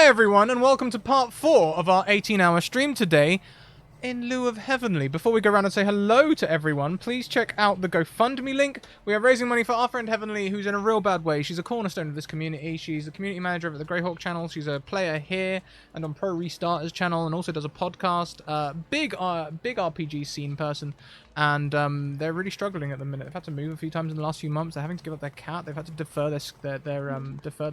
everyone, and welcome to part 4 of our 18-hour stream today in lieu of Heavenleigh. Before we go around and say hello to everyone, please check out the GoFundMe link. We are raising money for our friend Heavenleigh, who's in a real bad way. She's a cornerstone of this community. She's the community manager of the Greyhawk channel. She's a player here and on Pro Restarter's channel, and also does a podcast. Big RPG scene person. And they're really struggling at the minute. They've had to move a few times in the last few months. They're having to give up their cat. They've had to defer their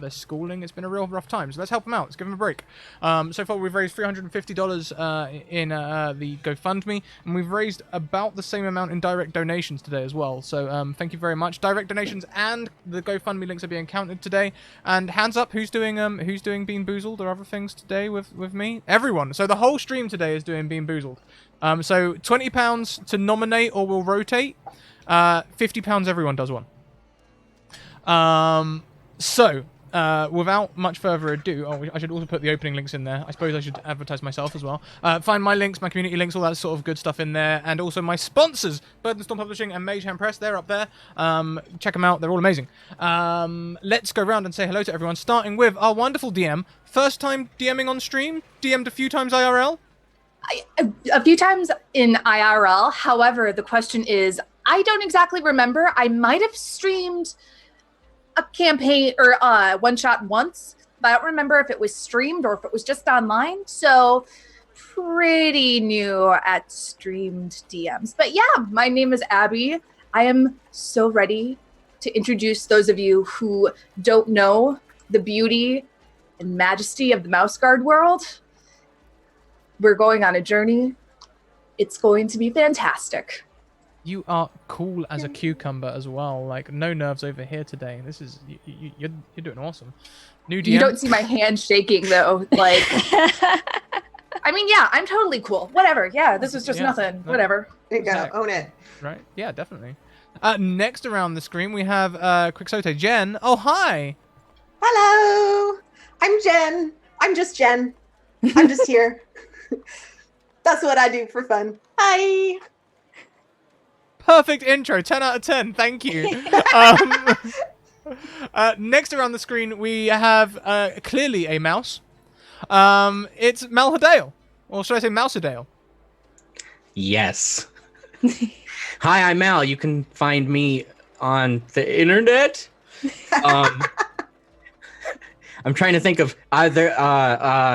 schooling. It's been a real rough time. So let's help them out. Let's give them a break. So far, we've raised $350 in the GoFundMe, and we've raised about the same amount in direct donations today as well. So thank you very much. Direct donations and the GoFundMe links are being counted today. And hands up, who's doing Bean Boozled or other things today with me? Everyone. So the whole stream today is doing Bean Boozled. So £20 to nominate or we'll rotate. £50 everyone does one. Without much further ado, I should also put the opening links in there. I suppose I should advertise myself as well. Find my links, my community links, all that sort of good stuff in there. And also my sponsors, Bird and Storm Publishing and Mage Hand Press, they're up there. Check them out, they're all amazing. Let's go around and say hello to everyone, starting with our wonderful DM. First time DMing on stream, DM'd a few times IRL. A few times in IRL. However, the question is, I don't exactly remember. I might have streamed a campaign or one shot once, but I don't remember if it was streamed or if it was just online. So pretty new at streamed DMs. But yeah, my name is Abby. I am so ready to introduce those of you who don't know the beauty and majesty of the MouseGuard world. We're going on a journey. It's going to be fantastic. You are cool as a cucumber as well. Like, no nerves over here today. This is you're doing awesome. New DM. You don't see my hand shaking though. Like, I mean, yeah, I'm totally cool. Whatever. Yeah, this was just nothing. No. Whatever. There you go. Own it. Right? Yeah, definitely. Next around the screen we have Quixote. Jen. Oh, hi. Hello. I'm Jen. I'm just Jen. I'm just here. That's what I do for fun. Hi. Perfect intro. 10 out of 10. Thank you. Next around the screen, we have clearly a mouse. It's Malhadale. Or should I say Mousadale? Yes. Hi, I'm Mal. You can find me on the internet. I'm trying to think of either.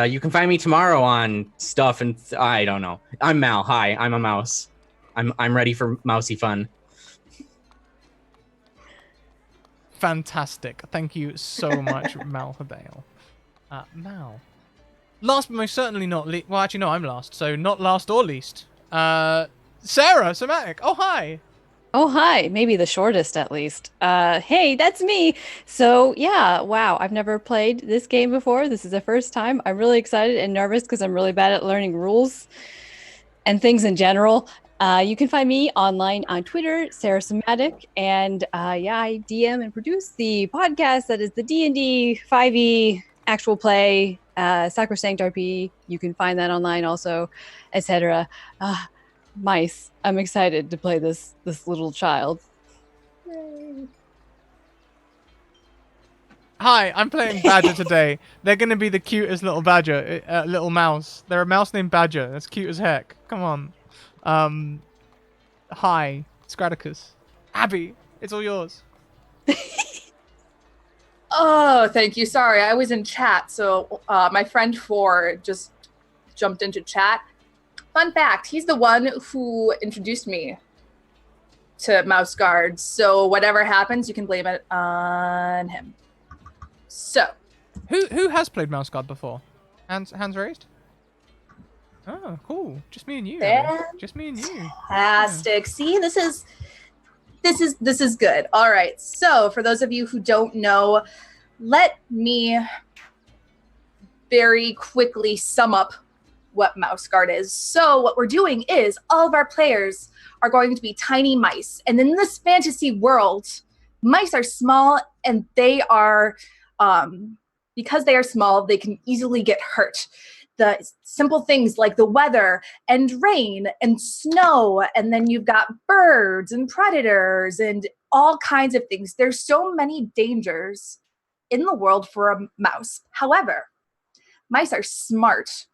You can find me tomorrow on stuff, and I don't know. I'm Mal. Hi, I'm a mouse. I'm ready for mousy fun. Fantastic. Thank you so much, Mal Hadale. Mal. Last but most certainly not least. Well, actually, no, I'm last. So not last or least. Sarah Somatic. Oh, hi. Oh, hi. Maybe the shortest, at least. Hey, that's me. So, yeah, wow. I've never played this game before. This is the first time. I'm really excited and nervous because I'm really bad at learning rules and things in general. You can find me online on Twitter, Sarah Somatic. And, I DM and produce the podcast that is the D&D 5e actual play, Sacrosanct RP. You can find that online also, etc. Mice. I'm excited to play this little child. Yay. Hi, I'm playing Badger today. They're going to be the cutest little badger, little mouse. They're a mouse named Badger. That's cute as heck. Come on. Hi, Scratticus. Abby, it's all yours. Oh, thank you. Sorry, I was in chat. So my friend 4 just jumped into chat. Fun fact, he's the one who introduced me to MouseGuard. So whatever happens, you can blame it on him. So. Who has played MouseGuard before? Hands raised? Oh, cool. Just me and you. Just me and you. Fantastic. Yeah. See, this is good. All right. So for those of you who don't know, let me very quickly sum up what MouseGuard is. So what we're doing is all of our players are going to be tiny mice. And in this fantasy world, mice are small and they are, because they are small, they can easily get hurt. The simple things like the weather and rain and snow, and then you've got birds and predators and all kinds of things. There's so many dangers in the world for a mouse. However, Mice are smart.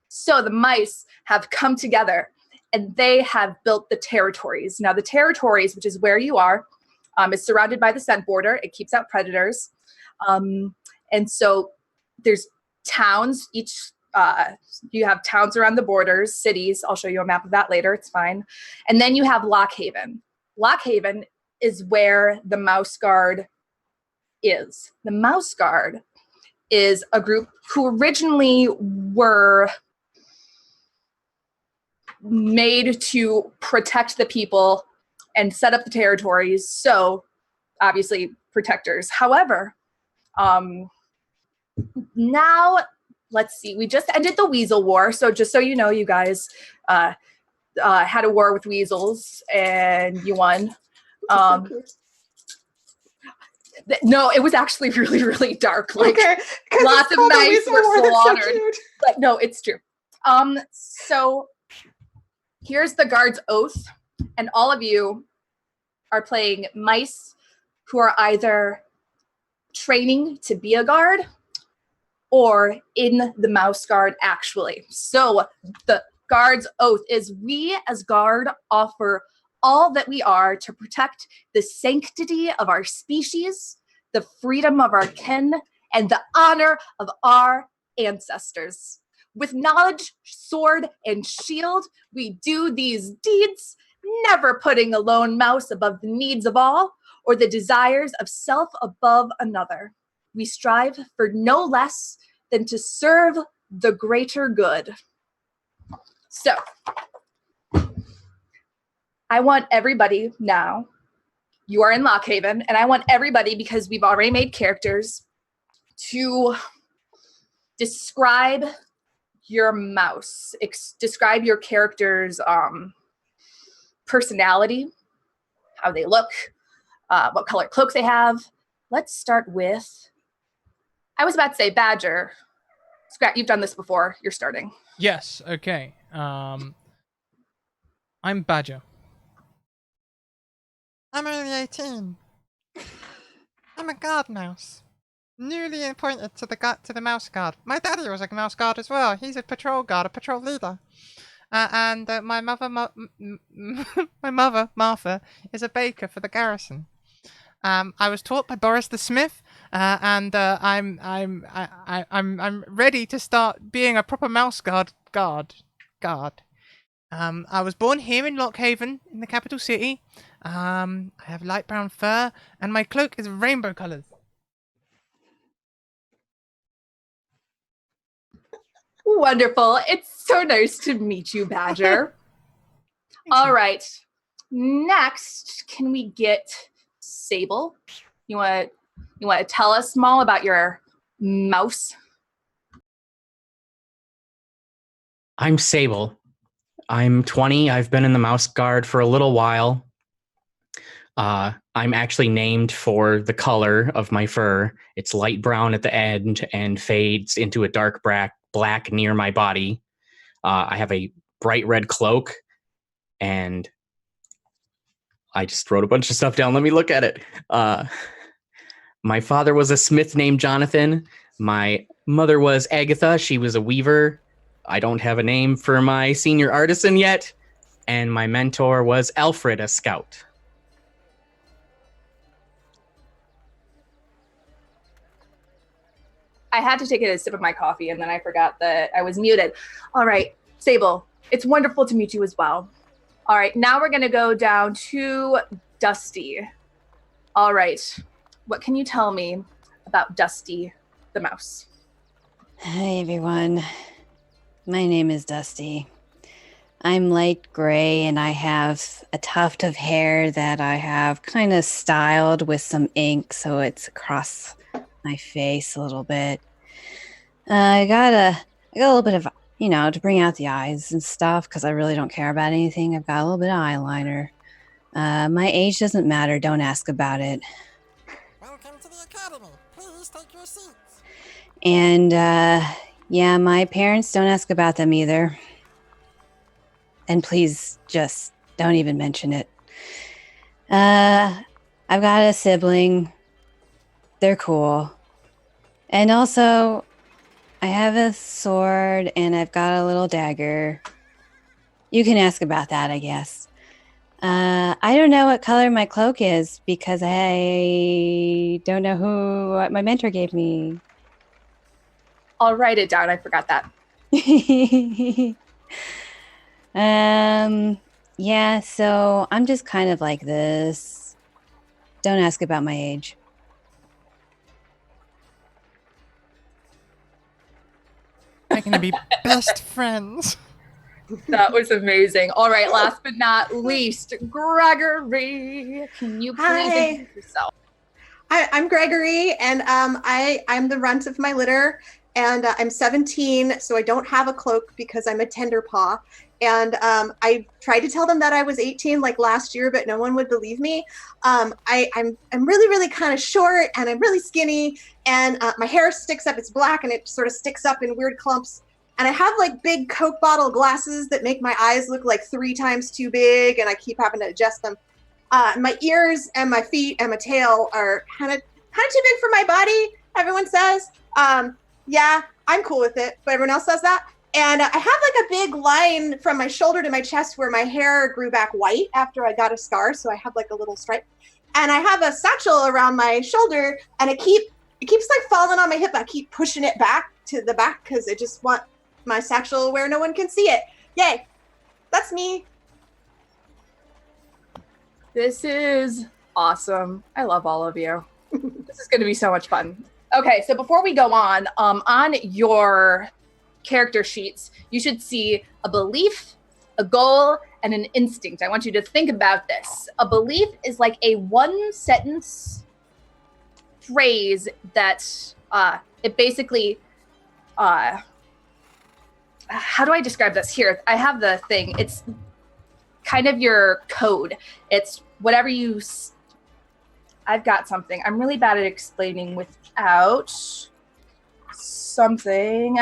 So the mice have come together and they have built the territories. Now, the territories, which is where you are, is surrounded by the scent border. It keeps out predators. And so there's towns. You have towns around the borders, cities. I'll show you a map of that later. It's fine. And then you have Lockhaven. Lockhaven is where the MouseGuard is. The MouseGuard is a group who originally were made to protect the people and set up the territories. So obviously protectors. However, now let's see, we just ended the Weasel War. So just so you know, you guys had a war with weasels and you won. No, it was actually really, really dark. Like lots of mice were slaughtered. So but no, it's true. So here's the guard's oath, and all of you are playing mice who are either training to be a guard or in the MouseGuard actually. So the guard's oath is we as guard offer all that we are to protect the sanctity of our species, the freedom of our kin, and the honor of our ancestors. With knowledge, sword, and shield, we do these deeds, never putting a lone mouse above the needs of all or the desires of self above another. We strive for no less than to serve the greater good. So, I want everybody now, you are in Lockhaven, and I want everybody, because we've already made characters, to describe your mouse. Describe your character's personality, how they look, what color cloak they have. Let's start with, I was about to say Badger. Scrat, you've done this before. You're starting. Yes, okay. I'm Badger. I'm only 18. I'm a guard mouse. Newly appointed to the mouse guard. My daddy was a mouse guard as well. He's a patrol guard, a patrol leader. And my mother, my mother, Martha, is a baker for the garrison. I was taught by Boris the Smith, and I'm ready to start being a proper mouse guard. I was born here in Lockhaven, in the capital city. I have light brown fur, and my cloak is rainbow colours. Wonderful. It's so nice to meet you, Badger. All right. Next, can we get Sable? You want to tell us, Maul, about your mouse? I'm Sable. I'm 20. I've been in the MouseGuard for a little while. I'm actually named for the color of my fur. It's light brown at the end and fades into a dark black near my body. I have a bright red cloak, and I just wrote a bunch of stuff down. Let me look at it. My father was a smith named Jonathan. My mother was Agatha. She was a weaver. I don't have a name for my senior artisan yet. And my mentor was Alfred, a scout. I had to take a sip of my coffee, and then I forgot that I was muted. All right, Sable, it's wonderful to meet you as well. All right, now we're going to go down to Dusty. All right, what can you tell me about Dusty the mouse? Hi, everyone. My name is Dusty. I'm light gray, and I have a tuft of hair that I have kind of styled with some ink, so it's across my face a little bit. I got a little bit of, to bring out the eyes and stuff, because I really don't care about anything. I've got a little bit of eyeliner. My age doesn't matter. Don't ask about it. Welcome to the academy. Please take your seats. And, yeah, my parents, don't ask about them either. And please just don't even mention it. I've got a sibling. They're cool. And also, I have a sword and I've got a little dagger. You can ask about that, I guess. I don't know what color my cloak is because I don't know what my mentor gave me. I'll write it down. I forgot that. Yeah, so I'm just kind of like this. Don't ask about my age. We're gonna be best friends. That was amazing. All right, last but not least, Gregory. Can you please Hi. introduce yourself? I'm Gregory, and I'm the runt of my litter, and I'm 17, so I don't have a cloak because I'm a tender paw. And I tried to tell them that I was 18 like last year, but no one would believe me. I'm really kind of short, and I'm really skinny, and my hair sticks up. It's black, and it sort of sticks up in weird clumps. And I have like big Coke bottle glasses that make my eyes look like 3 times too big, and I keep having to adjust them. My ears and my feet and my tail are kind of too big for my body, everyone says. Yeah, I'm cool with it, but everyone else says that. And I have like a big line from my shoulder to my chest where my hair grew back white after I got a scar, so I have like a little stripe. And I have a satchel around my shoulder, and it keeps like falling on my hip. I keep pushing it back to the back because I just want my satchel where no one can see it. Yay, that's me. This is awesome. I love all of you. This is going to be so much fun. Okay, so before we go on your character sheets, you should see a belief, a goal, and an instinct. I want you to think about this. A belief is like a one-sentence phrase that it basically... how do I describe this? Here, I have the thing. It's kind of your code. It's whatever you... I've got something. I'm really bad at explaining without something.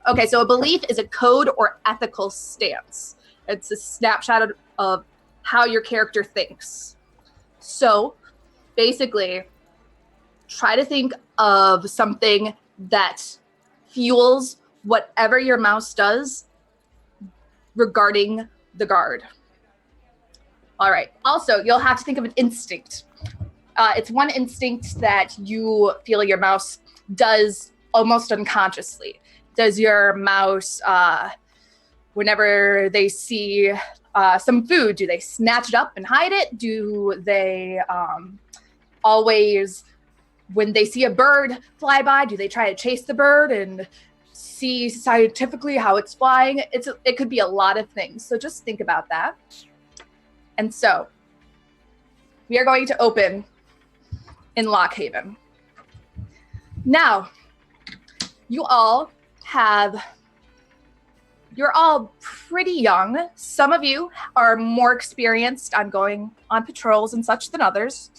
Okay, so a belief is a code or ethical stance. It's a snapshot of how your character thinks. So basically, try to think of something that fuels whatever your mouse does regarding the guard. All right. Also, you'll have to think of an instinct. It's one instinct that you feel your mouse does almost unconsciously. Does your mouse, whenever they see some food, do they snatch it up and hide it? Do they always, when they see a bird fly by, do they try to chase the bird and see scientifically how it's flying? It could be a lot of things. So just think about that. And so we are going to open in Lockhaven. Now, you're all pretty young. Some of you are more experienced on going on patrols and such than others.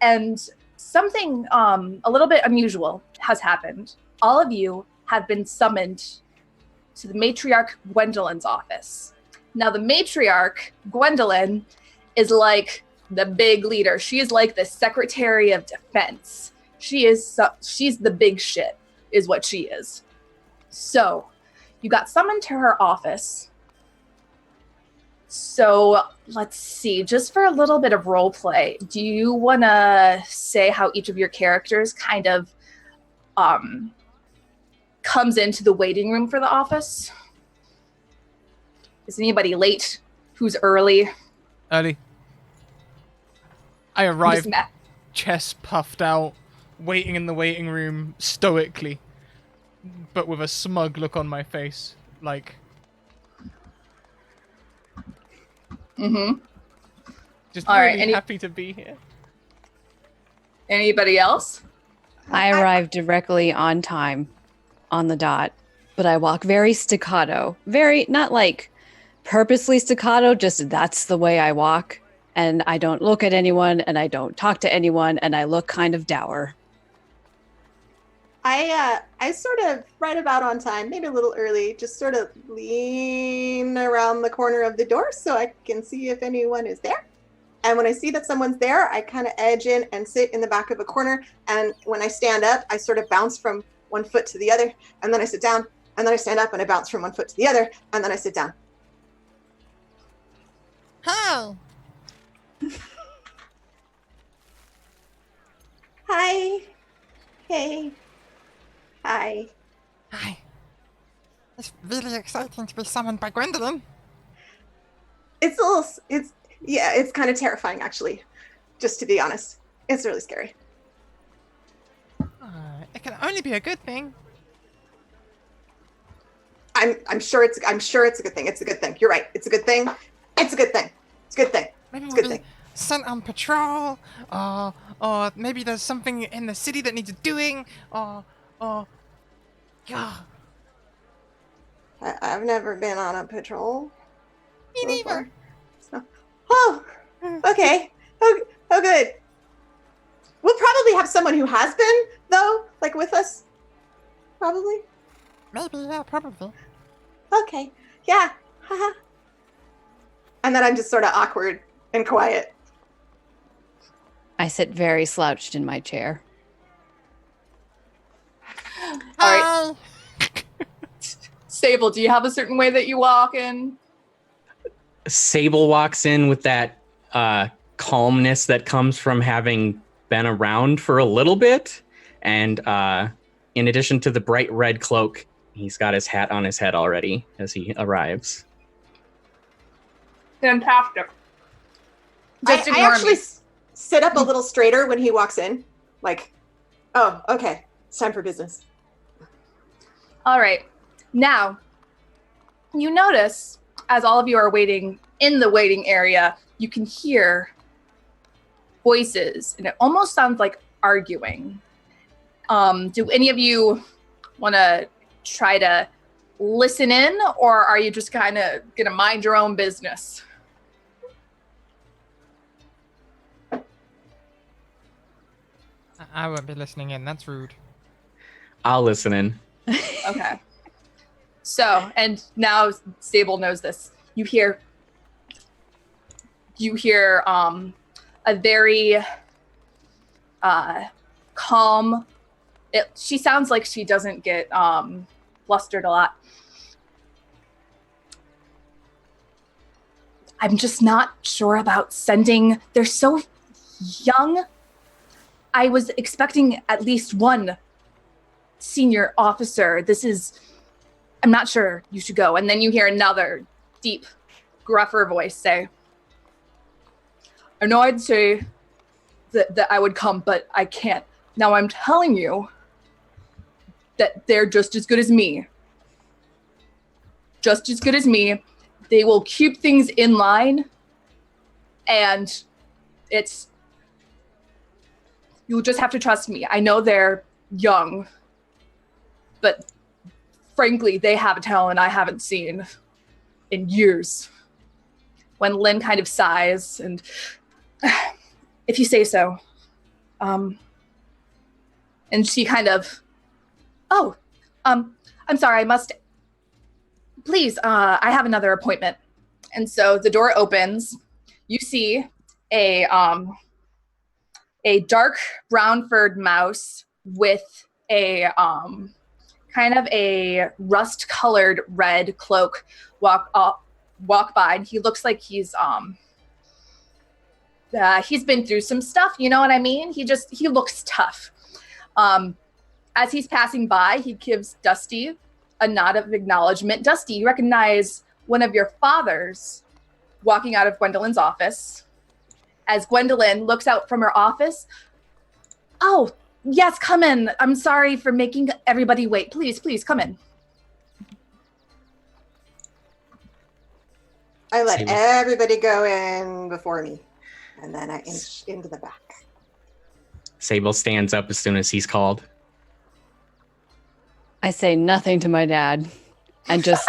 And something a little bit unusual has happened. All of you have been summoned to the matriarch Gwendolyn's office. Now, the matriarch, Gwendolyn, is like the big leader. She is like the Secretary of Defense. She's the big shit, is what she is. So, you got summoned to her office. So, let's see, just for a little bit of role play, do you want to say how each of your characters kind of comes into the waiting room for the office? Is anybody late? Who's early? Early. I arrived, chest puffed out, waiting in the waiting room stoically, but with a smug look on my face, like... Just all really right, happy to be here. Anybody else? I arrived directly on time, on the dot, but I walk very staccato. Very, not like purposely staccato, just that's the way I walk. And I don't look at anyone, and I don't talk to anyone, and I look kind of dour. I sort of right about on time, maybe a little early, just sort of lean around the corner of the door so I can see if anyone is there. And when I see that someone's there, I kind of edge in and sit in the back of a corner. And when I stand up, I sort of bounce from one foot to the other, and then I sit down, and then I stand up and I bounce from one foot to the other, and then I sit down. Hi. Hi. Hey. Hi. Hi. It's really exciting to be summoned by Gwendolyn. It's kind of terrifying, actually, just to be honest. It's really scary. It can only be a good thing. I'm sure it's a good thing. It's a good thing. You're right. It's a good thing. It's a good thing. It's a good thing. Maybe It's a we'll good be thing. sent on patrol, or maybe there's something in the city that needs doing, or yeah. I've never been on a patrol. Me neither. So. Oh, okay. Oh, good. We'll probably have someone who has been, though, like with us. Probably. Maybe, yeah, probably. Okay. Yeah. Haha. And then I'm just sort of awkward and quiet. I sit very slouched in my chair. All right. Sable, do you have a certain way that you walk in? Sable walks in with that calmness that comes from having been around for a little bit. And in addition to the bright red cloak, he's got his hat on his head already as he arrives. Fantastic. I actually sit up a little straighter when he walks in. Like, oh, okay. It's time for business. All right. Now, you notice, as all of you are waiting in the waiting area, you can hear voices, and it almost sounds like arguing. Do any of you want to try to listen in, or are you just kind of going to mind your own business? I won't be listening in. That's rude. I'll listen in. Okay. So, and now Sable knows this. You hear a very calm. She sounds like she doesn't get flustered a lot. I'm just not sure about sending. They're so young. I was expecting at least one senior officer. I'm not sure you should go. And then you hear another deep, gruffer voice say, I know I'd say that I would come, but I can't. Now I'm telling you that they're just as good as me. Just as good as me. They will keep things in line, and you'll just have to trust me. I know they're young, but frankly, they have a talent I haven't seen in years. When Lynn kind of sighs and, if you say so, and she kind of, I'm sorry, please, I have another appointment. And so the door opens. You see a dark brown furred mouse with a kind of a rust colored red cloak walk by, and he looks like he's been through some stuff, you know what I mean? He looks tough. As he's passing by, he gives Dusty a nod of acknowledgement. Dusty, you recognize one of your fathers walking out of Gwendolyn's office. As Gwendolyn looks out from her office, oh, yes, come in. I'm sorry for making everybody wait. Please, come in. I let everybody go in before me, and then I inch into the back. Sable stands up as soon as he's called. I say nothing to my dad and just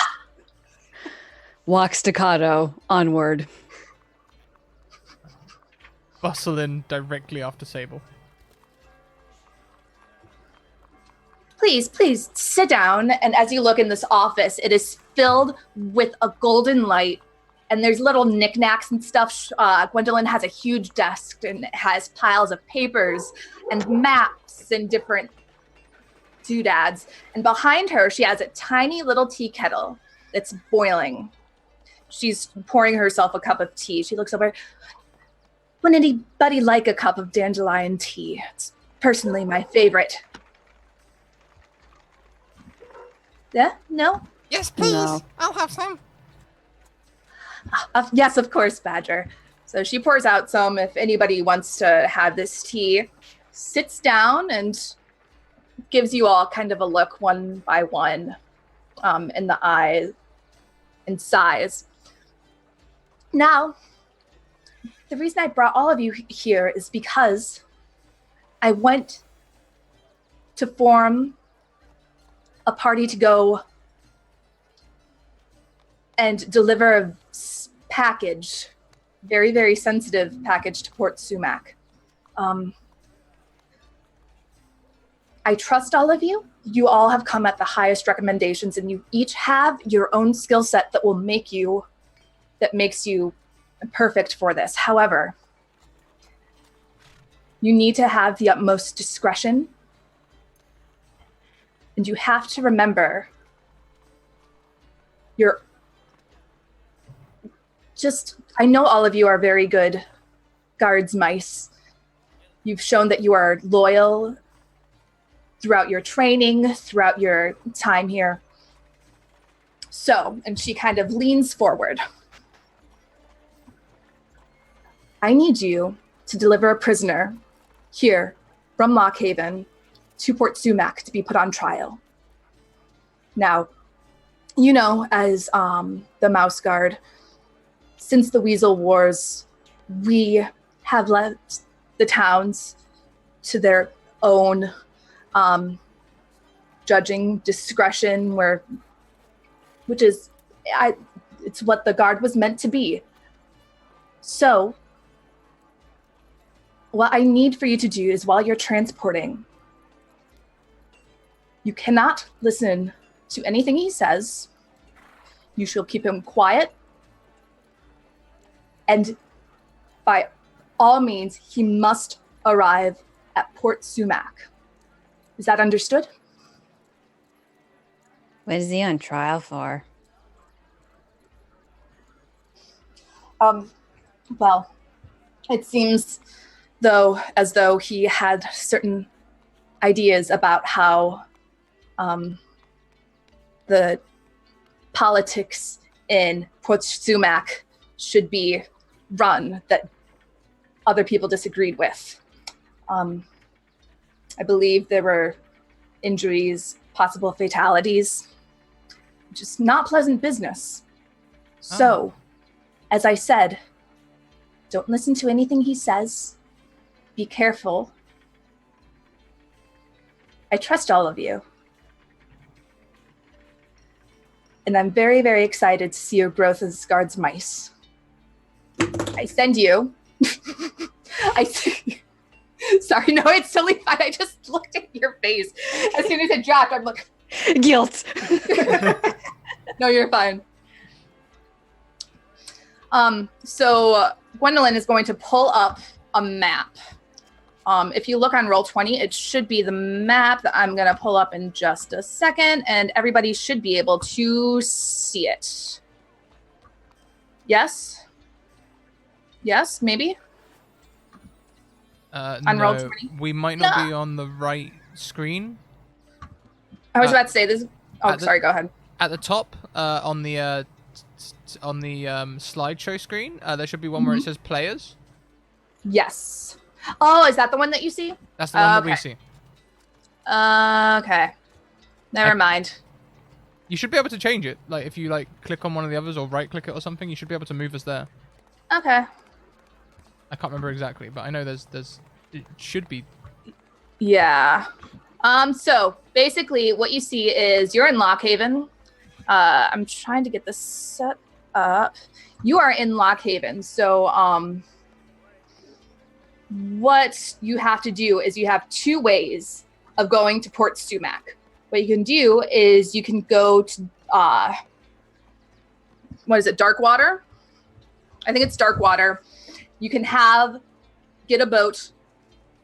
walk staccato onward. Bustle in directly after Sable. Please sit down. And as you look in this office, it is filled with a golden light and there's little knickknacks and stuff. Gwendolyn has a huge desk and it has piles of papers and maps and different doodads. And behind her, she has a tiny little tea kettle that's boiling. She's pouring herself a cup of tea. She looks over. Would anybody like a cup of dandelion tea? It's personally my favorite. Yeah? No? Yes, please. No. I'll have some. Yes, of course, Badger. So she pours out some if anybody wants to have this tea, sits down and gives you all kind of a look one by one in the eye and sighs. Now, the reason I brought all of you here is because I went to form a party to go and deliver a package, very, very sensitive package to Port Sumac. I trust all of you. You all have come at the highest recommendations, and you each have your own skill set that makes you perfect for this. However, you need to have the utmost discretion, and you have to remember I know all of you are very good guards mice. You've shown that you are loyal throughout your training, throughout your time here. So, and she kind of leans forward. I need you to deliver a prisoner here from Lockhaven to Port Sumac to be put on trial. Now, you know, as the MouseGuard, since the Weasel Wars, we have left the towns to their own judging discretion, it's what the Guard was meant to be. So, what I need for you to do is while you're transporting, you cannot listen to anything he says. You shall keep him quiet. And by all means, he must arrive at Port Sumac. Is that understood? What is he on trial for? Well, it seems as though he had certain ideas about how the politics in Port Sumac should be run that other people disagreed with. I believe there were injuries, possible fatalities, just not pleasant business. So, as I said, don't listen to anything he says. Be careful. I trust all of you. And I'm very, very excited to see your growth as guards mice. I send you. Sorry, no, it's totally fine. I just looked at your face. As soon as it dropped, I'm like, Guilt. no, you're fine. So Gwendolyn is going to pull up a map. If you look on Roll20, it should be the map that I'm going to pull up in just a second, and everybody should be able to see it. Yes? Yes, maybe? On no, Roll20? we might not be on the right screen. I was about to say this. Oh, sorry, go ahead. At the top, on the slideshow screen, there should be one where it says players. Yes. Oh, is that the one that you see? That's the one that we see. Okay. Never mind. You should be able to change it. Like, if you, click on one of the others or right-click it or something, you should be able to move us there. Okay. I can't remember exactly, but I know it should be. Yeah. So, basically, what you see is you're in Lockhaven. I'm trying to get this set up. You are in Lockhaven, so, what you have to do is you have two ways of going to Port Sumac. What you can do is you can go to, Darkwater? I think it's Darkwater. You can get a boat,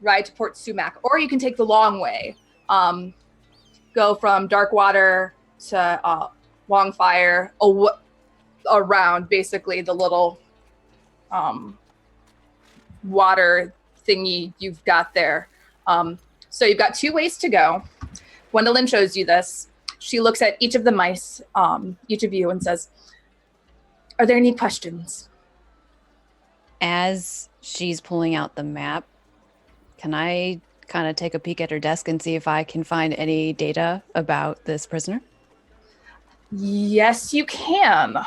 ride to Port Sumac, or you can take the long way. Go from Darkwater to Longfire, around basically the little water thingy you've got there. So you've got 2 ways to go. Gwendolyn shows you this. She looks at each of the mice, each of you, and says, "Are there any questions?" As she's pulling out the map, can I kind of take a peek at her desk and see if I can find any data about this prisoner? Yes, you can.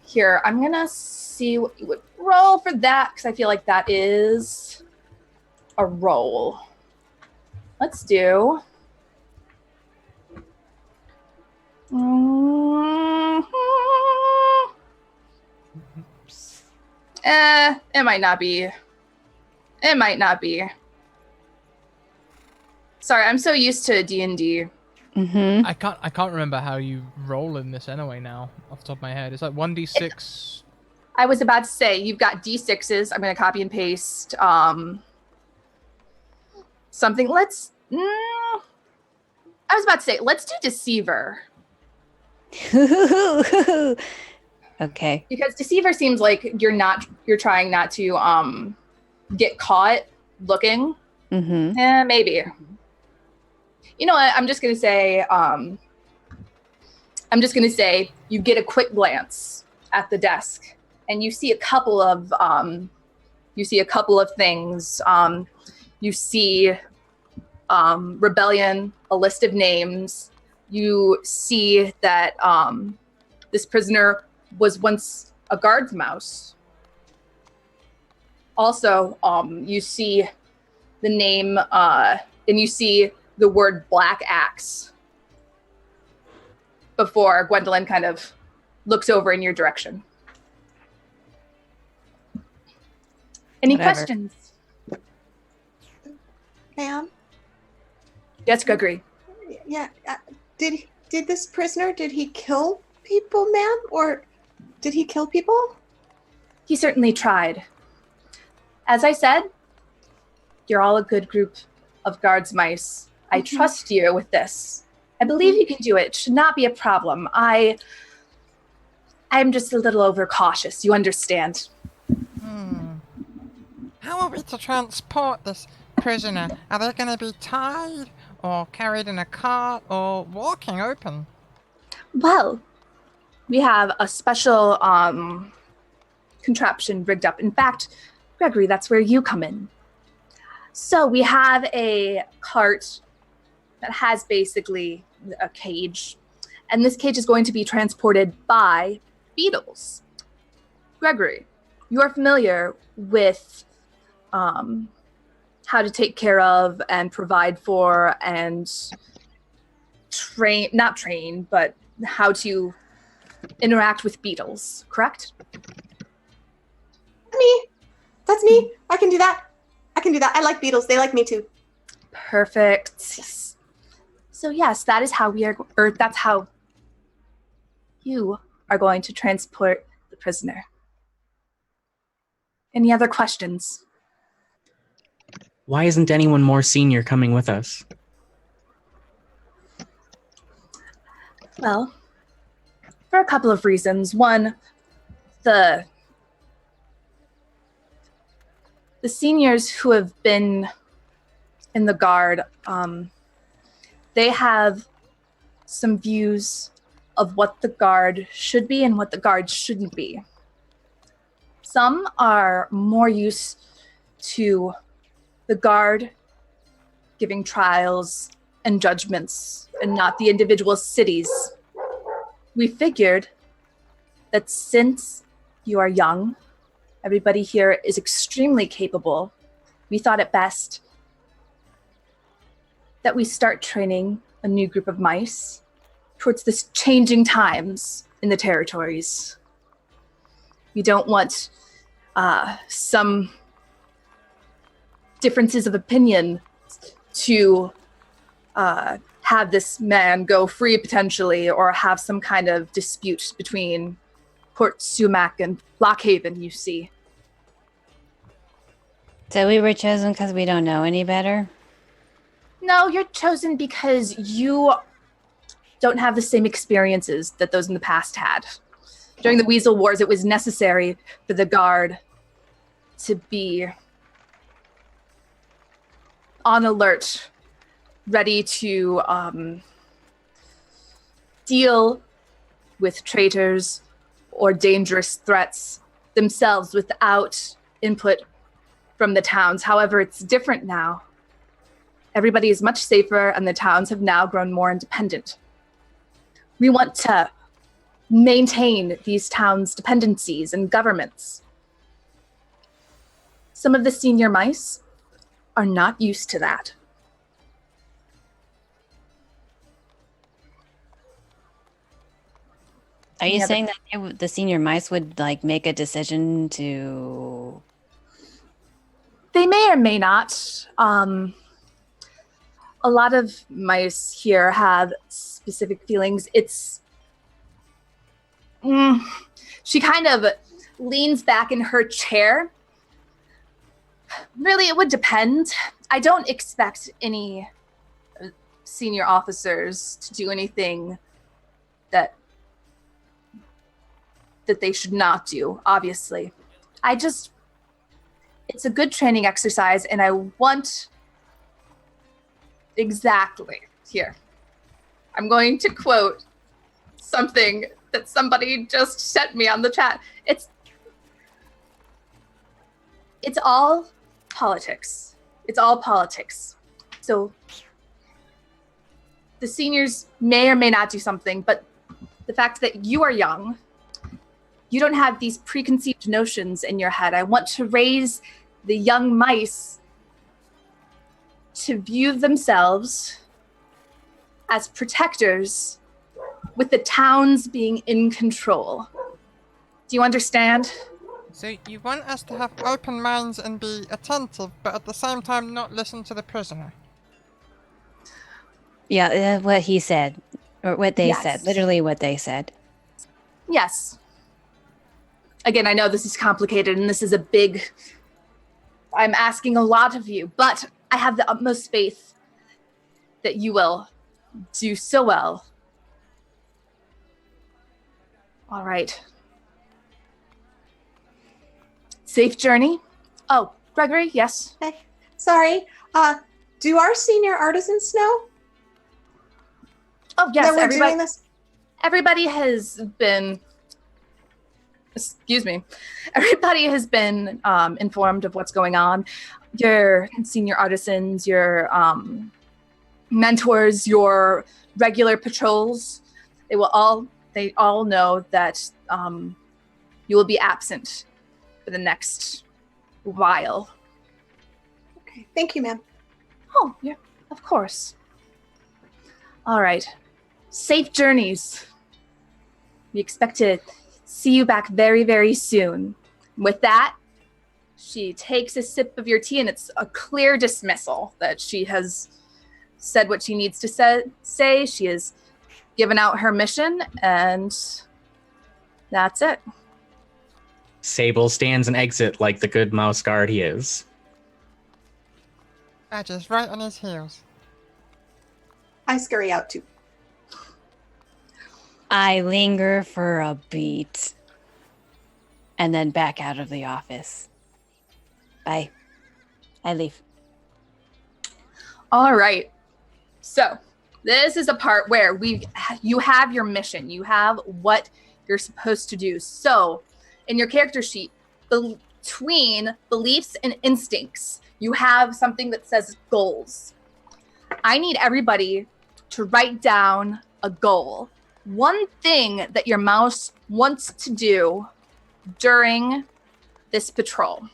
Here, I'm gonna see what you would roll for that, because I feel like that is a roll. Let's do. It might not be. It might not be. Sorry, I'm so used to D&D. Mm-hmm. I can't remember how you roll in this anyway now, off the top of my head. It's like 1d6. I was about to say, you've got D6s. I'm going to copy and paste something. I was about to say, let's do Deceiver. Okay. Because Deceiver seems like you're trying not to get caught looking. Mm-hmm. Maybe. You know what? I'm just gonna say you get a quick glance at the desk and you see a couple of things. You see rebellion, a list of names. You see that this prisoner was once a guard's mouse. Also, you see the name and you see the word Black Axe before Gwendolyn kind of looks over in your direction. Any Whatever. questions? Ma'am? Yes, Gregory. Yeah. Did this prisoner, did he kill people, ma'am? Or did he kill people? He certainly tried. As I said, you're all a good group of guards mice. I trust you with this. I believe you can do it. It should not be a problem. I'm just a little overcautious. You understand? How are we to transport this prisoner? Are they going to be tied, or carried in a cart, or walking open? Well, we have a special contraption rigged up. In fact, Gregory, that's where you come in. So we have a cart that has basically a cage, and this cage is going to be transported by beetles. Gregory, you are familiar with how to take care of and provide for and but how to interact with beetles, correct? That's me. I can do that. I like beetles. They like me too. Perfect. So yes, that is how that's how you are going to transport the prisoner. Any other questions? Why isn't anyone more senior coming with us? Well, for a couple of reasons. One, the seniors who have been in the guard, they have some views of what the guard should be and what the guard shouldn't be. Some are more used to the guard giving trials and judgments and not the individual cities. We figured that since you are young, everybody here is extremely capable, we thought it best that we start training a new group of mice towards this changing times in the territories. We don't want some differences of opinion to have this man go free potentially, or have some kind of dispute between Port Sumac and Lockhaven, you see. So we were chosen because we don't know any better? No, you're chosen because you don't have the same experiences that those in the past had. During the Weasel Wars, it was necessary for the Guard to be on alert, ready to deal with traitors or dangerous threats themselves without input from the towns. However, it's different now. Everybody is much safer, and the towns have now grown more independent. We want to maintain these towns' dependencies and governments. Some of the senior mice are not used to that. Are you Yeah, saying that the senior mice would like make a decision to? They may or may not. A lot of mice here have specific feelings. She kind of leans back in her chair. Really, it would depend. I don't expect any senior officers to do anything that they should not do, obviously. It's a good training exercise, and I want exactly here. I'm going to quote something that somebody just sent me on the chat. It's all politics. It's all politics. So the seniors may or may not do something, but the fact that you are young, you don't have these preconceived notions in your head. I want to raise the young mice to view themselves as protectors, with the towns being in control. Do you understand? So you want us to have open minds and be attentive, but at the same time not listen to the prisoner. Yeah, what he said, or what they Yes. said. Literally what they said. Yes. Again, I know this is complicated and this is I'm asking a lot of you, but I have the utmost faith that you will do so well. All right. Safe journey. Oh, Gregory, yes. Hey, sorry. Do our senior artisans know Oh, yes. that we're doing this? Everybody has been. Excuse me. Everybody has been informed of what's going on. Your senior artisans, your mentors, your regular patrols. They all know that you will be absent for the next while. Okay, thank you, ma'am. Oh, yeah, of course. All right. Safe journeys. We expect to see you back very, very soon. With that, she takes a sip of your tea, and it's a clear dismissal that she has said what she needs to say. She has given out her mission, and that's it. Sable stands and exit like the good MouseGuard he is. Badger's right on his heels. I scurry out too. I linger for a beat and then back out of the office. Bye. I leave. All right. So this is a part where you have your mission. You have what you're supposed to do. So in your character sheet, between beliefs and instincts, you have something that says goals. I need everybody to write down a goal. One thing that your mouse wants to do during this patrol,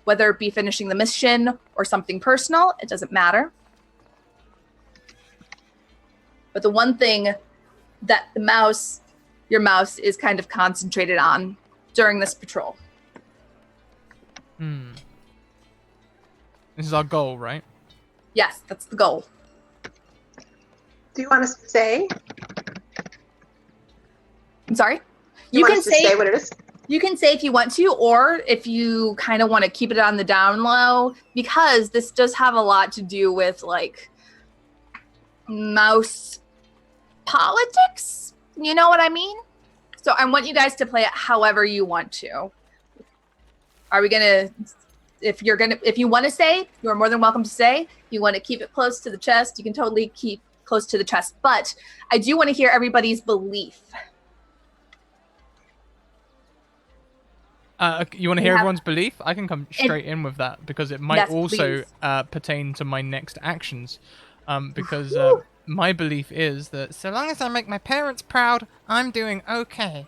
whether it be finishing the mission or something personal, it doesn't matter. But the one thing that your mouse is kind of concentrated on during this patrol. This is our goal, right? Yes, that's the goal. Do you want us to say? I'm sorry. You want us to say what it is? You can say if you want to, or if you kind of want to keep it on the down low, because this does have a lot to do with like mouse politics. You know what I mean? So I want you guys to play it however you want to. Are we gonna? If you want to say, you are more than welcome to say. If you want to keep it close to the chest, you can totally keep close to the chest. But I do want to hear everybody's belief. You want to hear everyone's belief? I can come straight in with that because it might Yes, also pertain to my next actions. Because my belief is that So long as I make my parents proud, I'm doing okay.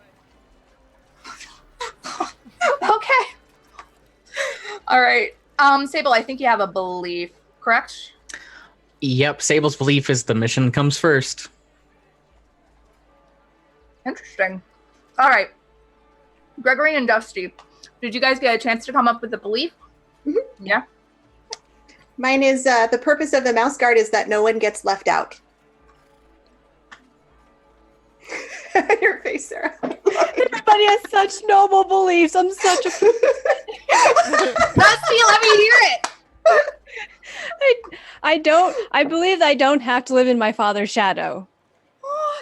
Okay. All right. Sable, I think you have a belief, correct? Yep, Sable's belief is the mission comes first. Interesting. All right. Gregory and Dusty, did you guys get a chance to come up with a belief? Mm-hmm. Yeah. Mine is the purpose of the MouseGuard is that no one gets left out. Your face, Sarah. Everybody has such noble beliefs. I'm such a. Dusty, let me hear it. I believe I don't have to live in my father's shadow.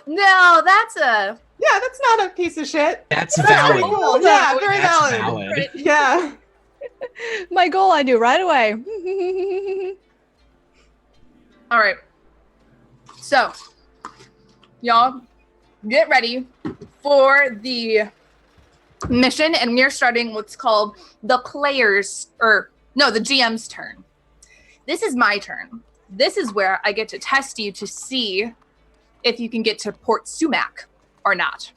No, that's a. Yeah, that's not a piece of shit. That's valid. Cool. Yeah, very That's valid. valid. Yeah. My goal I do right away. All right. So, y'all, get ready for the mission, and we're starting what's called the GM's turn. This is my turn. This is where I get to test you to see if you can get to Port Sumac or not.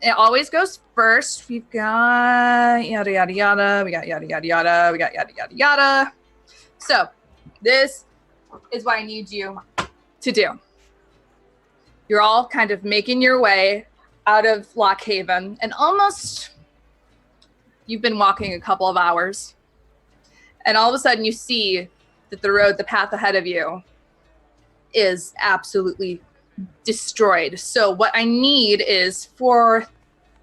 It always goes first. We've got yada yada yada. We got yada yada yada. We got yada yada yada. So this is what I need you to do. You're all kind of making your way out of Lockhaven, and almost you've been walking a couple of hours, and all of a sudden you see that the path ahead of you is absolutely destroyed. So what I need is for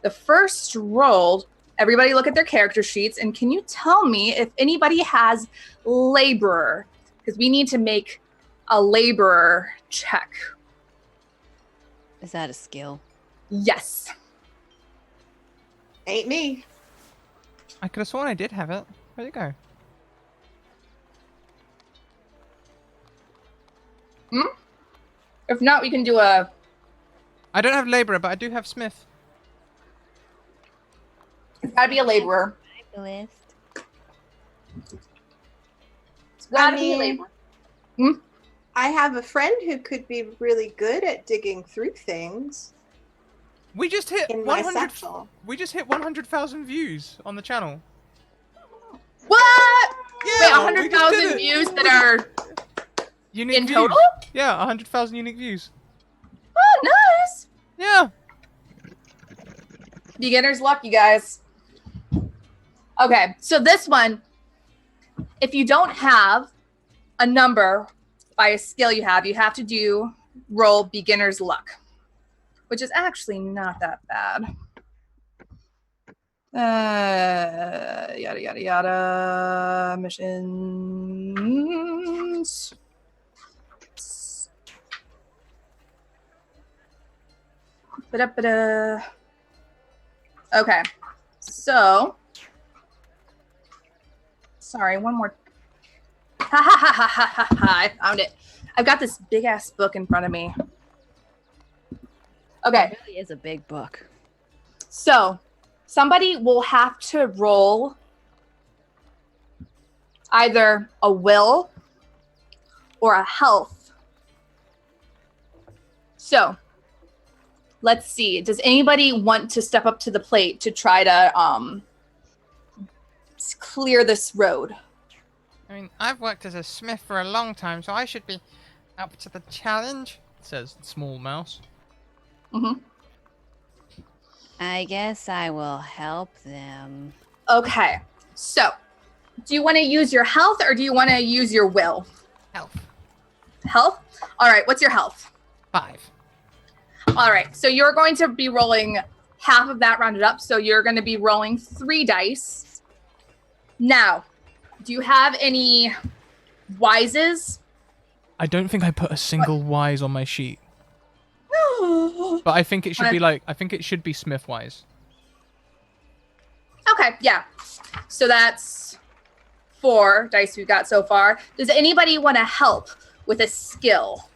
the first roll, everybody look at their character sheets, and can you tell me if anybody has laborer? Because we need to make a laborer check. Is that a skill? Yes. Ain't me. I could have sworn I did have it. Where'd it go? If not, we can do a... I don't have labourer, but I do have smith. It's gotta be a laborer. List. It's gotta I be a mean- laborer. I have a friend who could be really good at digging through things We just hit in my 100. satchel. We just hit 100,000 views on the channel. What? Yeah, Wait, we just did 100,000 it. views that are Unique in views. total? Yeah, 100,000 unique views. Oh, nice. Yeah. Beginner's luck, you guys. Okay, so this one, if you don't have a number by a skill you have to roll beginner's luck, which is actually not that bad. Yada, yada, yada. Missions. Ba-da-ba-da. Okay, so sorry, one more. Ha ha ha ha ha ha! I found it. I've got this big ass book in front of me. Okay, It really is a big book. so somebody will have to roll either a will or a health. So let's see. Does anybody want to step up to the plate to try to clear this road? I mean, I've worked as a smith for a long time, so I should be up to the challenge. Says small mouse. Mm-hmm. I guess I will help them. Okay. So, do you want to use your health or do you want to use your will? Health. Health? All right, what's your health? 5. All right, so you're going to be rolling half of that rounded up. So you're going to be rolling 3 dice. Now, do you have any wises? I don't think I put a single wise on my sheet. But I think it should be I think it should be Smith wise. Okay, yeah. So that's 4 dice we've got so far. Does anybody want to help with a skill?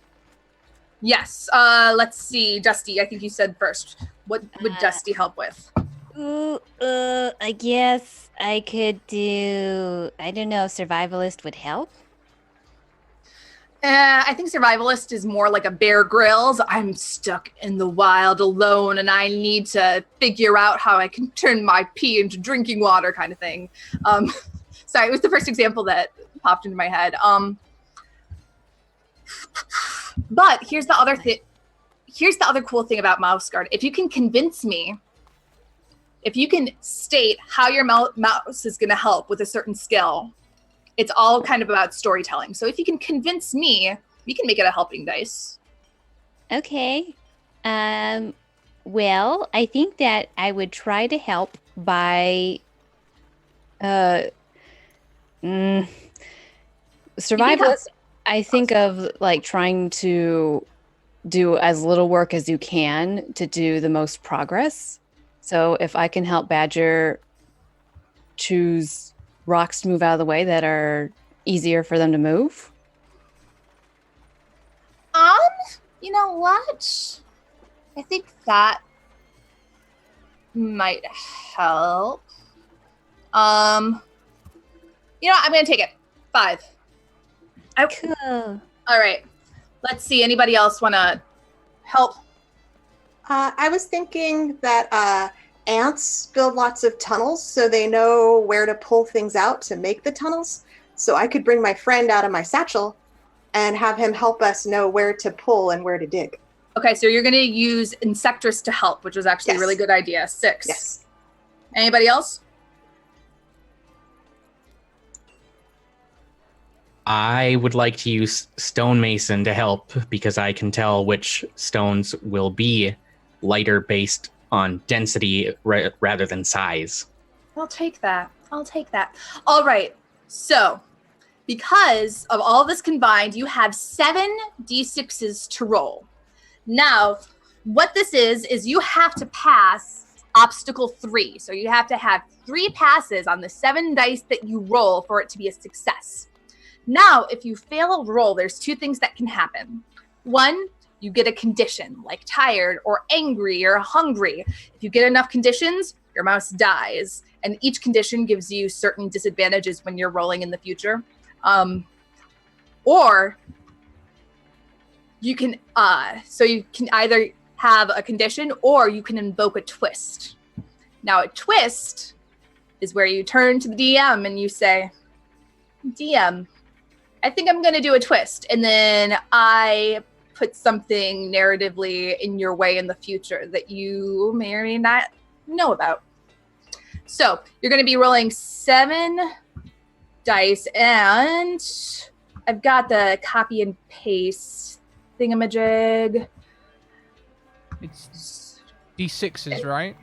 Yes. Let's see. Dusty, I think you said first. What would Dusty help with? I guess I could do, I don't know, survivalist would help. I think survivalist is more like a Bear Grylls. I'm stuck in the wild alone and I need to figure out how I can turn my pee into drinking water kind of thing. Sorry, it was the first example that popped into my head. But here's the other thing. Here's the other cool thing about MouseGuard. If you can convince me, if you can state how your mouse is going to help with a certain skill, it's all kind of about storytelling. So if you can convince me, we can make it a helping dice. Okay. Well, I think that I would try to help by survivalist. I think of like trying to do as little work as you can to do the most progress. So if I can help Badger choose rocks to move out of the way that are easier for them to move. You know what? I think that might help. You know what? I'm gonna take it. 5. Cool. All right. Let's see. Anybody else want to help? I was thinking that ants build lots of tunnels so they know where to pull things out to make the tunnels. So I could bring my friend out of my satchel and have him help us know where to pull and where to dig. Okay, so you're going to use Insectress to help, which was actually a really good idea. 6. Yes. Anybody else? I would like to use Stonemason to help because I can tell which stones will be lighter based on density rather than size. I'll take that. All right. So, because of all this combined, you have 7 d6s to roll. Now, what this is you have to pass obstacle 3. So you have to have 3 passes on the 7 dice that you roll for it to be a success. Now, if you fail a roll, there's 2 things that can happen. 1, you get a condition like tired or angry or hungry. If you get enough conditions, your mouse dies. And each condition gives you certain disadvantages when you're rolling in the future. Or you can, so you can either have a condition or you can invoke a twist. Now, a twist is where you turn to the DM and you say, DM, I think I'm going to do a twist. And then I put something narratively in your way in the future that you may or may not know about. So you're going to be rolling 7 dice, and I've got the copy and paste thingamajig. It's D6s, right?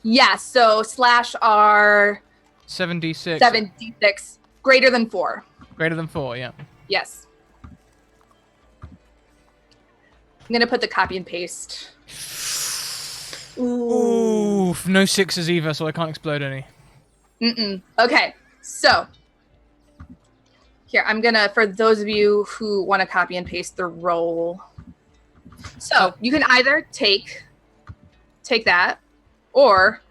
Yeah, so /R 7d6. 7d6 greater than 4. Greater than 4, yeah. Yes. I'm going to put the copy and paste. Ooh, no 6s either, so I can't explode any. Okay, so here, I'm going to, for those of you who want to copy and paste the roll. So you can either take that, or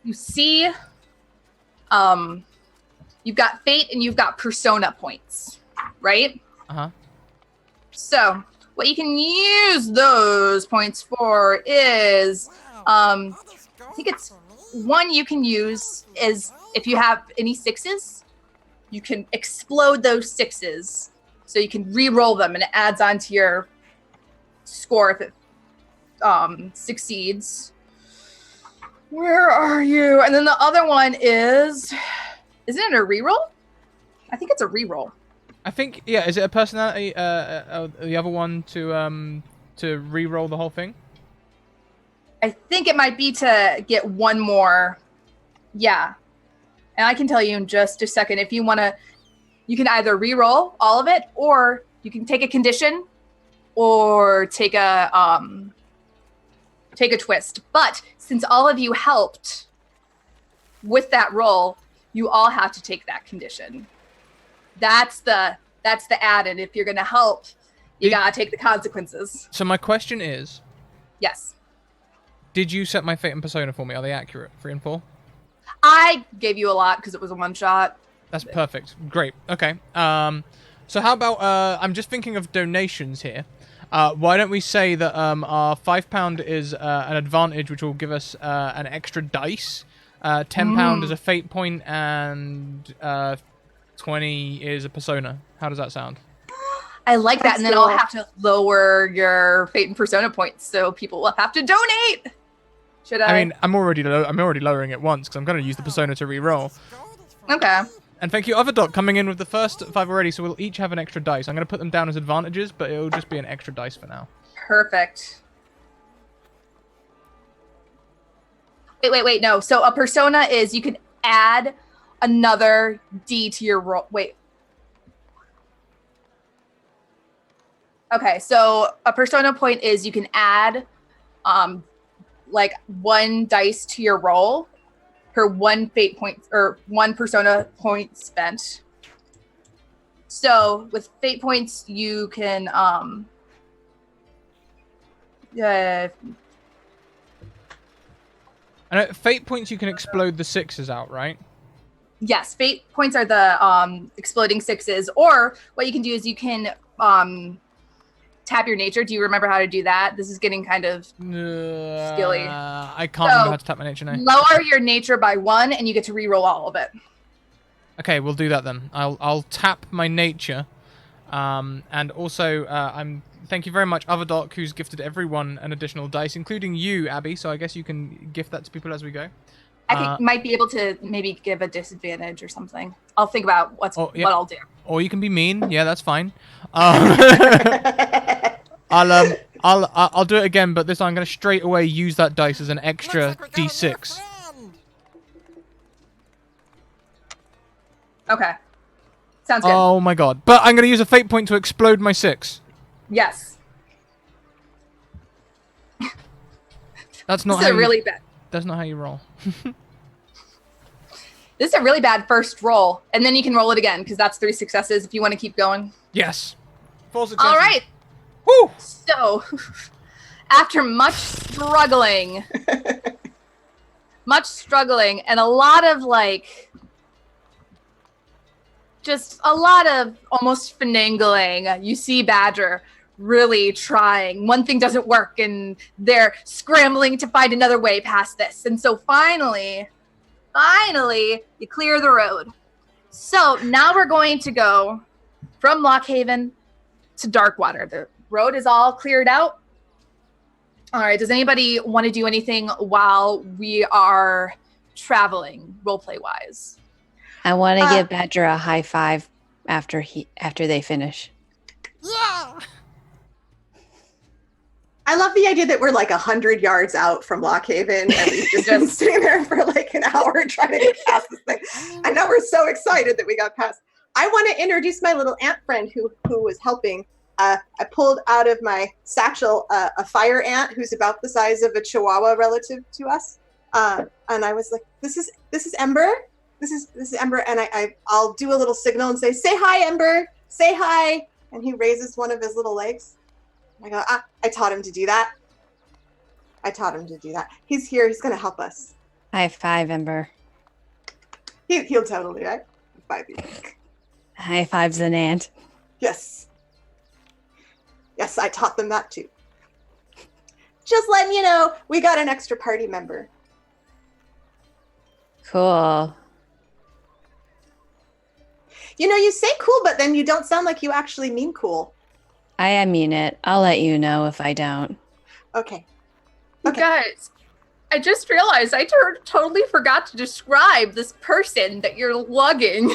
you see, you've got fate and you've got persona points, right? Uh-huh. So what you can use those points for is, I think it's one you can use is if you have any 6s, you can explode those 6s. So you can re-roll them and it adds on to your score if it succeeds. Where are you? And then the other one is, isn't it a re-roll? I think it's a re-roll. I think, yeah, is it a personality, the other one to re-roll the whole thing? I think it might be to get one more. Yeah. And I can tell you in just a second if you want to. You can either re-roll all of it, or you can take a condition, or take a twist. But since all of you helped with that roll, you all have to take that condition. That's the add-in. If you're gonna help, you gotta take the consequences. So my question is, Yes. did you set my fate and persona for me? Are they accurate? 3 and 4? I gave you a lot because it was a one shot. That's perfect. Great. Okay. So how about I'm just thinking of donations here. Why don't we say that our £5 is an advantage, which will give us an extra dice. £10 is a fate point, and 20 is a persona. How does that sound? I like that, and then I'll have to lower your fate and persona points, so people will have to donate. Should I? I mean, I'm already lowering it once because I'm going to use the persona to re-roll. Okay. And thank you, Otherdoc, coming in with the first 5 already, so we'll each have an extra dice. I'm going to put them down as advantages, but it'll just be an extra dice for now. Perfect. Wait, no. So a persona is you can add another D to your roll. Wait. Okay, so a persona point is you can add like 1 dice to your roll per 1 fate point or 1 persona point spent. So with fate points, you can And fate points, you can explode the 6s out, right? yes, fate points are the exploding 6s. Or what you can do is you can tap your nature. Do you remember how to do that? This is getting kind of skilly. I can't remember how to tap my nature now. Lower your nature by 1, and you get to re-roll all of it. Okay, we'll do that then. I'll tap my nature, and also thank you very much, Otherdoc, who's gifted everyone an additional dice, including you, Abby. So I guess you can gift that to people as we go. I might be able to maybe give a disadvantage or something. I'll think about what I'll do. Or you can be mean. Yeah, that's fine. I'll do it again, but this time I'm going to straight away use that dice as an extra D6. Okay. Sounds good. Oh my god. But I'm going to use a fate point to explode my 6. Yes. That's not This is really bad. That's not how you roll. This is a really bad first roll, and then you can roll it again because that's 3 successes if you want to keep going. Yes. 4 successes. All right. Woo! So, after much struggling, and a lot of just a lot of almost finagling, you see Badger really trying. One thing doesn't work, and they're scrambling to find another way past this. And so finally, you clear the road. So now we're going to go from Lockhaven to Darkwater. The road is all cleared out. All right, does anybody want to do anything while we are traveling, roleplay-wise? I want to give Badger a high five after they finish. Yeah! I love the idea that we're like 100 yards out from Lockhaven and we've just been sitting there for like an hour trying to get past this thing. I know we're so excited that we got past. I want to introduce my little ant friend who was helping. I pulled out of my satchel a fire ant who's about the size of a chihuahua relative to us. And I was like, this is Ember. This is Ember. And I'll do a little signal and say hi, Ember. Say hi. And he raises one of his little legs. I go, I taught him to do that. He's here. He's going to help us. High five, Ember. He'll totally, right? 5 you. High five's an ant. Yes. Yes, I taught them that too. Just letting you know, we got an extra party member. Cool. You know, you say cool, but then you don't sound like you actually mean cool. I mean it. I'll let you know if I don't. Okay. Guys, I just realized I totally forgot to describe this person that you're lugging.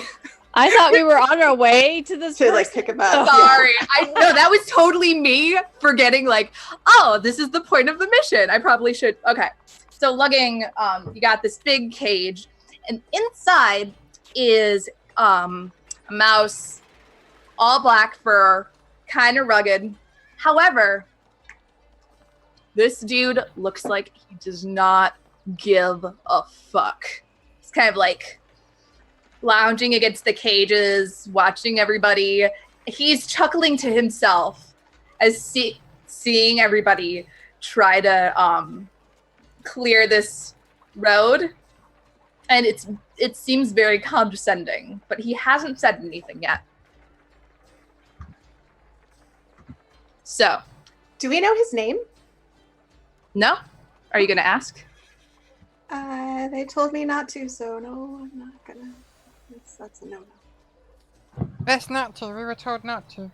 I thought we were on our way to this To like person. pick him up. Sorry. I know that was totally me forgetting, like, oh, this is the point of the mission. I probably should. Okay. So lugging, you got this big cage, and inside is a mouse, all black fur, kind of rugged. However, this dude looks like he does not give a fuck. He's kind of like lounging against the cages, watching everybody. He's chuckling to himself as seeing everybody try to clear this road. And it seems very condescending, but he hasn't said anything yet. So, Do we know his name? no? Are you going to ask? They told me not to, so no, I'm not gonna. That's a no-no. Best not to. We were told not to.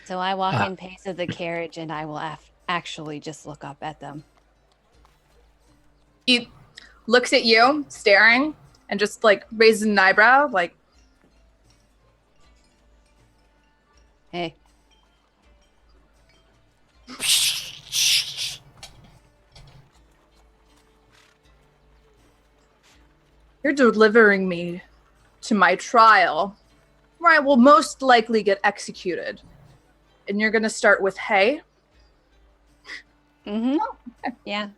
So I walk in pace of the carriage and I will actually just look up at them. He looks at you, staring, and just like raises an eyebrow, like, Hey, you're delivering me to my trial, where I will most likely get executed. And you're going to start with hey? mm-hmm. Oh, okay. Yeah.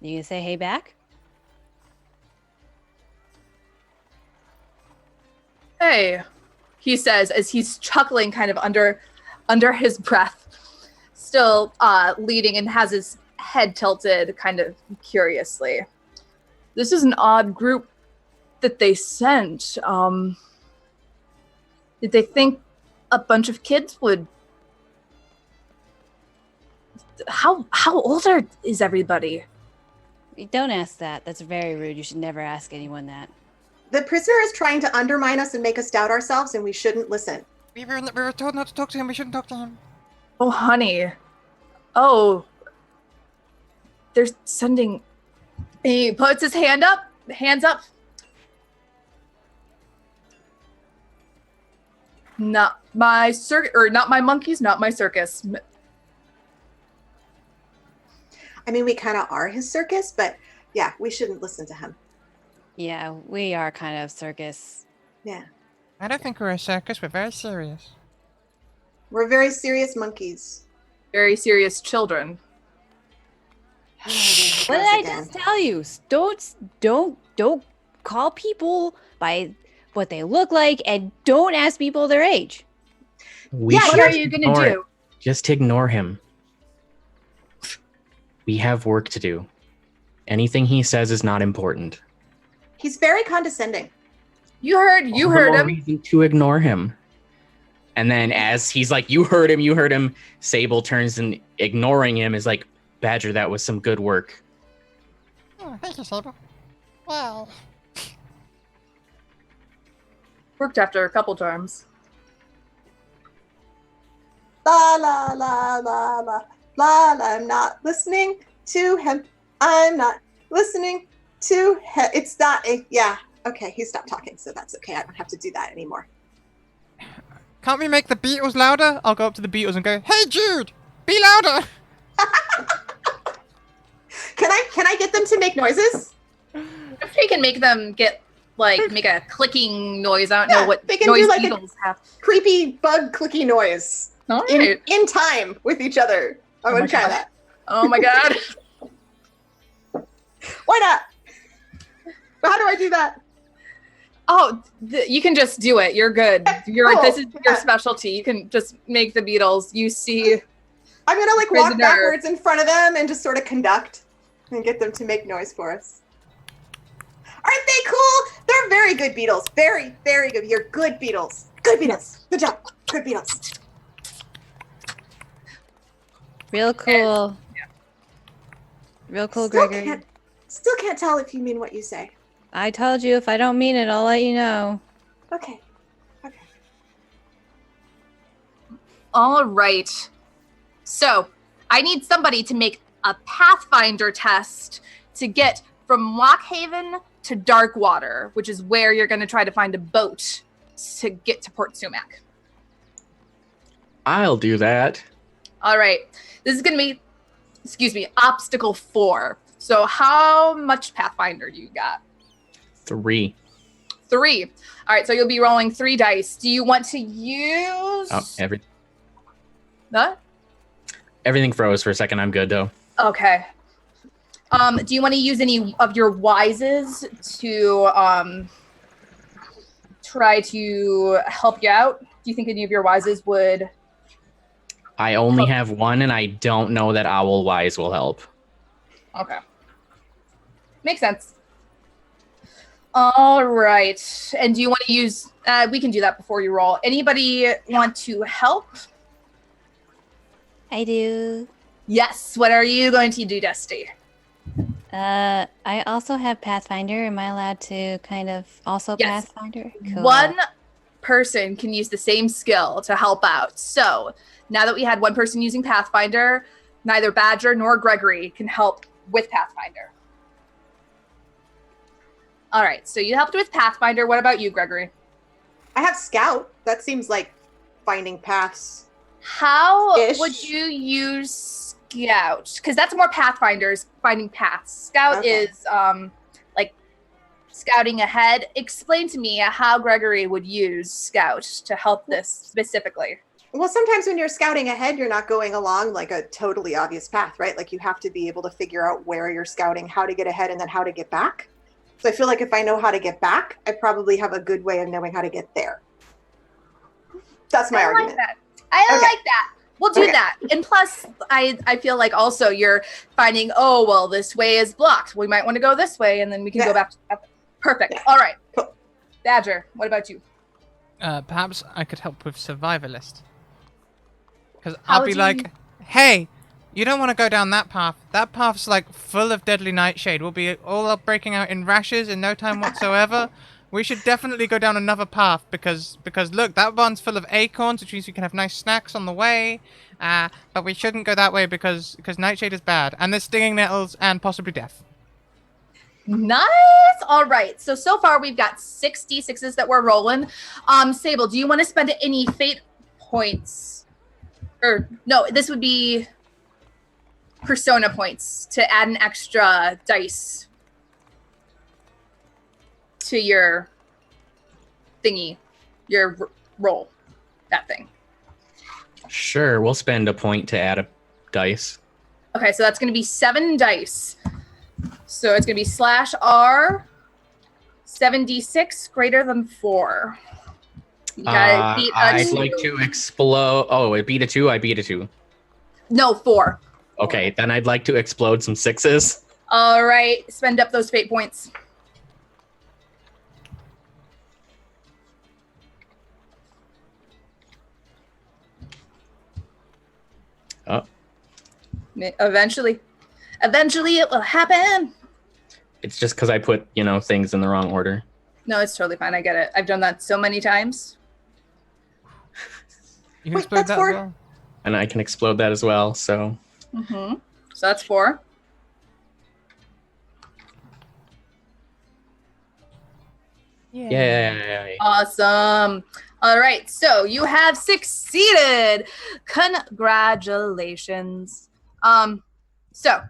You gonna say hey back? Hey, he says as he's chuckling kind of under his breath, still leading and has his head tilted kind of curiously. This is an odd group that they sent. Did they think a bunch of kids would... How old is everybody? Don't ask that. That's very rude. You should never ask anyone that. The prisoner is trying to undermine us and make us doubt ourselves, and we shouldn't listen. We were told not to talk to him. We shouldn't talk to him. Oh, honey. Oh. They're sending... He puts his hands up. Not my not my monkeys, not my circus. I mean, we kind of are his circus, but yeah, we shouldn't listen to him. Yeah, we are kind of circus. Yeah. I don't think we're a circus. We're very serious. We're very serious monkeys. Very serious children. What did I just tell you? Don't call people by what they look like, and don't ask people their age. We What should are you gonna ignore it. do? Just ignore him. We have work to do. Anything he says is not important. He's very condescending. You heard All the more him. reason to ignore him. And then as he's like, you heard him, Sable turns and ignoring him is like, Badger, that was some good work. Oh, thank you, Sable. Wow. Worked after a couple times. La la la la la la la. I'm not listening to him. I'm not listening to him. It's not a yeah. Okay, he stopped talking, so that's okay. I don't have to do that anymore. Can't we make the Beatles louder? I'll go up to the Beatles and go, Hey, Jude! Be louder! Can I get them to make noises? If we can make them make a clicking noise, I don't know Yeah, what they can noise do like beetles have. Creepy bug clicky noise All right. in time with each other. I Oh want my to try God. that. Oh my god. Why not? But how do I do that? Oh, you can just do it. You're good. Cool. This is your Yeah. specialty. You can just make the Beatles. You see, I'm gonna like walk Prisoner. backwards in front of them and just sort of conduct and get them to make noise for us. Aren't they cool? They're very good Beatles. Very, very good. You're good Beatles. Good Beatles. Good job. Good Beatles. Real cool. Real cool, Still Gregory. Still can't tell if you mean what you say. I told you if I don't mean it, I'll let you know. Okay. Okay. all right. So I need somebody to make a Pathfinder test to get from Lockhaven to Darkwater, which is where you're going to try to find a boat to get to Port Sumac. I'll do that. All right. This is going to be, obstacle 4. So how much Pathfinder do you got? 3. 3. All right, so you'll be rolling 3 dice. Do you want to use... Oh, What? everything froze for a second. I'm good, though. Okay. Do you want to use any of your wises to try to help you out? Do you think any of your wises would... I only have 1, and I don't know that Owl Wise will help. Okay. Makes sense. All right. And do you want to use... we can do that before you roll. Anybody want to help? I do. Yes. What are you going to do, Dusty? I also have Pathfinder. Am I allowed to kind of also Yes. Pathfinder? Cool. One person can use the same skill to help out. So now that we had one person using Pathfinder, neither Badger nor Gregory can help with Pathfinder. All right. So you helped with Pathfinder. What about you, Gregory? I have Scout. That seems like finding paths. How Ish. would you use Scout? Because that's more Pathfinders, finding paths. Scout Okay. is like scouting ahead. Explain to me how Gregory would use Scout to help this specifically. Well, sometimes when you're scouting ahead, you're not going along like a totally obvious path, right? Like you have to be able to figure out where you're scouting, how to get ahead, and then how to get back. So I feel like if I know how to get back, I probably have a good way of knowing how to get there. That's my argument. Like that. I Okay. like that. We'll do Okay. that. And plus, I feel like also you're finding, oh, well, this way is blocked. We might want to go this way, and then we can Yeah. go back. Perfect. Yeah. All right. Cool. Badger, what about you? Perhaps I could help with Survivalist. Because How I'll be do like, you- hey, you don't want to go down that path. That path's like full of deadly nightshade. We'll be all up breaking out in rashes in no time whatsoever. We should definitely go down another path because look, that one's full of acorns, which means we can have nice snacks on the way. But we shouldn't go that way because nightshade is bad, and there's stinging nettles and possibly death. Nice. All right. So far we've got 66s that we're rolling. Sable, do you want to spend any fate points? Or no, this would be persona points to add an extra dice to your thingy, your roll, that thing. Sure, we'll spend a point to add a dice. Okay, so that's going to be 7 dice. So it's going to be /R 7d6 greater than 4. You gotta beat a I'd 2. like to explode. Oh, it beat a 2. I beat a 2. No, 4. Okay, then I'd like to explode some 6s. All right, spend up those fate points. Oh, Eventually it will happen. it's just because I put things in the wrong order. No, it's totally fine. I get it. I've done that so many times. You can Wait, explode that's that for- as well. And I can explode that as well. So Mm-hmm. So that's 4. yay! Awesome. All right, so you have succeeded. Congratulations. So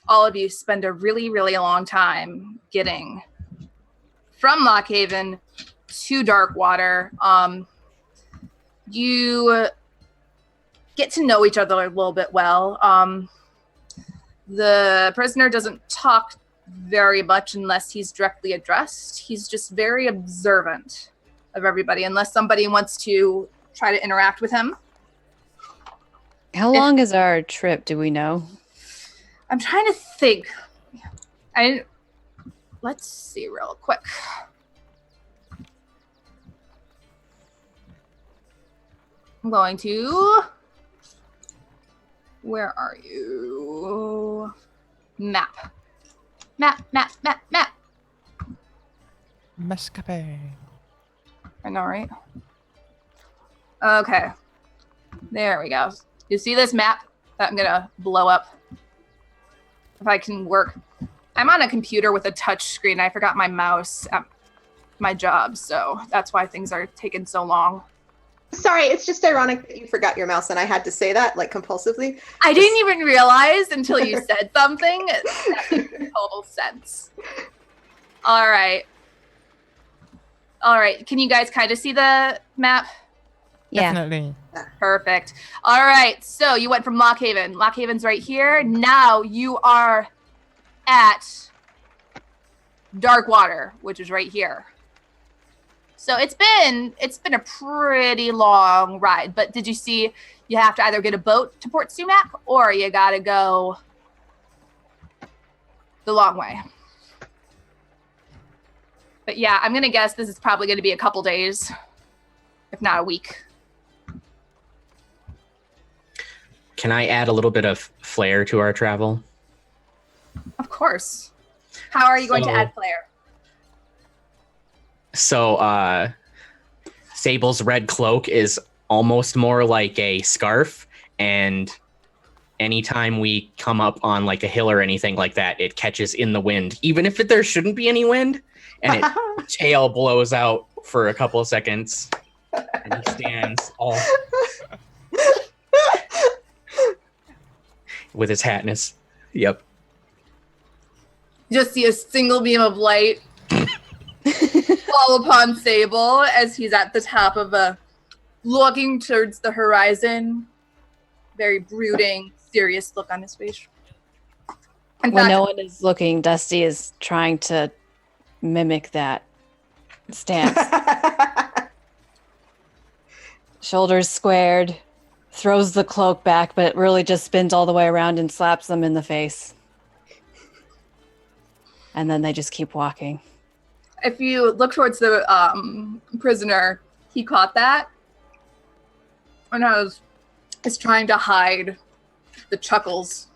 all of you spend a really, really long time getting from Lockhaven to Darkwater. You get to know each other a little bit well. The prisoner doesn't talk very much unless he's directly addressed. He's just very observant of everybody unless somebody wants to try to interact with him. How long is our trip? Do we know? I'm trying to think. Let's see real quick. I'm going to... Where are you? Map. Mescape. I know, right? Okay. There we go. You see this map that I'm going to blow up? if I can work. I'm on a computer with a touch screen. I forgot my mouse at my job, so that's why things are taking so long. Sorry, it's just ironic that you forgot your mouse and I had to say that, like, compulsively. I didn't even realize until you said something. That makes total sense. All right. Can you guys kind of see the map? Yeah. Definitely. Perfect. All right. So you went from Lockhaven. Lockhaven's right here. Now you are at Darkwater, which is right here. So it's been a pretty long ride. But did you see? You have to either get a boat to Port Sumac, or you gotta go the long way. But yeah, I'm gonna guess this is probably gonna be a couple days, if not a week. Can I add a little bit of flair to our travel? Of course. How are you going to add flair? So, Sable's red cloak is almost more like a scarf, and anytime we come up on like a hill or anything like that, it catches in the wind, even if there shouldn't be any wind, and its tail blows out for a couple of seconds, and he stands all with his hat and his, yep. Just see a single beam of light fall upon Sable as he's at the top of looking towards the horizon. Very brooding, serious look on his face. In When fact, no one is looking, Dusty is trying to mimic that stance. Shoulders squared, throws the cloak back, but it really just spins all the way around and slaps them in the face. And then they just keep walking. if you look towards the prisoner, he caught that and is trying to hide the chuckles.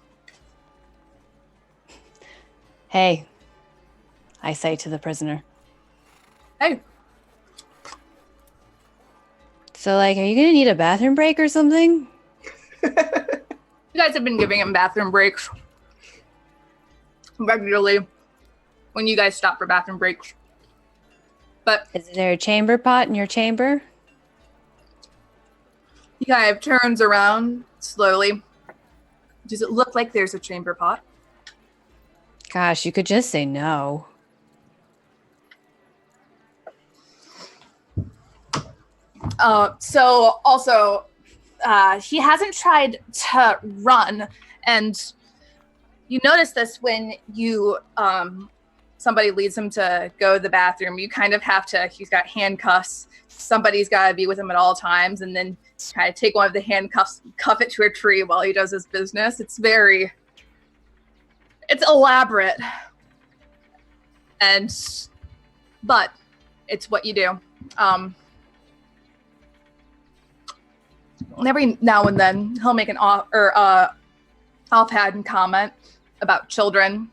Hey, I say to the prisoner. Hey. So, like, are you going to need a bathroom break or something? You guys have been giving him bathroom breaks regularly when you guys stop for bathroom breaks. But Is there a chamber pot in your chamber? he kind of turns around slowly. Does it look like there's a chamber pot? Gosh, you could just say no. So also, he hasn't tried to run, and you notice this when you somebody leads him to go to the bathroom. You kind of have to. He's got handcuffs. Somebody's got to be with him at all times, and then kind of take one of the handcuffs, cuff it to a tree while he does his business. It's elaborate, but it's what you do. Every now and then he'll make an offhand comment about children.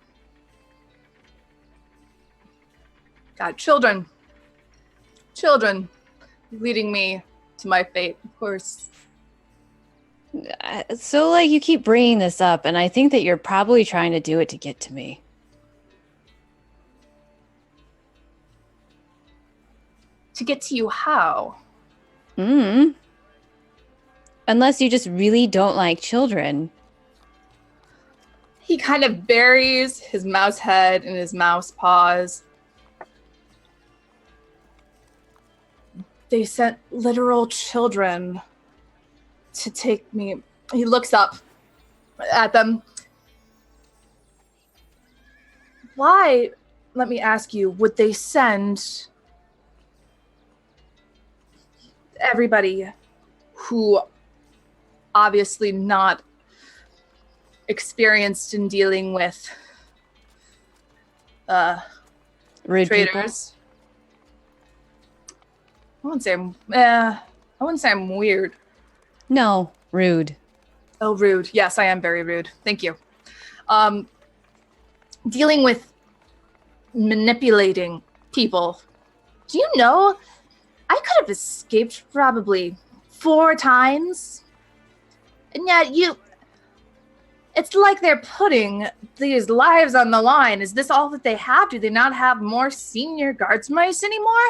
God, children leading me to my fate, of course. So, like, you keep bringing this up, and I think that you're probably trying to do it to get to me. To get to you, how? Unless you just really don't like children. He kind of buries his mouse head in his mouse paws. They sent literal children to take me. He looks up at them. Why, let me ask you, would they send everybody who obviously not experienced in dealing with Rude traitors? I wouldn't say I'm weird. No, rude. Oh, rude. Yes, I am very rude. Thank you. Dealing with manipulating people. Do you know, I could have escaped probably 4 times. And yet It's like they're putting these lives on the line. Is this all that they have? Do they not have more senior guards mice anymore?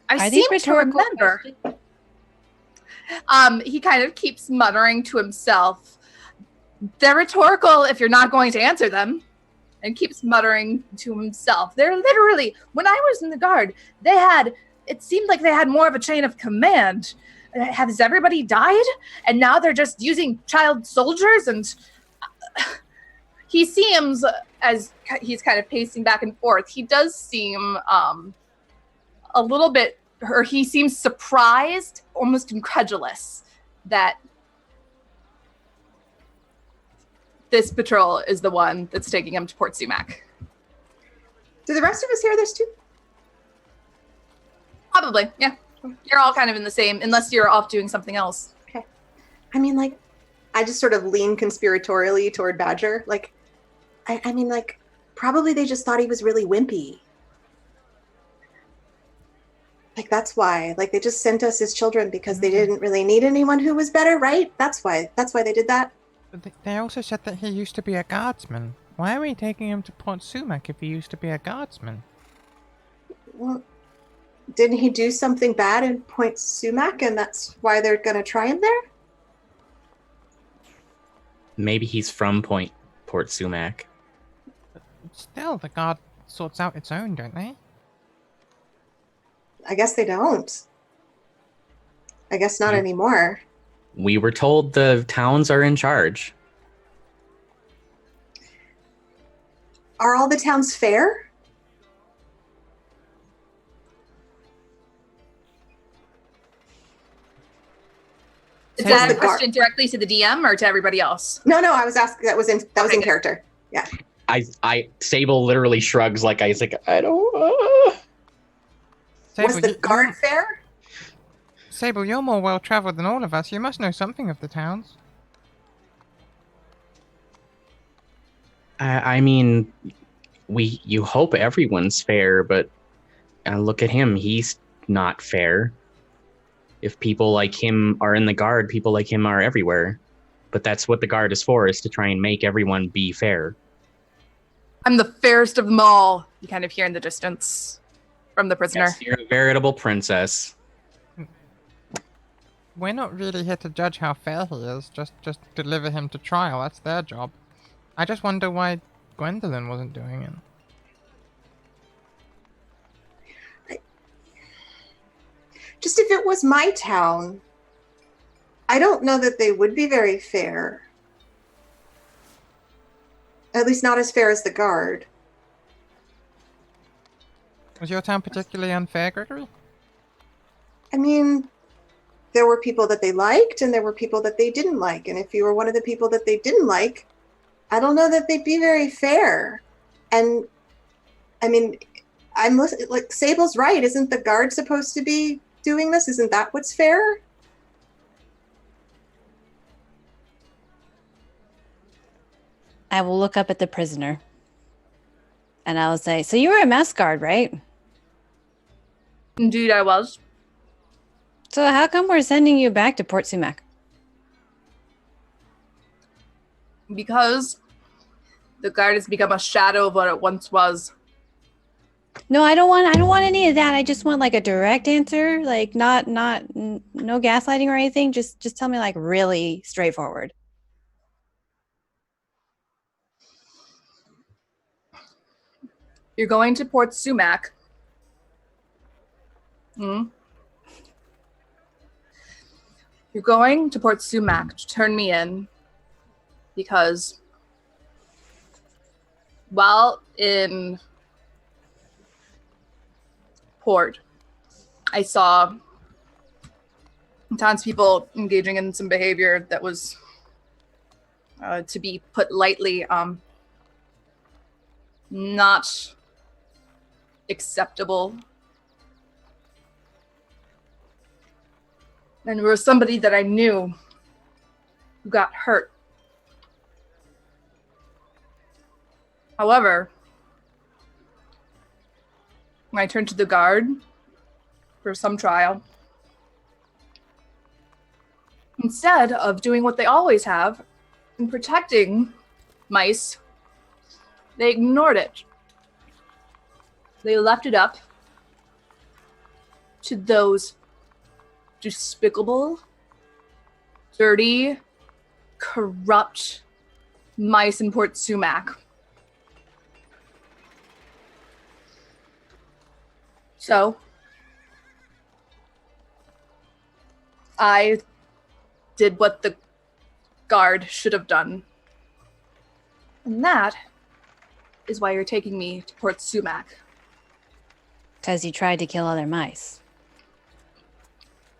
I Are these seem to rhetorical remember. He kind of keeps muttering to himself. They're rhetorical if you're not going to answer them. And keeps muttering to himself. They're literally, when I was in the guard, it seemed like they had more of a chain of command. Has everybody died? And now they're just using child soldiers? And he seems, as he's kind of pacing back and forth, he does seem a little bit, or he seems surprised, almost incredulous that this patrol is the one that's taking him to Port Sumac. Do the rest of us hear this too? Probably, yeah. You're all kind of in the same, unless you're off doing something else. Okay. I mean, like, I just sort of lean conspiratorially toward Badger. Like, I mean, like, probably they just thought he was really wimpy. Like, that's why. Like, they just sent us as children because they didn't really need anyone who was better, right? That's why. That's why they did that. But they also said that he used to be a guardsman. Why are we taking him to Port Sumac if he used to be a guardsman? Well, didn't he do something bad in Point Sumac, and that's why they're going to try him there? Maybe he's from Port Sumac. Still, the guard sorts out its own, don't they? I guess they don't. I guess not anymore. We were told the towns are in charge. Are all the towns fair? Is What's that a the guard? question directly to the DM or to everybody else? No, I was asking. That was in character. Yeah. Sable literally shrugs like I don't. Sable, Was the guard fair? Sable, you're more well-traveled than all of us. You must know something of the towns. I mean, you hope everyone's fair, but look at him. He's not fair. If people like him are in the guard, people like him are everywhere. But that's what the guard is for, is to try and make everyone be fair. I'm the fairest of them all. You kind of hear in the distance from the prisoner. Yes, you're a veritable princess. We're not really here to judge how fair he is, just deliver him to trial. That's their job. I just wonder why Gwendolyn wasn't doing it. Just if it was my town, I don't know that they would be very fair. At least not as fair as the guard. Was your town particularly unfair, Gregory? I mean, there were people that they liked and there were people that they didn't like. And if you were one of the people that they didn't like, I don't know that they'd be very fair. And I mean, I'm listening, like, Sable's right. Isn't the guard supposed to be doing this? Isn't that what's fair? I will look up at the prisoner. And I will say, so you were a MouseGuard, right? Indeed, I was. So how come we're sending you back to Port Sumac? Because the guard has become a shadow of what it once was. No, I don't want any of that. I just want like a direct answer, like no gaslighting or anything. Just tell me like really straightforward. You're going to Port Sumac. You're going to Port Sumac to turn me in because while in port, I saw townspeople engaging in some behavior that was, to be put lightly, not acceptable. And there was somebody that I knew who got hurt. However, when I turned to the guard for some trial, and instead of doing what they always have and protecting mice, they ignored it. They left it up to those despicable, dirty, corrupt mice in Port Sumac. So, I did what the guard should have done. And that is why you're taking me to Port Sumac. Because you tried to kill other mice.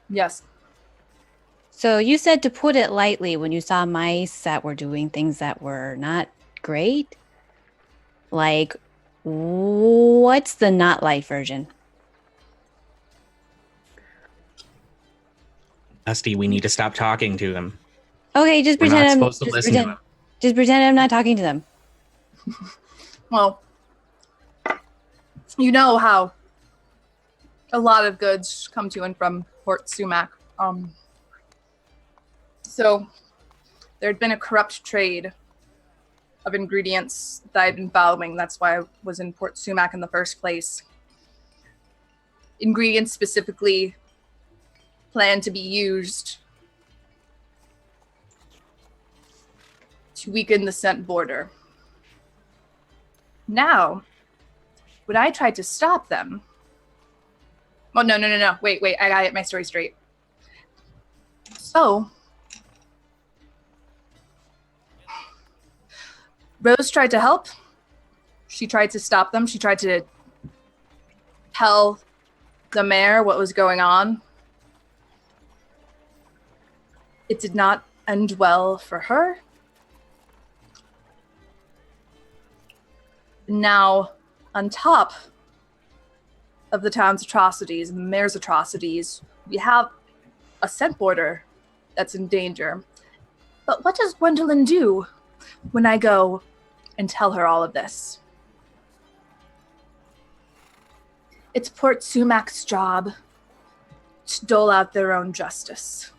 Yes. So you said to put it lightly when you saw mice that were doing things that were not great? Like, what's the not light version? Dusty, we need to stop talking to them. Okay, just We're not pretend I'm supposed to just listen to pretend, them. just pretend I'm not talking to them. Well, you know how a lot of goods come to and from Port Sumac. So there had been a corrupt trade of ingredients that I'd been following. That's why I was in Port Sumac in the first place. Ingredients specifically planned to be used to weaken the scent border. Now, when I tried to stop them... Oh, no. Wait. I gotta get my story straight. So, Rose tried to help. She tried to stop them. She tried to tell the mayor what was going on. It did not end well for her. Now, on top of the town's atrocities and the mayor's atrocities, we have a scent border that's in danger. But what does Gwendolyn do when I go and tell her all of this? It's Port Sumac's job to dole out their own justice.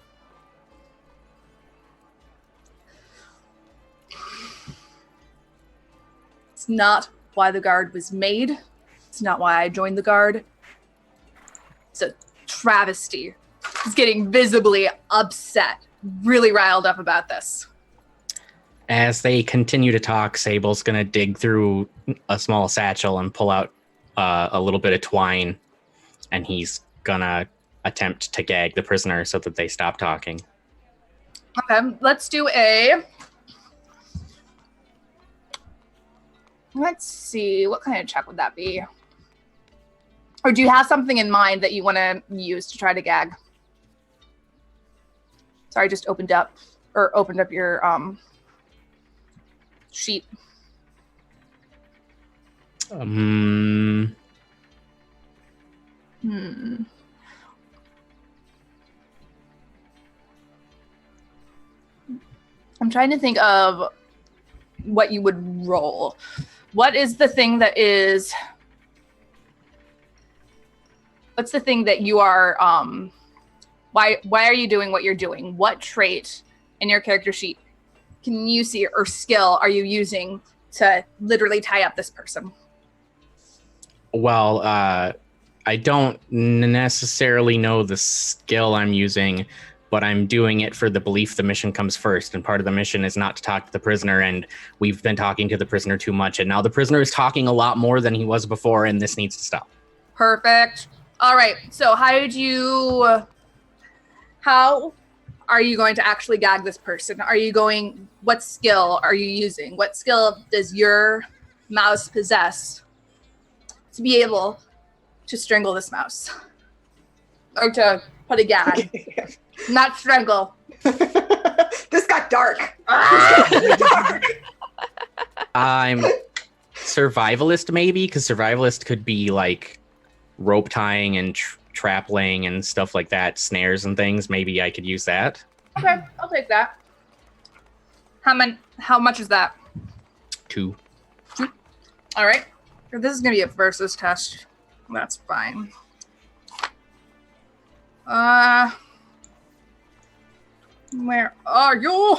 It's not why the guard was made. It's not why I joined the guard. It's a travesty. He's getting visibly upset, really riled up about this. As they continue to talk, Sable's going to dig through a small satchel and pull out a little bit of twine, and he's going to attempt to gag the prisoner so that they stop talking. Okay, let's do a... Let's see, what kind of check would that be? Or do you have something in mind that you want to use to try to gag? Sorry, I just opened up your sheet. Um, I'm trying to think of what you would roll. What is the thing that is... What's the thing that you are... Why are you doing what you're doing? What trait in your character sheet can you see or skill are you using to literally tie up this person? Well, I don't necessarily know the skill I'm using, but I'm doing it for the belief the mission comes first. And part of the mission is not to talk to the prisoner. And we've been talking to the prisoner too much. And now the prisoner is talking a lot more than he was before. And this needs to stop. Perfect. All right. So how are you going to actually gag this person? What skill are you using? What skill does your mouse possess to be able to strangle this mouse? Or to put a gag. Not strangle. This got dark. I'm survivalist, maybe, because survivalist could be like rope tying and trap laying and stuff like that, snares and things. Maybe I could use that. Okay, I'll take that. How much is that? 2. All right. This is going to be a versus test. That's fine. Where are you?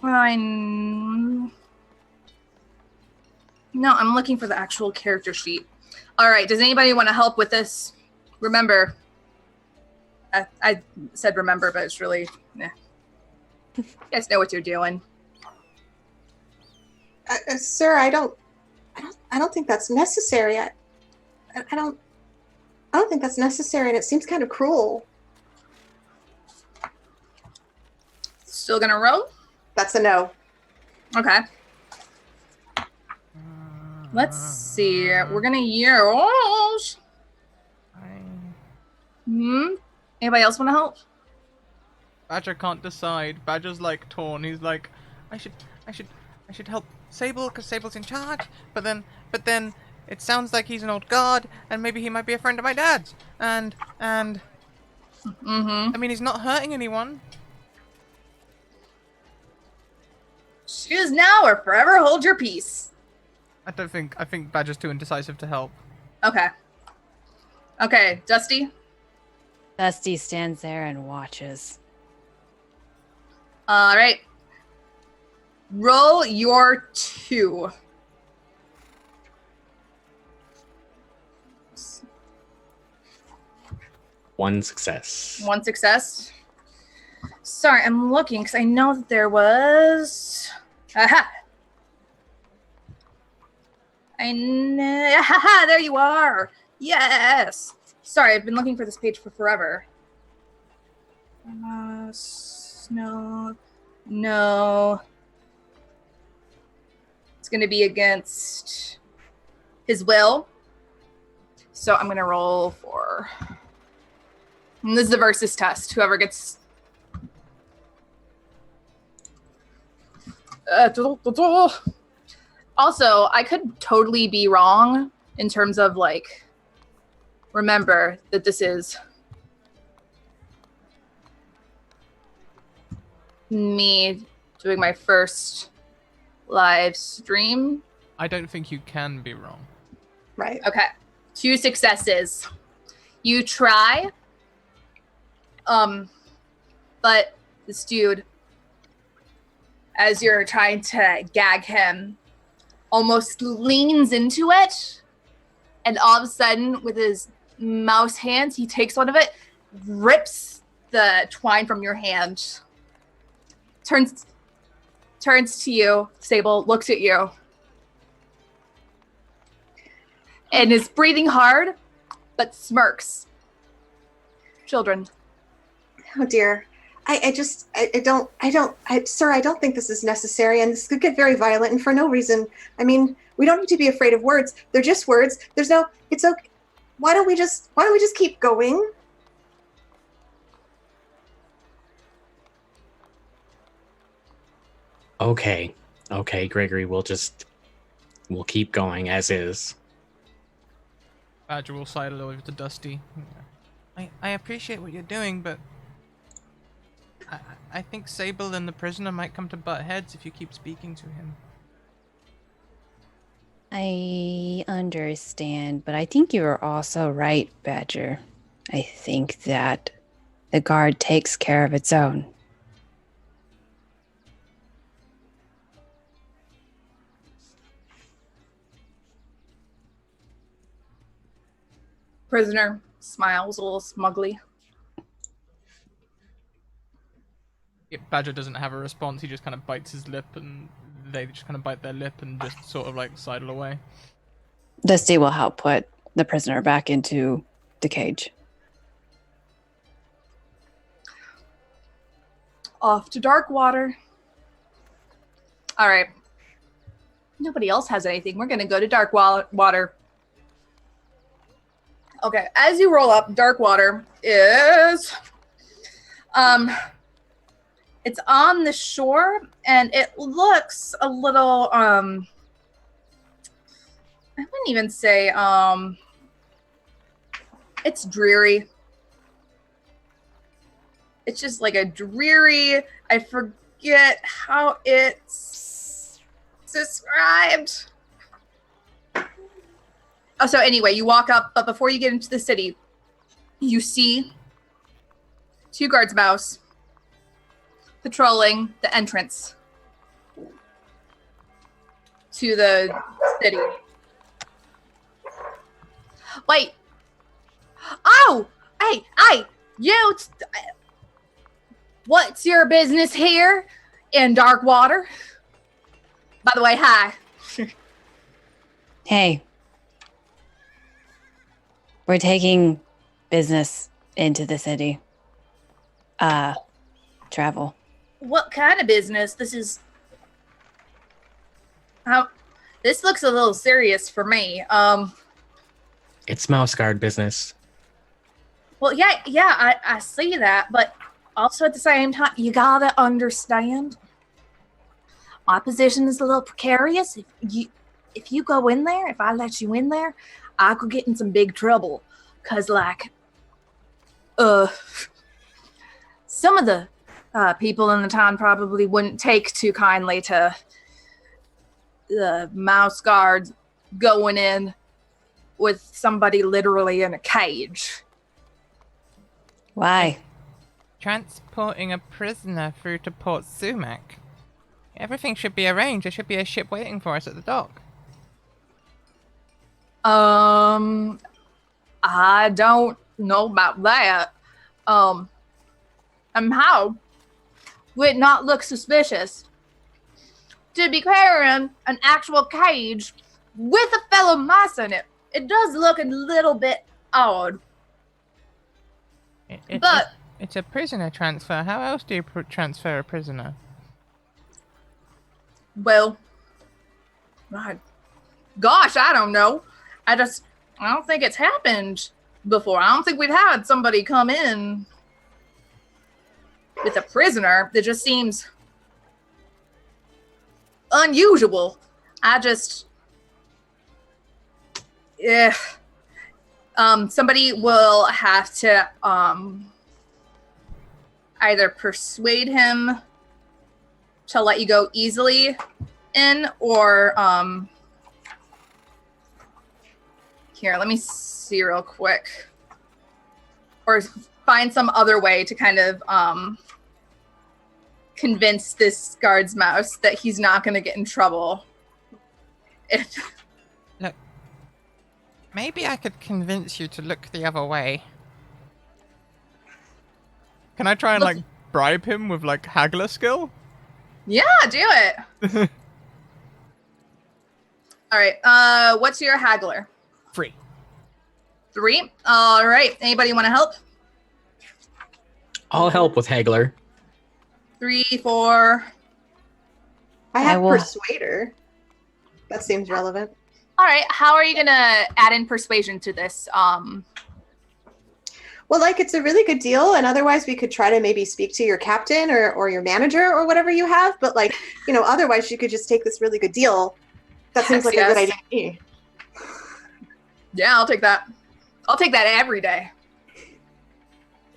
Fine. No, I'm looking for the actual character sheet. All right, does anybody want to help with this? Remember. I said remember, but it's really, You guys know what you're doing. Sir, I don't think that's necessary. I don't think that's necessary, and it seems kind of cruel. Still gonna roll? That's a no. Okay. Let's see. We're gonna use. Anybody else want to help? Badger can't decide. Badger's like torn. He's like, I should help Sable because Sable's in charge. But then it sounds like he's an old guard, and maybe he might be a friend of my dad's. And I mean, he's not hurting anyone. Choose now or forever hold your peace. I think Badger's too indecisive to help. Okay. Okay, Dusty. Dusty stands there and watches. All right. Roll your 2. One success. 1 success. Sorry, I'm looking because I know that there was. Aha! Haha, there you are. Yes. Sorry, I've been looking for this page for forever. No. It's going to be against his will. So I'm going to roll for. And this is the versus test. Whoever gets. Also, I could totally be wrong in terms of like. Remember that this is me doing my first live stream. I don't think you can be wrong. Right. Okay. 2 successes. You try. But this dude, as you're trying to gag him, almost leans into it. And all of a sudden, with his mouse hands, he takes one of it, rips the twine from your hand, turns to you, Sable, looks at you, and is breathing hard, but smirks. Children. Oh dear. Sir, I don't think this is necessary, and this could get very violent, and for no reason. I mean, we don't need to be afraid of words. They're just words. It's okay. Why don't we just keep going? Okay, Gregory, we'll keep going as is. Badger will sidle over to Dusty. I appreciate what you're doing, but I think Sable and the prisoner might come to butt heads if you keep speaking to him. I understand, but I think you are also right, Badger. I think that the guard takes care of its own. Prisoner smiles a little smugly. Yeah, Badger doesn't have a response. He just kind of bites his lip, and they just kind of bite their lip and just sort of like sidle away. Dusty will help put the prisoner back into the cage. Off to dark water. All right. Nobody else has anything. We're going to go to dark water. Okay, as you roll up, dark water is it's on the shore, and it looks a little I wouldn't even say it's dreary. It's just like a dreary, I forget how it's described. Oh, so anyway, you walk up, but before you get into the city, you see 2 guards mouse patrolling the entrance to the city. Wait. Oh! Hey! You! What's your business here in Darkwater? By the way, hi. Hey. We're taking business into the city. Travel. What kind of business? This looks a little serious for me. It's MouseGuard business. Well, yeah, I see that, but also at the same time, you gotta understand, my position is a little precarious. If you go in there, if I let you in there, I could get in some big trouble. 'Cause, like, some of the people in the town probably wouldn't take too kindly to the mouse guards going in with somebody literally in a cage. Why? Transporting a prisoner through to Port Sumac. Everything should be arranged. There should be a ship waiting for us at the dock. I don't know about that. And how would it not look suspicious to be carrying an actual cage with a fellow mice in it? It does look a little bit odd. It's a prisoner transfer. How else do you transfer a prisoner? Well, gosh, I don't know. I don't think it's happened before. I don't think we've had somebody come in with a prisoner. That just seems unusual. Somebody will have to either persuade him to let you go easily in, or here, let me see real quick, or find some other way to kind of convince this guard's mouse that he's not going to get in trouble. Look, maybe I could convince you to look the other way. Can I try and bribe him with haggler skill? Yeah, do it. All right. What's your haggler? 3. 3. All right. Anybody want to help? I'll help with Haggler. 3, 4. I have will- Persuader. That seems relevant. All right. How are you gonna add in persuasion to this? Well, it's a really good deal, and otherwise we could try to maybe speak to your captain or your manager or whatever you have. But otherwise you could just take this really good deal. That seems like a good idea to me. Yeah, I'll take that. I'll take that every day.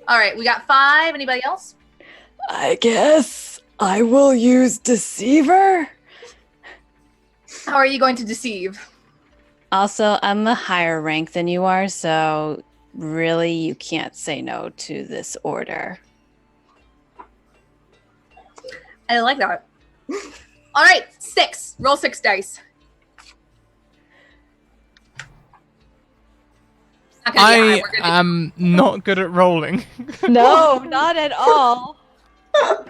All right, we got 5. Anybody else? I guess I will use Deceiver. How are you going to deceive? Also, I'm a higher rank than you are, so really you can't say no to this order. I like that. All right, 6. Roll 6 dice. Okay, I am not good at rolling. No, not at all. I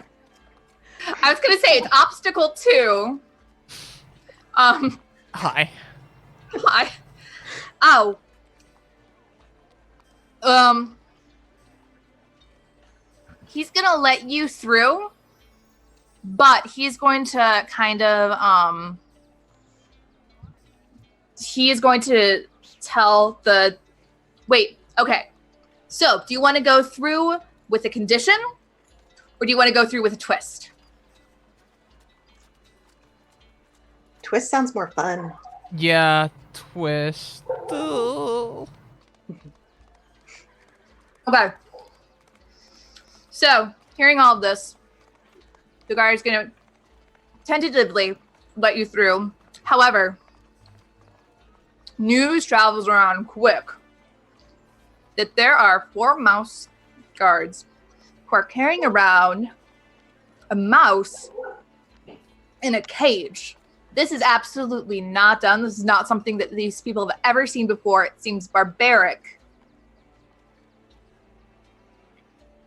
was gonna say it's obstacle 2. Hi. Hi. Oh. He's gonna let you through, but he's going to kind of he is going to tell the okay. So, do you want to go through with a condition, or do you want to go through with a twist? Twist sounds more fun. Yeah, twist. Ooh. Okay. So, hearing all of this, the guard is going to tentatively let you through. However, news travels around quick that there are 4 mouse guards who are carrying around a mouse in a cage. This is absolutely not done. This is not something that these people have ever seen before. It seems barbaric.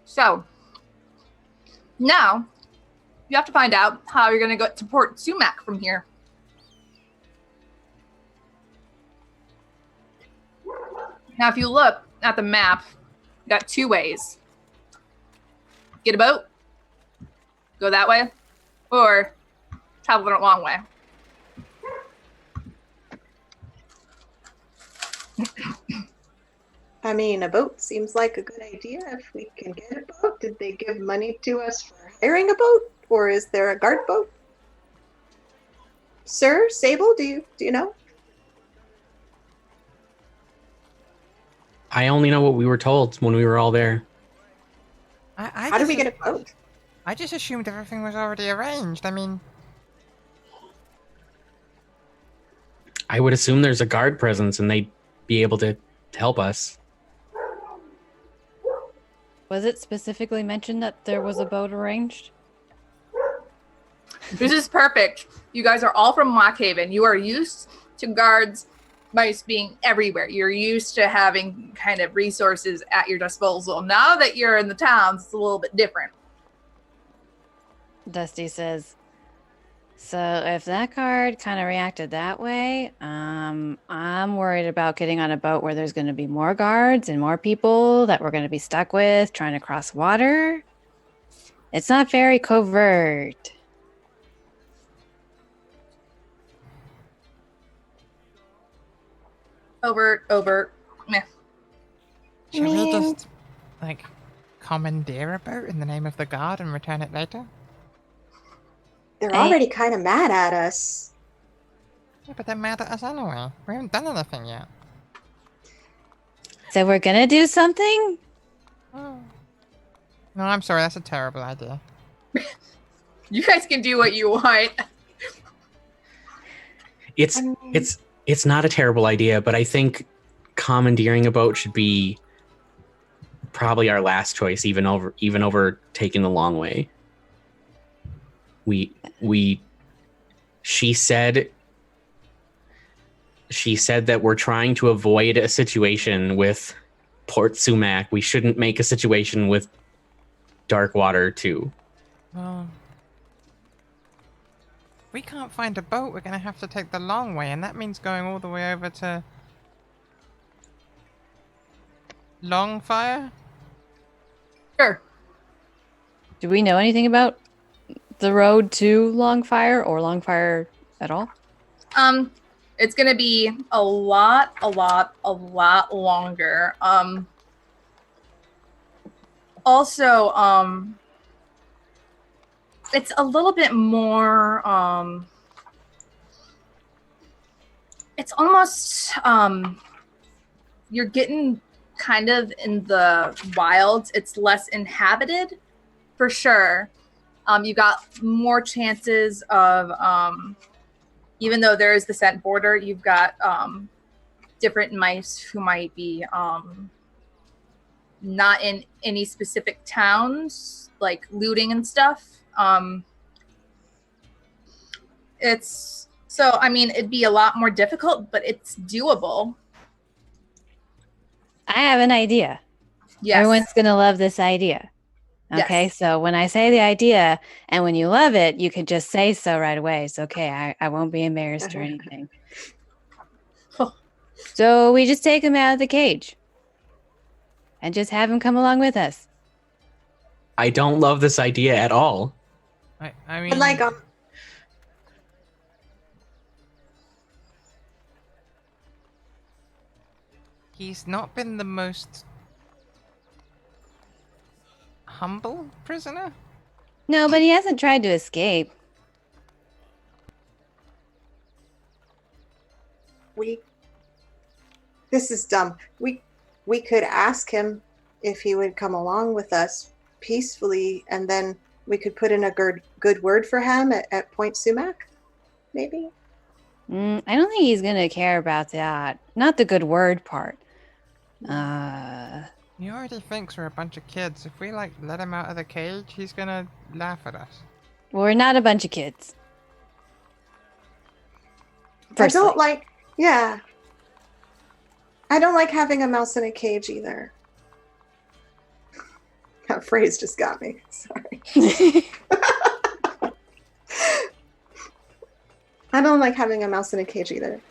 So, now, you have to find out how you're going to go to Port Sumac from here. Now, if you look at the map, you got two ways. Get a boat, go that way, or travel a long way. I mean, a boat seems like a good idea if we can get a boat. Did they give money to us for hiring a boat, or is there a guard boat? Sir, Sable, do you know? I only know what we were told when we were all there. How did we get a boat? I just assumed everything was already arranged. I mean, I would assume there's a guard presence and they'd be able to help us. Was it specifically mentioned that there was a boat arranged? This is perfect. You guys are all from Lockhaven. You are used to guards, mice being everywhere. You're used to having kind of resources at your disposal. Now that you're in the towns, it's a little bit different. Dusty says, so if that guard kind of reacted that way, I'm worried about getting on a boat where there's going to be more guards and more people that we're going to be stuck with trying to cross water. It's not very covert. Overt. Meh. should we just, like, commandeer a boat in the name of the guard and return it later? They're already kind of mad at us. Yeah, but they're mad at us anyway. We haven't done anything yet. So we're going to do something? Oh. No, I'm sorry. That's a terrible idea. You guys can do what you want. It's not a terrible idea, but I think commandeering a boat should be probably our last choice, even over taking the long way. She said that we're trying to avoid a situation with Port Sumac. We shouldn't make a situation with Darkwater too. Well, if we can't find a boat, we're going to have to take the long way, and that means going all the way over to Longfire? Sure. Do we know anything about the road to Longfire or Longfire at all? It's gonna be a lot longer. Also, it's a little bit more, it's almost, you're getting kind of in the wilds. It's less inhabited, for sure. You got more chances of, even though there is the scent border, you've got different mice who might be not in any specific towns, like looting and stuff. It's so, I mean, it'd be a lot more difficult, but it's doable. I have an idea. Yes. Everyone's going to love this idea. Okay, Yes. so when I say the idea and when you love it, you can just say so right away. It's okay. I won't be embarrassed or anything. So we just take him out of the cage and just have him come along with us. I don't love this idea at all. I mean, But like, he's not been the most humble prisoner? No, but he hasn't tried to escape. This is dumb. We could ask him if he would come along with us peacefully, and then we could put in a good word for him at Point Sumac, maybe. I don't think he's going to care about that. Not the good word part. Yeah, He already thinks we're a bunch of kids. If we, let him out of the cage, he's gonna laugh at us. We're not a bunch of kids. I don't like, yeah. I don't like having a mouse in a cage either. That phrase just got me. Sorry. I don't like having a mouse in a cage either.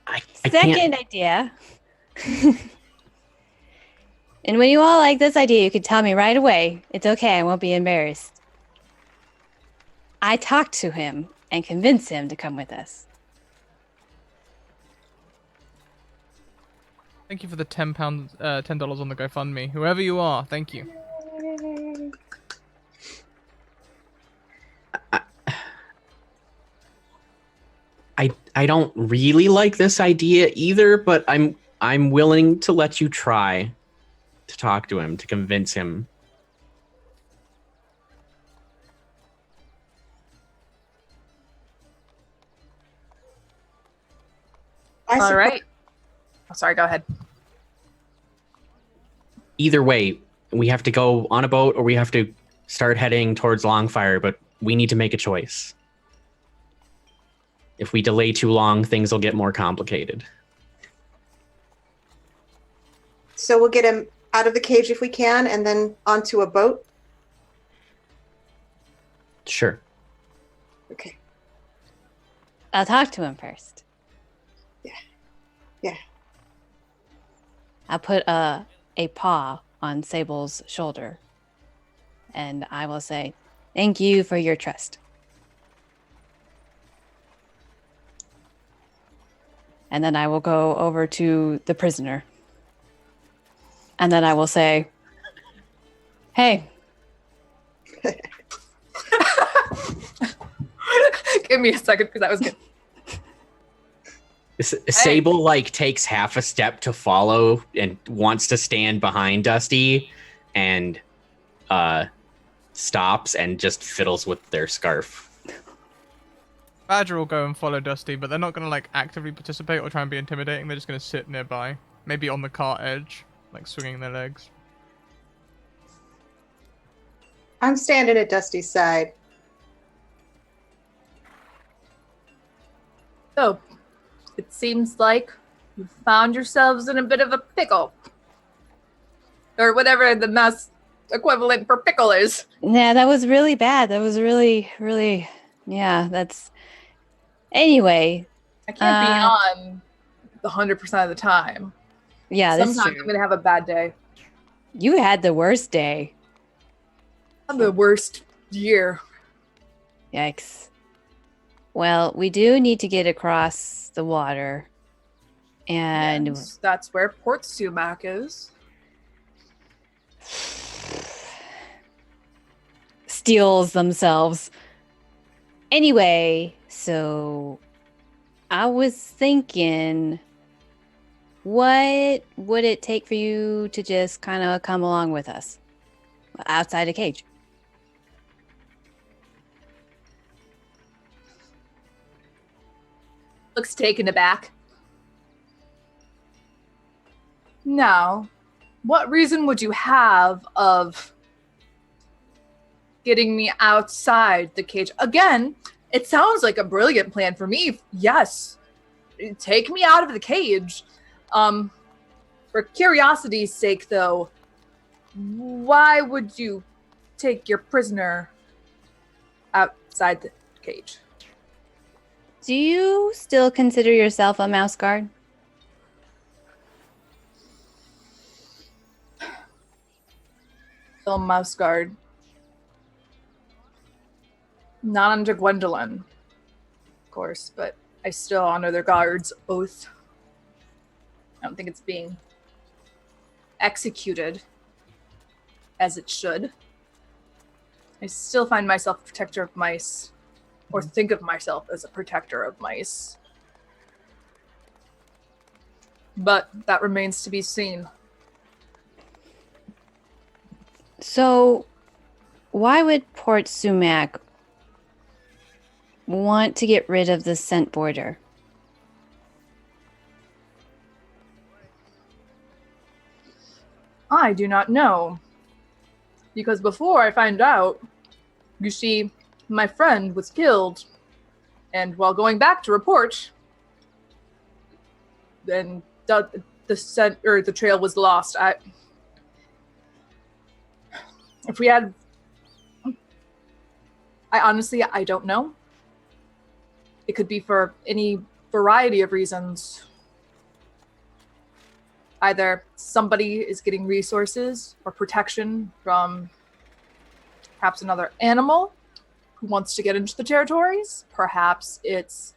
I Second can't. idea. And when you all like this idea, you can tell me right away. It's okay. I won't be embarrassed. I talked to him and convinced him to come with us. Thank you for the $10 on the GoFundMe. Whoever you are, thank you. I don't really like this idea either, but I'm willing to let you try to talk to him, to convince him. All right. Oh, sorry, go ahead. Either way, we have to go on a boat or we have to start heading towards Longfire, but we need to make a choice. If we delay too long, things will get more complicated. So we'll get him out of the cage if we can, and then onto a boat. Sure. Okay. I'll talk to him first. Yeah. I'll put a paw on Sable's shoulder. And I will say, thank you for your trust. And then I will go over to the prisoner. And then I will say, hey. Give me a second because that was good. Sable takes half a step to follow and wants to stand behind Dusty and stops and just fiddles with their scarf. Badger will go and follow Dusty, but they're not going to actively participate or try and be intimidating. They're just going to sit nearby, maybe on the cart edge, swinging their legs. I'm standing at Dusty's side. So, it seems like you found yourselves in a bit of a pickle. Or whatever the mouse equivalent for pickle is. Yeah, that was really bad. That was really, really, yeah, that's... Anyway. I can't be on the 100% of the time. Yeah, that's Sometimes true. I'm going to have a bad day. You had the worst day. I'm the worst year. Yikes. Well, we do need to get across the water. And that's where Port Sumac is. steals themselves. Anyway, so I was thinking, what would it take for you to just kind of come along with us outside a cage? Looks taken aback. Now, what reason would you have of getting me outside the cage? Again, it sounds like a brilliant plan for me. Yes. Take me out of the cage. For curiosity's sake, though, why would you take your prisoner outside the cage? Do you still consider yourself a MouseGuard? Still MouseGuard. Not under Gwendolyn, of course, but I still honor their guard's oath. I don't think it's being executed as it should. I still find myself a protector of mice, or think of myself as a protector of mice. But that remains to be seen. So, why would Port Sumac want to get rid of the scent border? I do not know. Because before I find out, you see, my friend was killed. And while going back to report, then the trail was lost. I don't know. It could be for any variety of reasons. Either somebody is getting resources or protection from perhaps another animal who wants to get into the territories. Perhaps it's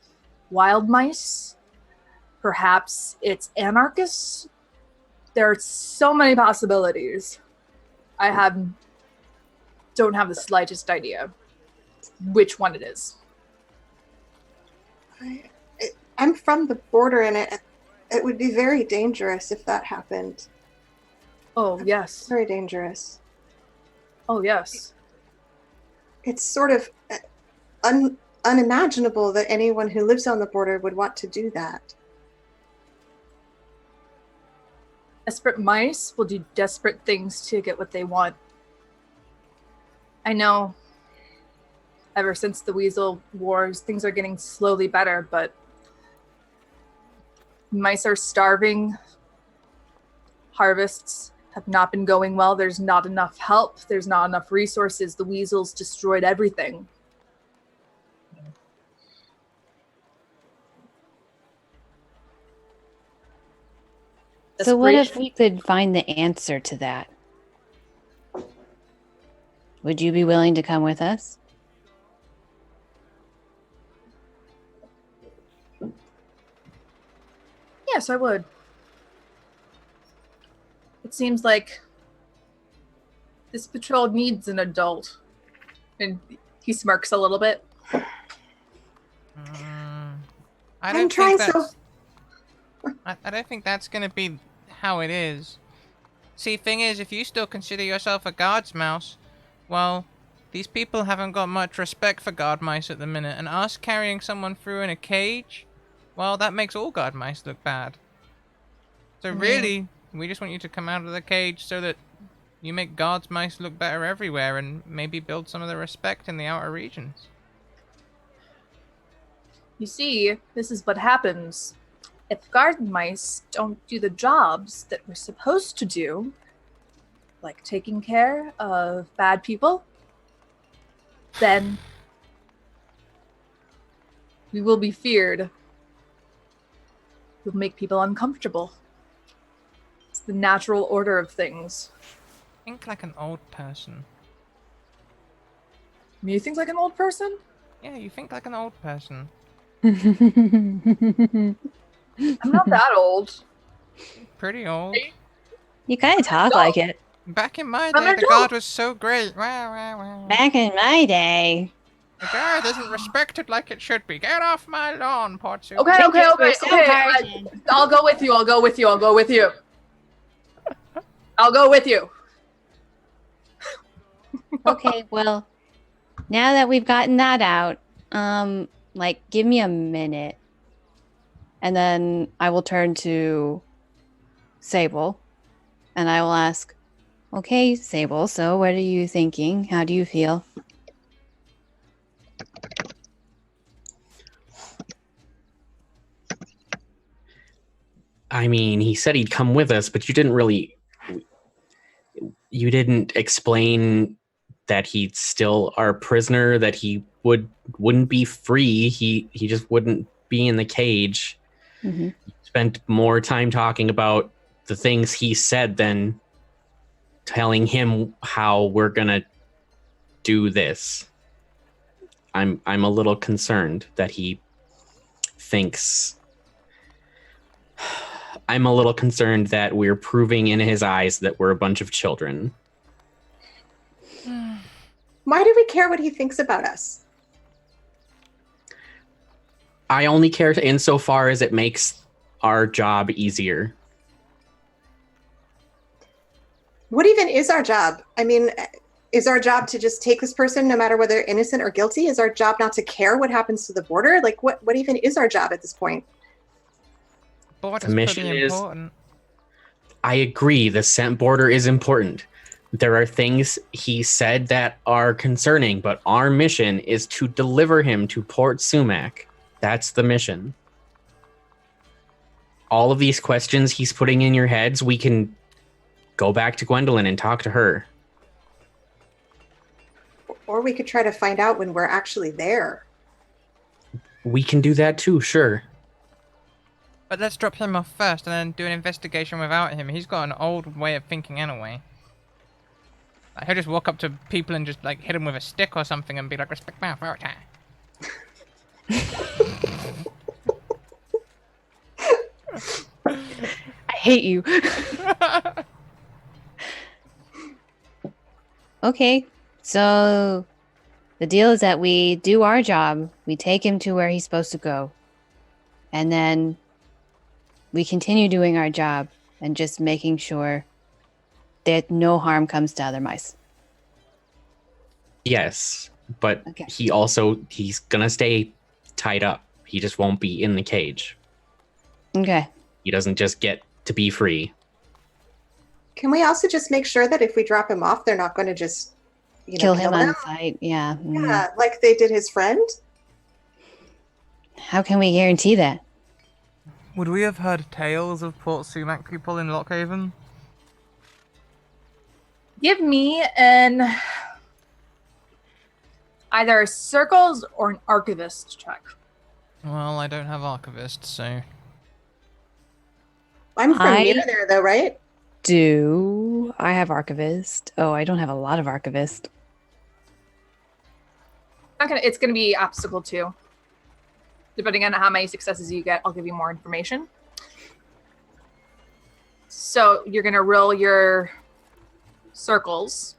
wild mice. Perhaps it's anarchists. There are so many possibilities. I don't have the slightest idea which one it is. I'm from the border, and it would be very dangerous if that happened. Oh, yes. Very dangerous. Oh, yes. It's sort of unimaginable that anyone who lives on the border would want to do that. Desperate mice will do desperate things to get what they want. I know ever since the Weasel Wars, things are getting slowly better, but mice are starving. Harvests have not been going well. There's not enough help. There's not enough resources. The weasels destroyed everything. So what if we could find the answer to that? Would you be willing to come with us? Yes, I would. It seems like this patrol needs an adult. And he smirks a little bit. I don't think that's going to be how it is. See, thing is, if you still consider yourself a guard's mouse, well, these people haven't got much respect for guard mice at the minute, and us carrying someone through in a cage, well, that makes all guard mice look bad. So really, we just want you to come out of the cage so that you make guards mice look better everywhere and maybe build some of the respect in the outer regions. You see, this is what happens. If guard mice don't do the jobs that we're supposed to do, like taking care of bad people, then we will be feared. We'll make people uncomfortable. It's the natural order of things. Think like an old person. You think like an old person? Yeah, you think like an old person. I'm not that old. Pretty old. You kind of talk like it. Back in my day, the guard was so great. Wow. Back in my day. The guard isn't respected like it should be. Get off my lawn, Potsu. Okay. I'll go with you. I'll go with you. Okay, well, now that we've gotten that out, give me a minute. And then I will turn to Sable. And I will ask, okay, Sable, so what are you thinking? How do you feel? I mean, he said he'd come with us, but you didn't explain that he's still our prisoner, that he wouldn't be free. He just wouldn't be in the cage. Mm-hmm. You spent more time talking about the things he said than telling him how we're gonna do this. I'm a little concerned that he thinks. I'm a little concerned that we're proving in his eyes that we're a bunch of children. Why do we care what he thinks about us? I only care insofar as it makes our job easier. What even is our job? I mean, is our job to just take this person no matter whether they're innocent or guilty? Is our job not to care what happens to the border? Like, what even is our job at this point? Border's The mission pretty is important. I agree. The scent border is important. There are things he said that are concerning, but our mission is to deliver him to Port Sumac. That's the mission. All of these questions he's putting in your heads, we can go back to Gwendolyn and talk to her. Or we could try to find out when we're actually there. We can do that too, sure. But let's drop him off first and then do an investigation without him. He's got an old way of thinking anyway. Like, he'll just walk up to people and just like hit them with a stick or something and be like, respect my authority. I hate you. Okay, so the deal is that we do our job. We take him to where he's supposed to go. And then we continue doing our job and just making sure that no harm comes to other mice. Yes, but Okay. he's gonna stay tied up. He just won't be in the cage. Okay. He doesn't just get to be free. Can we also just make sure that if we drop him off, they're not going to just Kill him on sight. Yeah. Yeah, like they did his friend? How can we guarantee that? Would we have heard tales of Port Sumac people in Lockhaven? Give me an either a circles or an archivist check. Well, I don't have archivists, so... I'm from near there, though, right? Do I have archivist? Oh, I don't have a lot of archivist. It's gonna be obstacle 2. Depending on how many successes you get, I'll give you more information. So you're gonna roll your circles.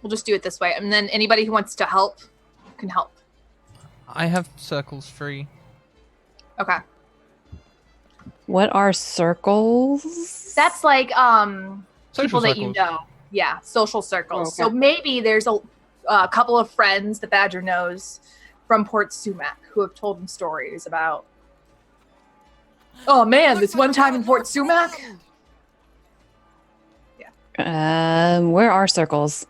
We'll just do it this way, and then anybody who wants to help can help. I have circles free. Okay. What are circles? That's like Social people that you circles. know. Yeah, social circles. Okay. So maybe there's a couple of friends that Badger knows from Port Sumac who have told him stories about. Oh man, this one time in Port Sumac. Where are circles?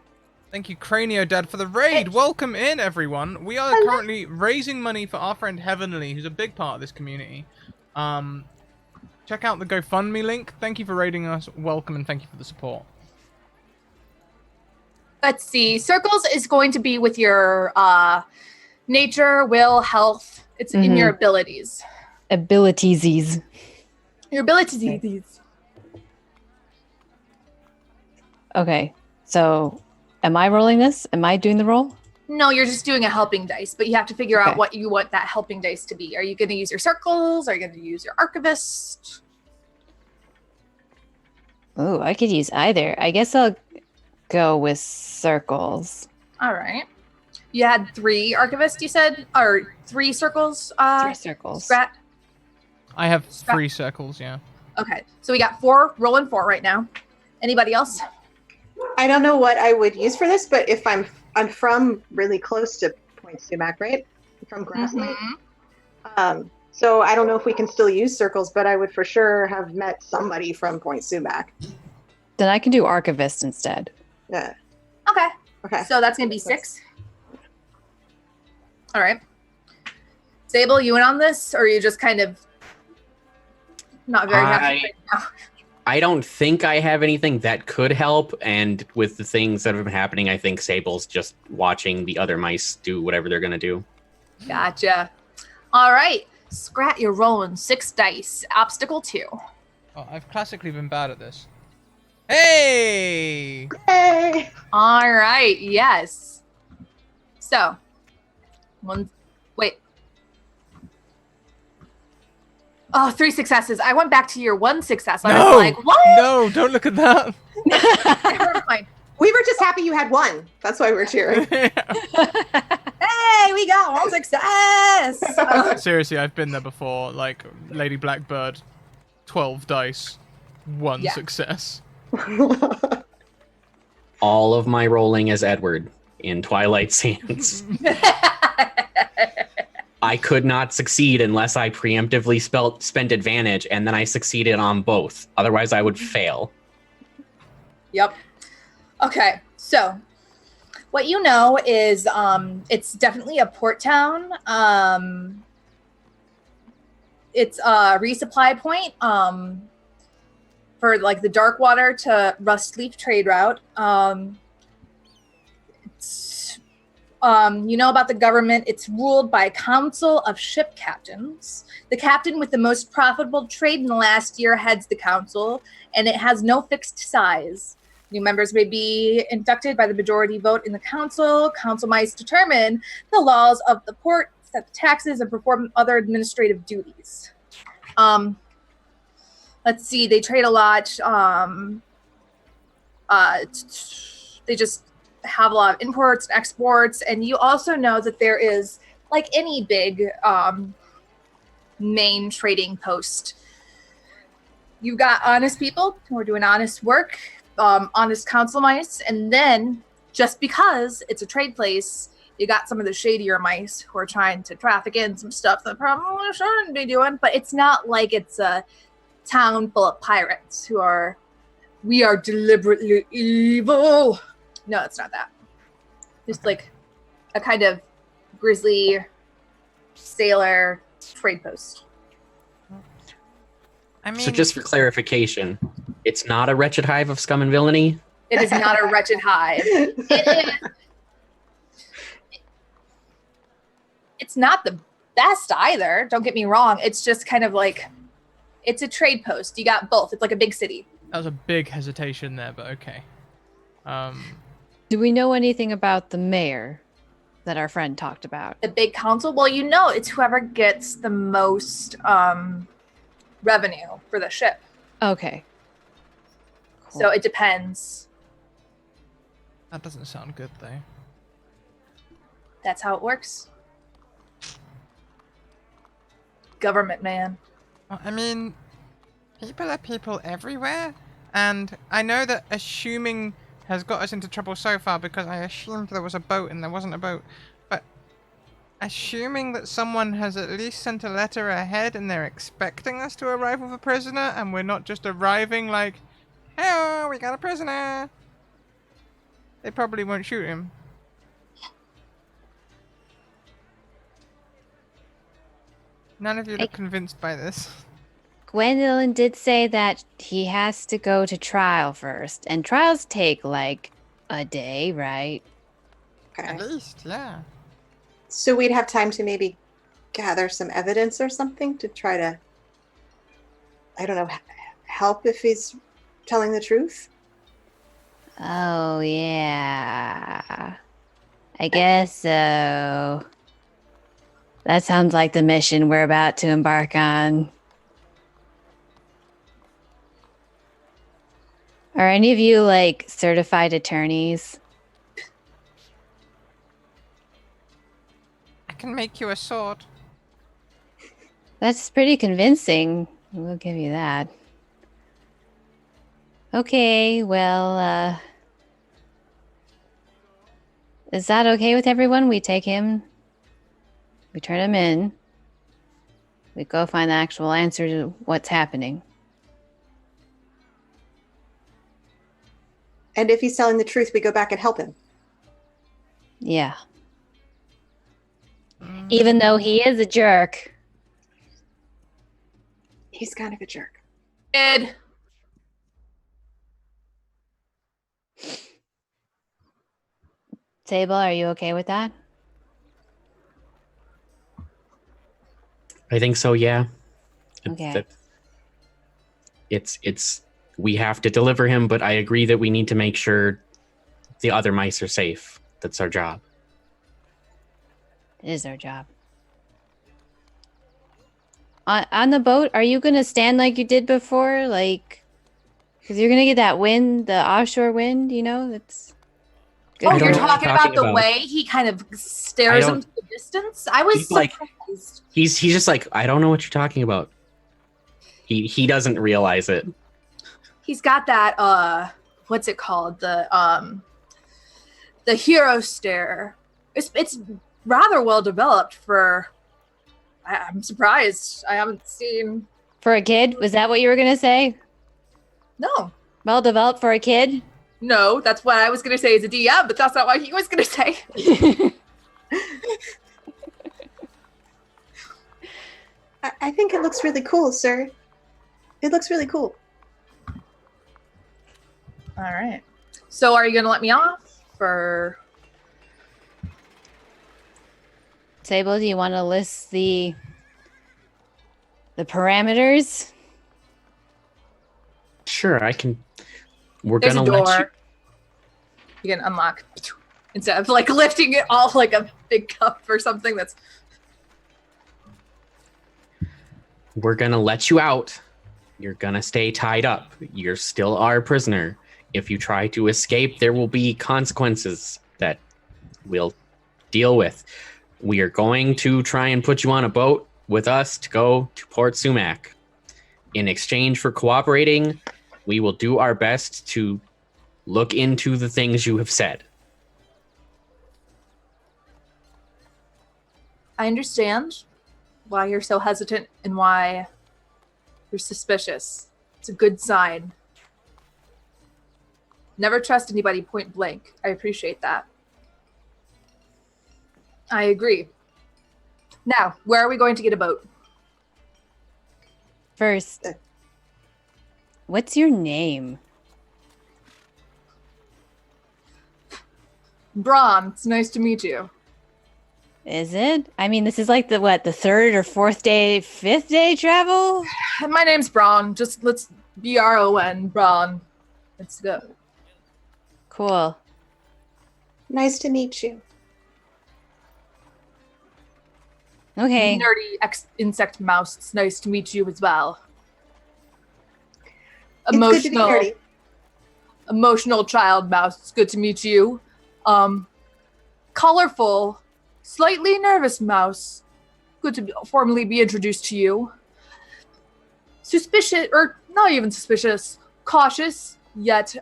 Thank you, Cranio Dad, for the raid. Welcome in, everyone. We are currently raising money for our friend Heavenleigh, who's a big part of this community. Check out the GoFundMe link. Thank you for raiding us. Welcome, and thank you for the support. Let's see. Circles is going to be with your nature, will, health. It's in your abilities. Abilities. Your abilities. Okay, so am I rolling this? Am I doing the roll? No, you're just doing a helping dice, but you have to figure out Okay. what you want that helping dice to be. Are you going to use your circles? Are you going to use your archivist? Oh, I could use either. I guess I'll go with circles. All right. You had 3 archivists, you said? Or 3 circles? 3 circles. Scrat? I have 3 circles, yeah. Okay. So we got 4, rolling 4 right now. Anybody else? I don't know what I would use for this, but if I'm from really close to Point Sumac, right? I'm from Grassland. Mhm. So I don't know if we can still use circles, but I would for sure have met somebody from Point Sumac. Then I can do archivist instead. Yeah. Okay. Okay. So that's going to be 6. All right. Sable, you in on this? Or are you just kind of not very happy right now? I don't think I have anything that could help, and with the things that have been happening, I think Sable's just watching the other mice do whatever they're gonna do. Gotcha. All right. Scrat, you're rolling 6 dice. Obstacle 2. Oh, I've classically been bad at this. Hey! Hey! All right. Yes. So, wait. Oh, 3 successes. I went back to your 1 success. I No! was like, what? No, don't look at that. Never mind. We were just happy you had 1. That's why we're cheering. Hey, we got 1 success. Seriously, I've been there before. Like, Lady Blackbird, 12 dice, 1 Yeah. success. All of my rolling as Edward in Twilight Sands. I could not succeed unless I preemptively spent advantage, and then I succeeded on both. Otherwise, I would fail. Yep. Okay, so what you know is it's definitely a port town. It's a resupply point for like the Darkwater to Rustleaf trade route. You know about the government. It's ruled by a council of ship captains. The captain with the most profitable trade in the last year heads the council, and it has no fixed size. New members may be inducted by the majority vote in the council. Council might determine the laws of the port, set the taxes, and perform other administrative duties. Let's see, they trade a lot. They just have a lot of imports and exports, and you also know that there is, like any big main trading post, you've got honest people who are doing honest work, honest council mice, and then just because it's a trade place, you got some of the shadier mice who are trying to traffic in some stuff that probably shouldn't be doing. But it's not like it's a town full of pirates who are, we are deliberately evil. No, it's not that. Just like a kind of grizzly sailor trade post. I mean, So just for clarification, it's not a wretched hive of scum and villainy? It is not a wretched hive. It is. It's not the best either. Don't get me wrong. It's just kind of like, it's a trade post. You got both. It's like a big city. That was a big hesitation there, but okay. Do we know anything about the mayor that our friend talked about? The big council. Well, you know, it's whoever gets the most revenue for the ship. Okay. Cool. So it depends. That doesn't sound good, though. That's how it works. Government, man. Well, I mean, people are people everywhere, and I know that assuming has got us into trouble so far because I assumed there was a boat and there wasn't a boat. But assuming that someone has at least sent a letter ahead and they're expecting us to arrive with a prisoner and we're not just arriving like, hey, we got a prisoner. They probably won't shoot him. None of you look convinced by this. Gwendolyn did say that he has to go to trial first, and trials take like a day, right? At least, yeah. So we'd have time to maybe gather some evidence or something to try to, I don't know, help if he's telling the truth? Oh, yeah. I guess so. That sounds like the mission we're about to embark on. Are any of you, like, certified attorneys? I can make you a sword. That's pretty convincing. We'll give you that. Okay, well, is that okay with everyone? We take him, we turn him in, we go find the actual answer to what's happening. And if he's telling the truth, we go back and help him. Yeah. Even though he is a jerk. He's kind of a jerk. Ed. Sable, are you okay with that? I think so, yeah. Okay. It's we have to deliver him, but I agree that we need to make sure the other mice are safe. That's our job. It is our job. On the boat, are you going to stand like you did before? Like, because you're going to get that wind, the offshore wind, you know? That's good. Oh, I don't you're know what talking you're about talking the about. way he kind of stares I don't- into the distance? I was He's like- surprised. He's just like, I don't know what you're talking about. He doesn't realize it. He's got that what's it called? The hero stare. It's rather well developed for I'm surprised. I haven't seen. For a kid? Was that what you were going to say? No. Well developed for a kid? No, that's what I was going to say as a DM, but that's not what he was going to say. I think it looks really cool, sir. It looks really cool. All right. So are you going to let me off? Or Sable, do you want to list the parameters? Sure, I can. We're there's gonna a door. let you. You can unlock instead of like lifting it off like a big cup or something. That's We're gonna let you out. You're gonna stay tied up. You're still our prisoner. If you try to escape, there will be consequences that we'll deal with. We are going to try and put you on a boat with us to go to Port Sumac. In exchange for cooperating, we will do our best to look into the things you have said. I understand why you're so hesitant and why you're suspicious. It's a good sign. Never trust anybody point blank. I appreciate that. I agree. Now, where are we going to get a boat? First, what's your name? Braun, it's nice to meet you. Is it? I mean, this is like the third or fifth day travel? My name's Braun. Just let's Bron, Braun. Let's go. Cool. Nice to meet you. Okay. Nerdy insect mouse. It's nice to meet you as well. It's good to be nerdy. Emotional child mouse. It's good to meet you. Colorful, slightly nervous mouse. Good to formally be introduced to you. Suspicious, or not even suspicious. Cautious, yet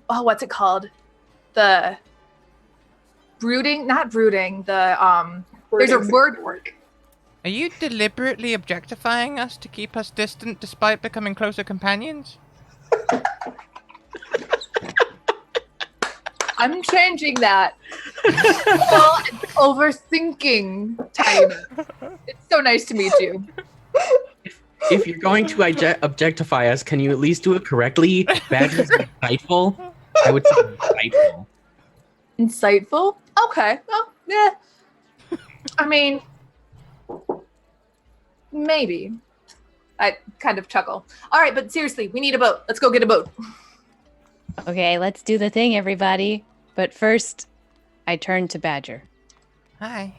what's it called? The brooding, not brooding. The there's a word. Are you deliberately objectifying us to keep us distant despite becoming closer companions? I'm changing that. Well, overthinking time. It's so nice to meet you. If you're going to objectify us, can you at least do it correctly? Badger's insightful? I would say insightful. Insightful? Okay. Well, yeah. I mean, maybe. I kind of chuckle. All right, but seriously, we need a boat. Let's go get a boat. Okay, let's do the thing, everybody. But first, I turn to Badger. Hi.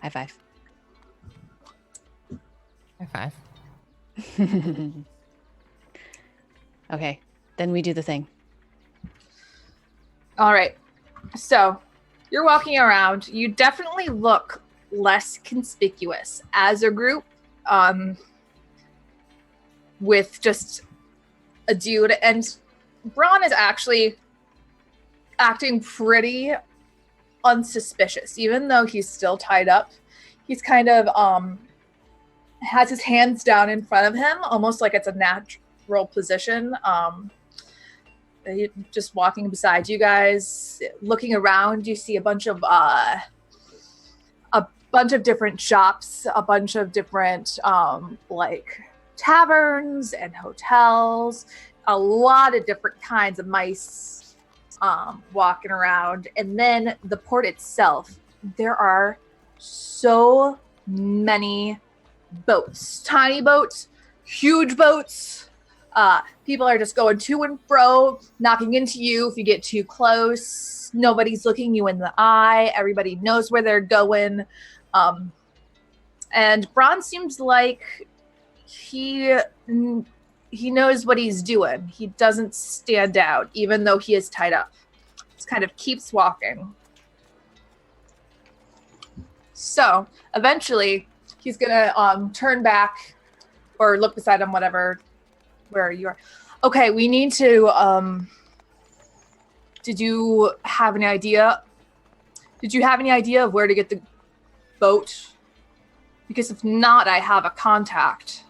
High five. High five. Okay, then we do the thing. All right. So, you're walking around. You definitely look less conspicuous as a group, with just a dude. And Braun is actually acting pretty unsuspicious, even though he's still tied up. He's kind of has his hands down in front of him, almost like it's a natural position. Just walking beside you guys, looking around, you see a bunch of different shops, a bunch of different like taverns and hotels, a lot of different kinds of mice walking around. And then the port itself, there are so many boats, tiny boats, huge boats. People are just going to and fro, knocking into you if you get too close. Nobody's looking you in the eye. Everybody knows where they're going. And Braun seems like he knows what he's doing. He doesn't stand out, even though he is tied up. Just kind of keeps walking. So eventually, he's gonna turn back or look beside him, whatever. Where you are. Okay, we need to. Did you have any idea? Did you have any idea of where to get the boat? Because if not, I have a contact.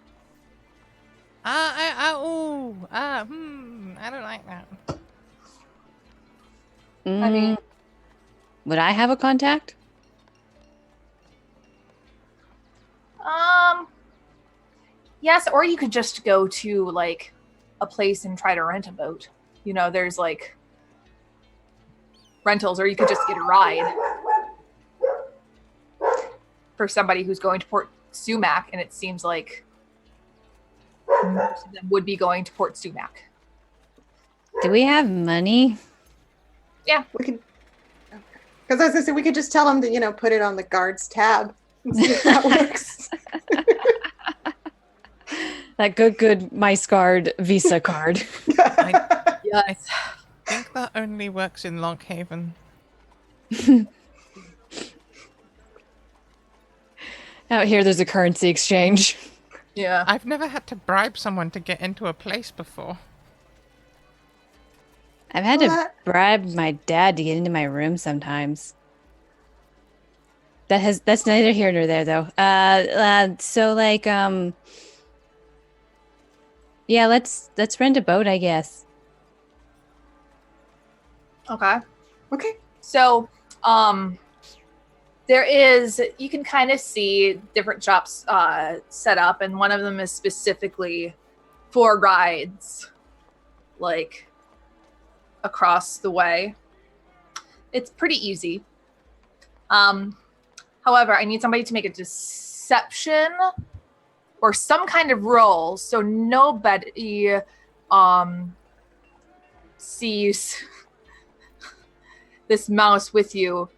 I don't like that. I mean, would I have a contact? Yes, or you could just go to like a place and try to rent a boat. You know, there's like rentals, or you could just get a ride for somebody who's going to Port Sumac, and it seems like most of them would be going to Port Sumac. Do we have money? We could, because I was gonna say we could just tell them to, put it on the guards tab and see if that works. That good MouseGuard Visa card. Yes. I think that only works in Lockhaven. Out here, there's a currency exchange. Yeah. I've never had to bribe someone to get into a place before. I've had to bribe my dad to get into my room sometimes. That's neither here nor there, though. So like, yeah, let's rent a boat, I guess. Okay. Okay. So, you can kind of see different shops set up, and one of them is specifically for rides, like across the way. It's pretty easy. However, I need somebody to make a deception or some kind of roll so nobody sees this mouse with you.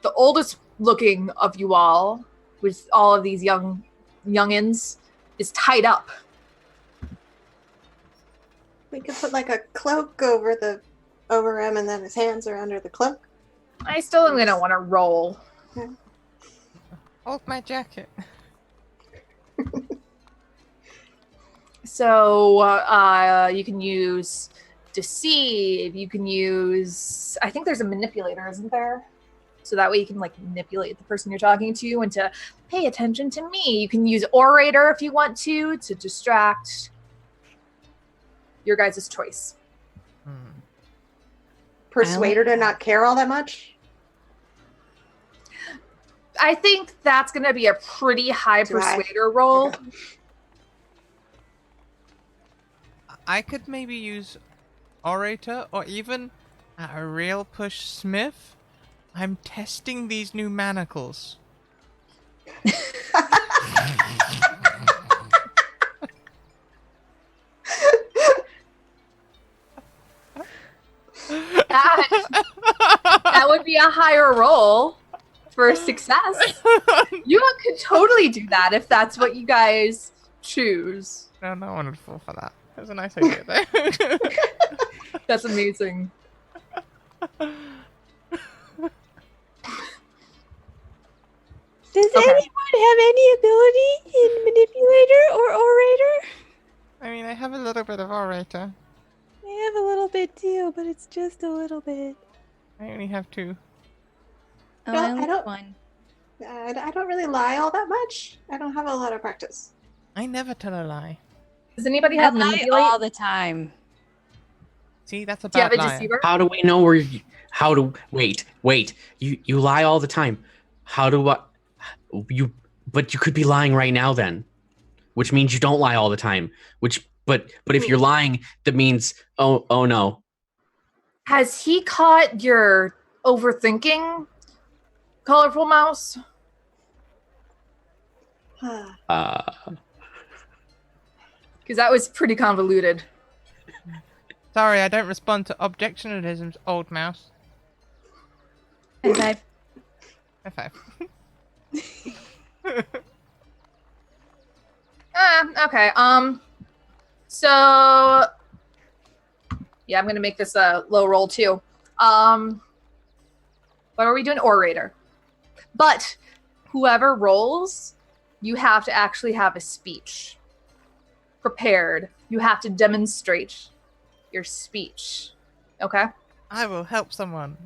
The oldest looking of you all, with all of these youngins, is tied up. We could put like a cloak over him, and then his hands are under the cloak. I still am gonna want to roll. Hold my jacket. So you can use deceive. You can use. I think there's a manipulator, isn't there? So that way you can like manipulate the person you're talking to and to pay attention to me. You can use orator if you want to distract. Your guys' choice. Persuade her to not care all that much. I think that's going to be a pretty high persuader roll. Okay. I could maybe use orator or even a real push smith. I'm testing these new manacles. That would be a higher roll for success. You could totally do that if that's what you guys choose. No one would fall for that. That's a nice idea, though. That's amazing. Does anyone have any ability in manipulator or orator? I mean, I have a little bit of orator. I have a little bit too, but it's just a little bit. I only have 2. Oh, Well, I only I don't- one. I don't really lie all that much. I don't have a lot of practice. I never tell a lie. Does anybody I have lie manipulate? all the time. See, that's a Do you have bad a lie. deceiver? How do we know where you... How do... Wait. You lie all the time. How do I... But you could be lying right now then. Which means you don't lie all the time. But if you're lying, that means... Oh no. Has he caught your overthinking, colorful mouse? Because that was pretty convoluted. Sorry, I don't respond to objectionisms, old mouse. High five. High five. Okay. So yeah, I'm gonna make this a low roll too. What are we doing? Orator. But whoever rolls, you have to actually have a speech prepared. You have to demonstrate your speech. Okay? I will help someone.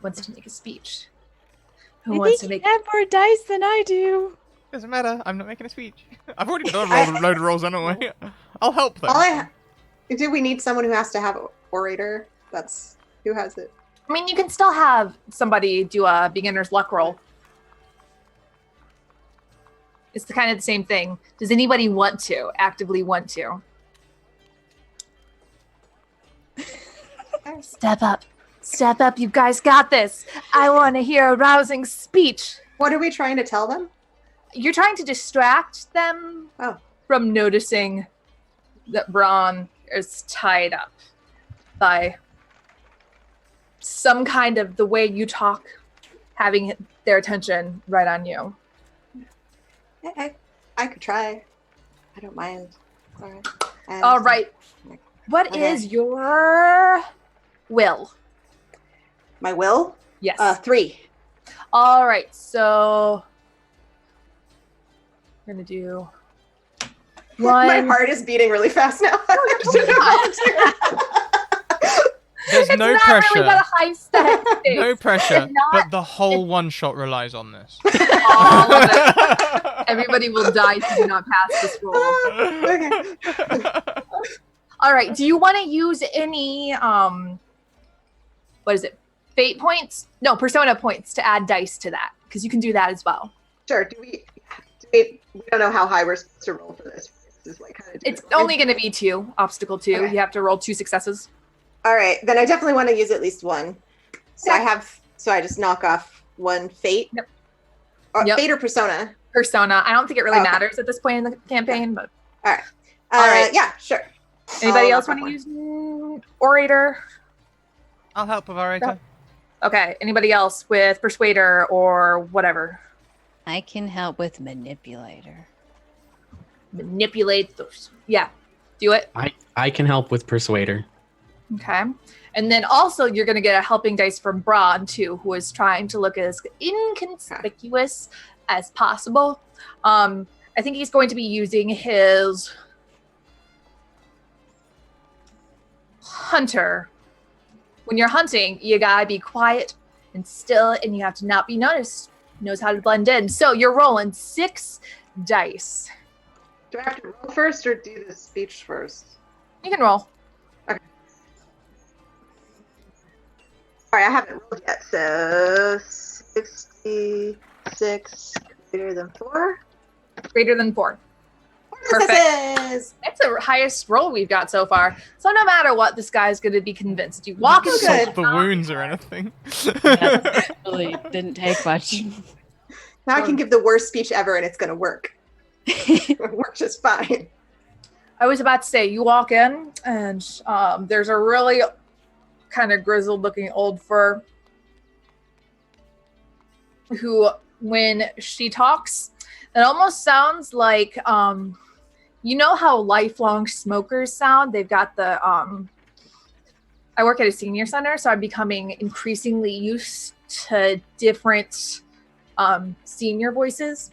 Wants to make a speech. Who I wants think to you make? have more dice than I do. Doesn't matter. I'm not making a speech. I've already done a load of rolls anyway. I'll help them. Do we need someone who has to have orator? That's who has it. I mean, you can still have somebody do a beginner's luck roll. It's kind of the same thing. Does anybody actively want to? Step up. Step up. You guys got this. I want to hear a rousing speech. What are we trying to tell them? You're trying to distract them from noticing that Braun is tied up by some kind of the way you talk, having their attention right on you. I could try. I don't mind. All right. All right. What is your will? My will? Yes. 3. All right. So I'm going to do one. My heart is beating really fast now. There's no not pressure. Really got a high stat thing. No pressure. Not- But the whole one shot relies on this. All of it. Everybody will die if you do not pass this roll. Okay. All right. Do you want to use any what is it? Fate points? No, persona points to add dice to that, because you can do that as well. Sure. We don't know how high we're supposed to roll for this. This is like kind of It's only going to be 2, obstacle 2. Okay. You have to roll 2 successes. All right, then I definitely want to use at least one. So I just knock off 1 fate. Yep. Or fate or persona. Persona. I don't think it really Okay. matters at this point in the campaign, but All right. All right. Yeah, sure. anybody I'll else knock want off to one. use orator? I'll help with orator. Okay. Anybody else with persuader or whatever? I can help with manipulator. Manipulate those. Yeah. Do it. I can help with persuader. Okay. And then also you're going to get a helping dice from Braun too, who is trying to look as inconspicuous as possible. I think he's going to be using his hunter. When you're hunting, you gotta be quiet and still, and you have to not be noticed. Knows how to blend in. So you're rolling 6 dice. Do I have to roll first or do the speech first? You can roll. Okay. All right, I haven't rolled yet. So 66 greater than 4. Greater than 4. Perfect. Successes! That's the highest roll we've got so far. So no matter what, this guy's going to be convinced. You walk into good. Salt the wounds or anything. That really didn't take much. Now I can give the worst speech ever and it's going to work. It'll work just fine. I was about to say, you walk in and there's a really kind of grizzled looking old fur who, when she talks, it almost sounds like, you know how lifelong smokers sound? They've got the, I work at a senior center, so I'm becoming increasingly used to different senior voices.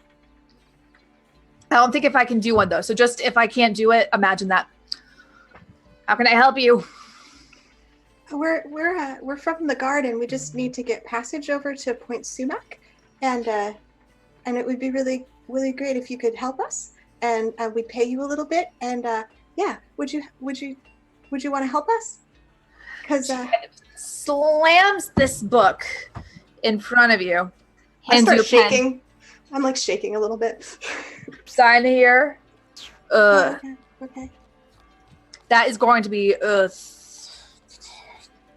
I don't think if I can do one though. So just if I can't do it, imagine that. How can I help you? We're from the guard and we just need to get passage over to Point Sumac, and it would be really really great if you could help us, and we'd pay you a little bit, and yeah, would you want to help us? Because slams this book in front of you. I Hands start you a pen. shaking. I'm like shaking a little bit. Sign here. Okay. That is going to be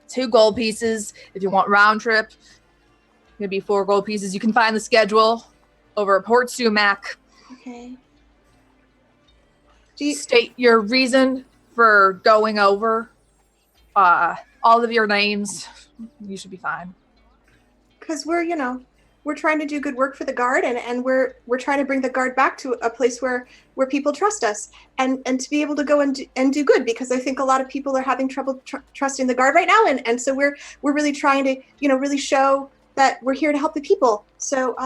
2 gold pieces. If you want round trip, it's going to be 4 gold pieces. You can find the schedule over at Port Sumac. Okay. State your reason for going over. All of your names. You should be fine. Because we're trying to do good work for the guard, and we're trying to bring the guard back to a place where people trust us, and to be able to go and do good, because I think a lot of people are having trouble trusting the guard right now, and so we're really trying to really show that we're here to help the people. So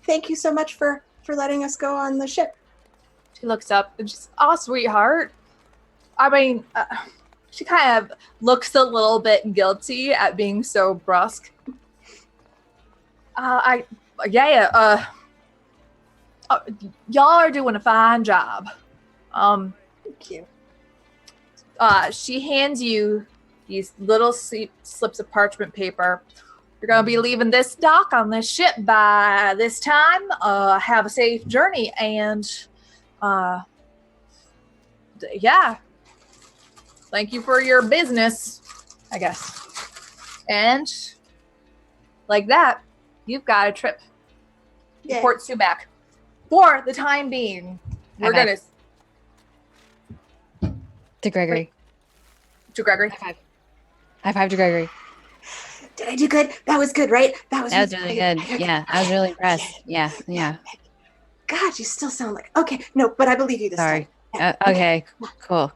thank you so much for letting us go on the ship. She looks up and she's, "Oh, sweetheart." I mean, she kind of looks a little bit guilty at being so brusque. Y'all are doing a fine job. Thank you. She hands you these little slips of parchment paper. You're gonna be leaving this dock on this ship by this time. Have a safe journey, and yeah. Thank you for your business, I guess. And like that, you've got a trip to Yay. Port Sumac. For the time being, we're High gonna To Gregory. to Gregory. High five. High five to Gregory. Did I do good? That was good, right? That was really good. Yeah, I was really impressed. Yeah. God, you still sound like okay. No, but I believe you this Sorry. time. Yeah, Okay. Cool.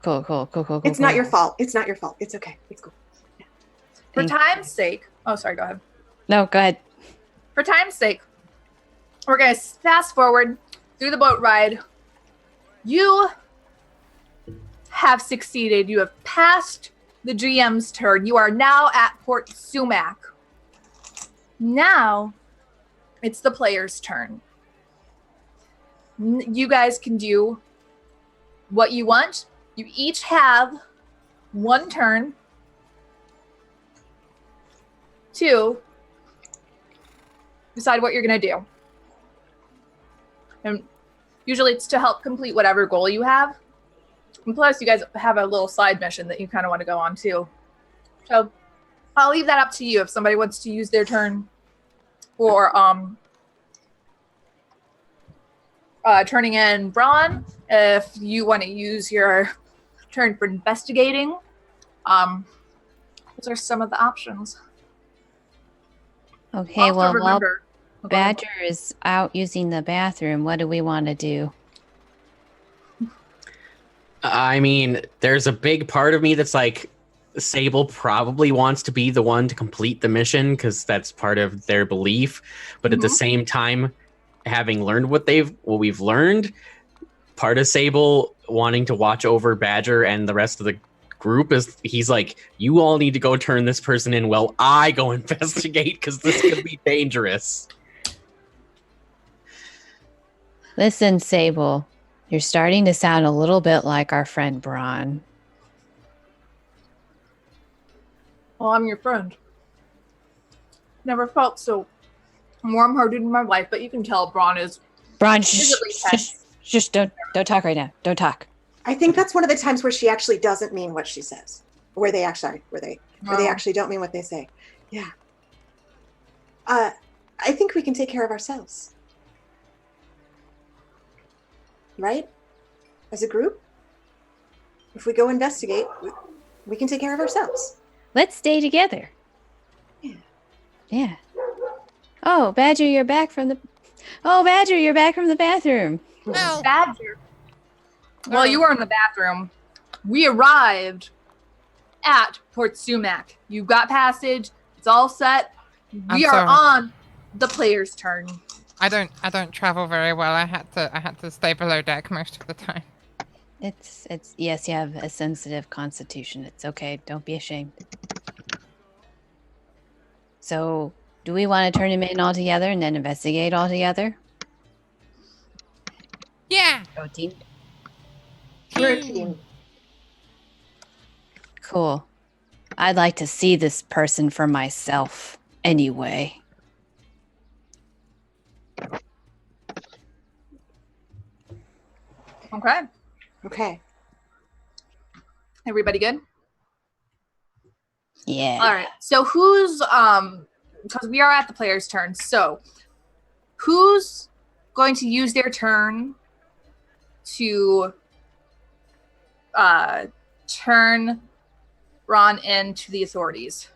It's not your fault. It's not your fault. It's okay. It's cool. For Thank time's sake. Oh, sorry. Go ahead. No, go ahead. For time's sake, we're gonna fast forward through the boat ride. You have succeeded. You have passed the GM's turn. You are now at Port Sumac. Now it's the player's turn. You guys can do what you want. You each have one turn to decide what you're going to do. And usually it's to help complete whatever goal you have. And plus, you guys have a little side mission that you kind of want to go on too. So I'll leave that up to you if somebody wants to use their turn for turning in Braun. If you want to use your turn for investigating, those are some of the options. Okay, Also well, while remember- Badger is out using the bathroom, what do we want to do? I mean, there's a big part of me that's like, Sable probably wants to be the one to complete the mission because that's part of their belief. But at the same time, having learned what we've learned, part of Sable wanting to watch over Badger and the rest of the group is he's like, you all need to go turn this person in while I go investigate because this could be dangerous. Listen, Sable, you're starting to sound a little bit like our friend Braun. Well, I'm your friend. Never felt so warm-hearted in my life, but you can tell Braun is Braun, visibly tense. just don't talk right now. Don't talk. I think that's one of the times where she actually doesn't mean what she says. Where they actually don't mean what they say. Yeah. I think we can take care of ourselves. Right? As a group? If we go investigate, we can take care of ourselves. Let's stay together. Yeah. Oh, Badger, you're back from the bathroom. No. Badger. While you were in the bathroom, we arrived at Port Sumac. You got passage. It's all set. We I'm are sorry. on the player's turn. I don't travel very well. I had to stay below deck most of the time. It's yes, you have a sensitive constitution. It's okay. Don't be ashamed. So, do we want to turn him in all together and then investigate all together? Yeah. Go team. We're a team. Cool. I'd like to see this person for myself anyway. Okay. Okay. Everybody good? Yeah. All right. So who's because we are at the player's turn. So who's going to use their turn to turn Ron into the authorities?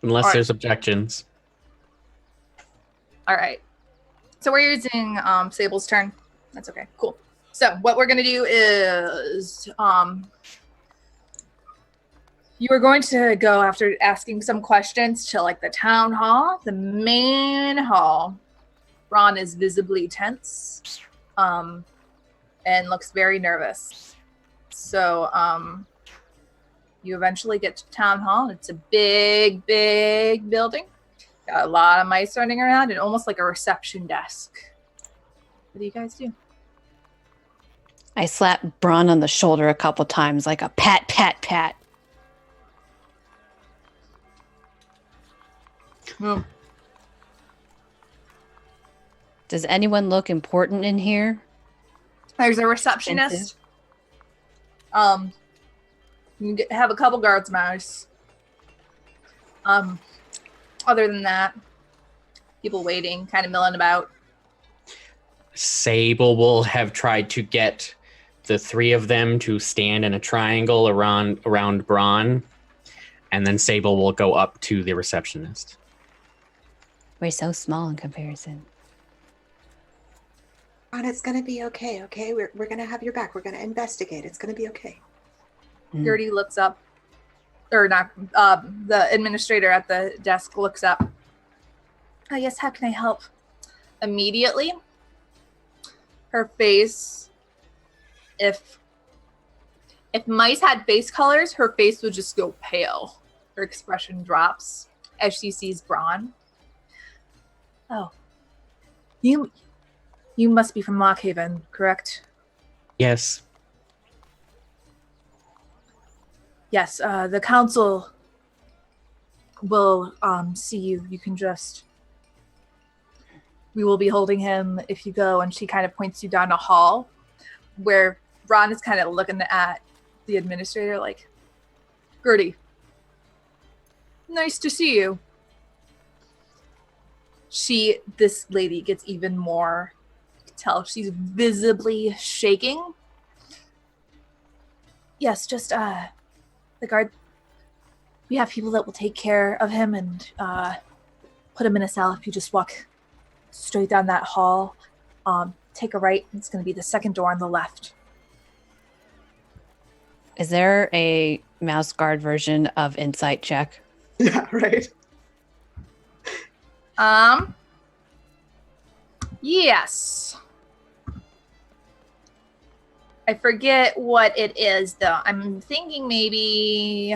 Unless All right. there's objections. All right. So we're using Sable's turn. That's okay. Cool. So what we're going to do is you are going to go after asking some questions to like the town hall, the main hall. Ron is visibly tense and looks very nervous. So you eventually get to town hall. It's a big, big building. Got a lot of mice running around and almost like a reception desk. What do you guys do? I slap Braun on the shoulder a couple times, like a pat, pat, pat. Well, Does anyone look important in here? there's a receptionist. You have a couple guards, mouse. Other than that, people waiting, kind of milling about. Sable will have tried to get the three of them to stand in a triangle around Braun, and then Sable will go up to the receptionist. We're so small in comparison. Ron, it's gonna be okay. Okay, we're gonna have your back. We're gonna investigate. It's gonna be okay. Gertie looks up, or not, the administrator at the desk looks up. Yes, how can I help? Immediately, her face, if mice had face colors, her face would just go pale. Her expression drops as she sees Braun. Oh, you must be from Lockhaven, correct? Yes. Yes, the council will see you. You can just... We will be holding him if you go. And she kind of points you down a hall where Ron is kind of looking at the administrator like, Gertie, nice to see you. This lady gets even more, you can tell she's visibly shaking. Yes, just, the guard, we have people that will take care of him and put him in a cell. If you just walk straight down that hall, take a right, and it's going to be the second door on the left. Is there a MouseGuard version of Insight Check? Yeah, right. Yes. I forget what it is, though. I'm thinking maybe...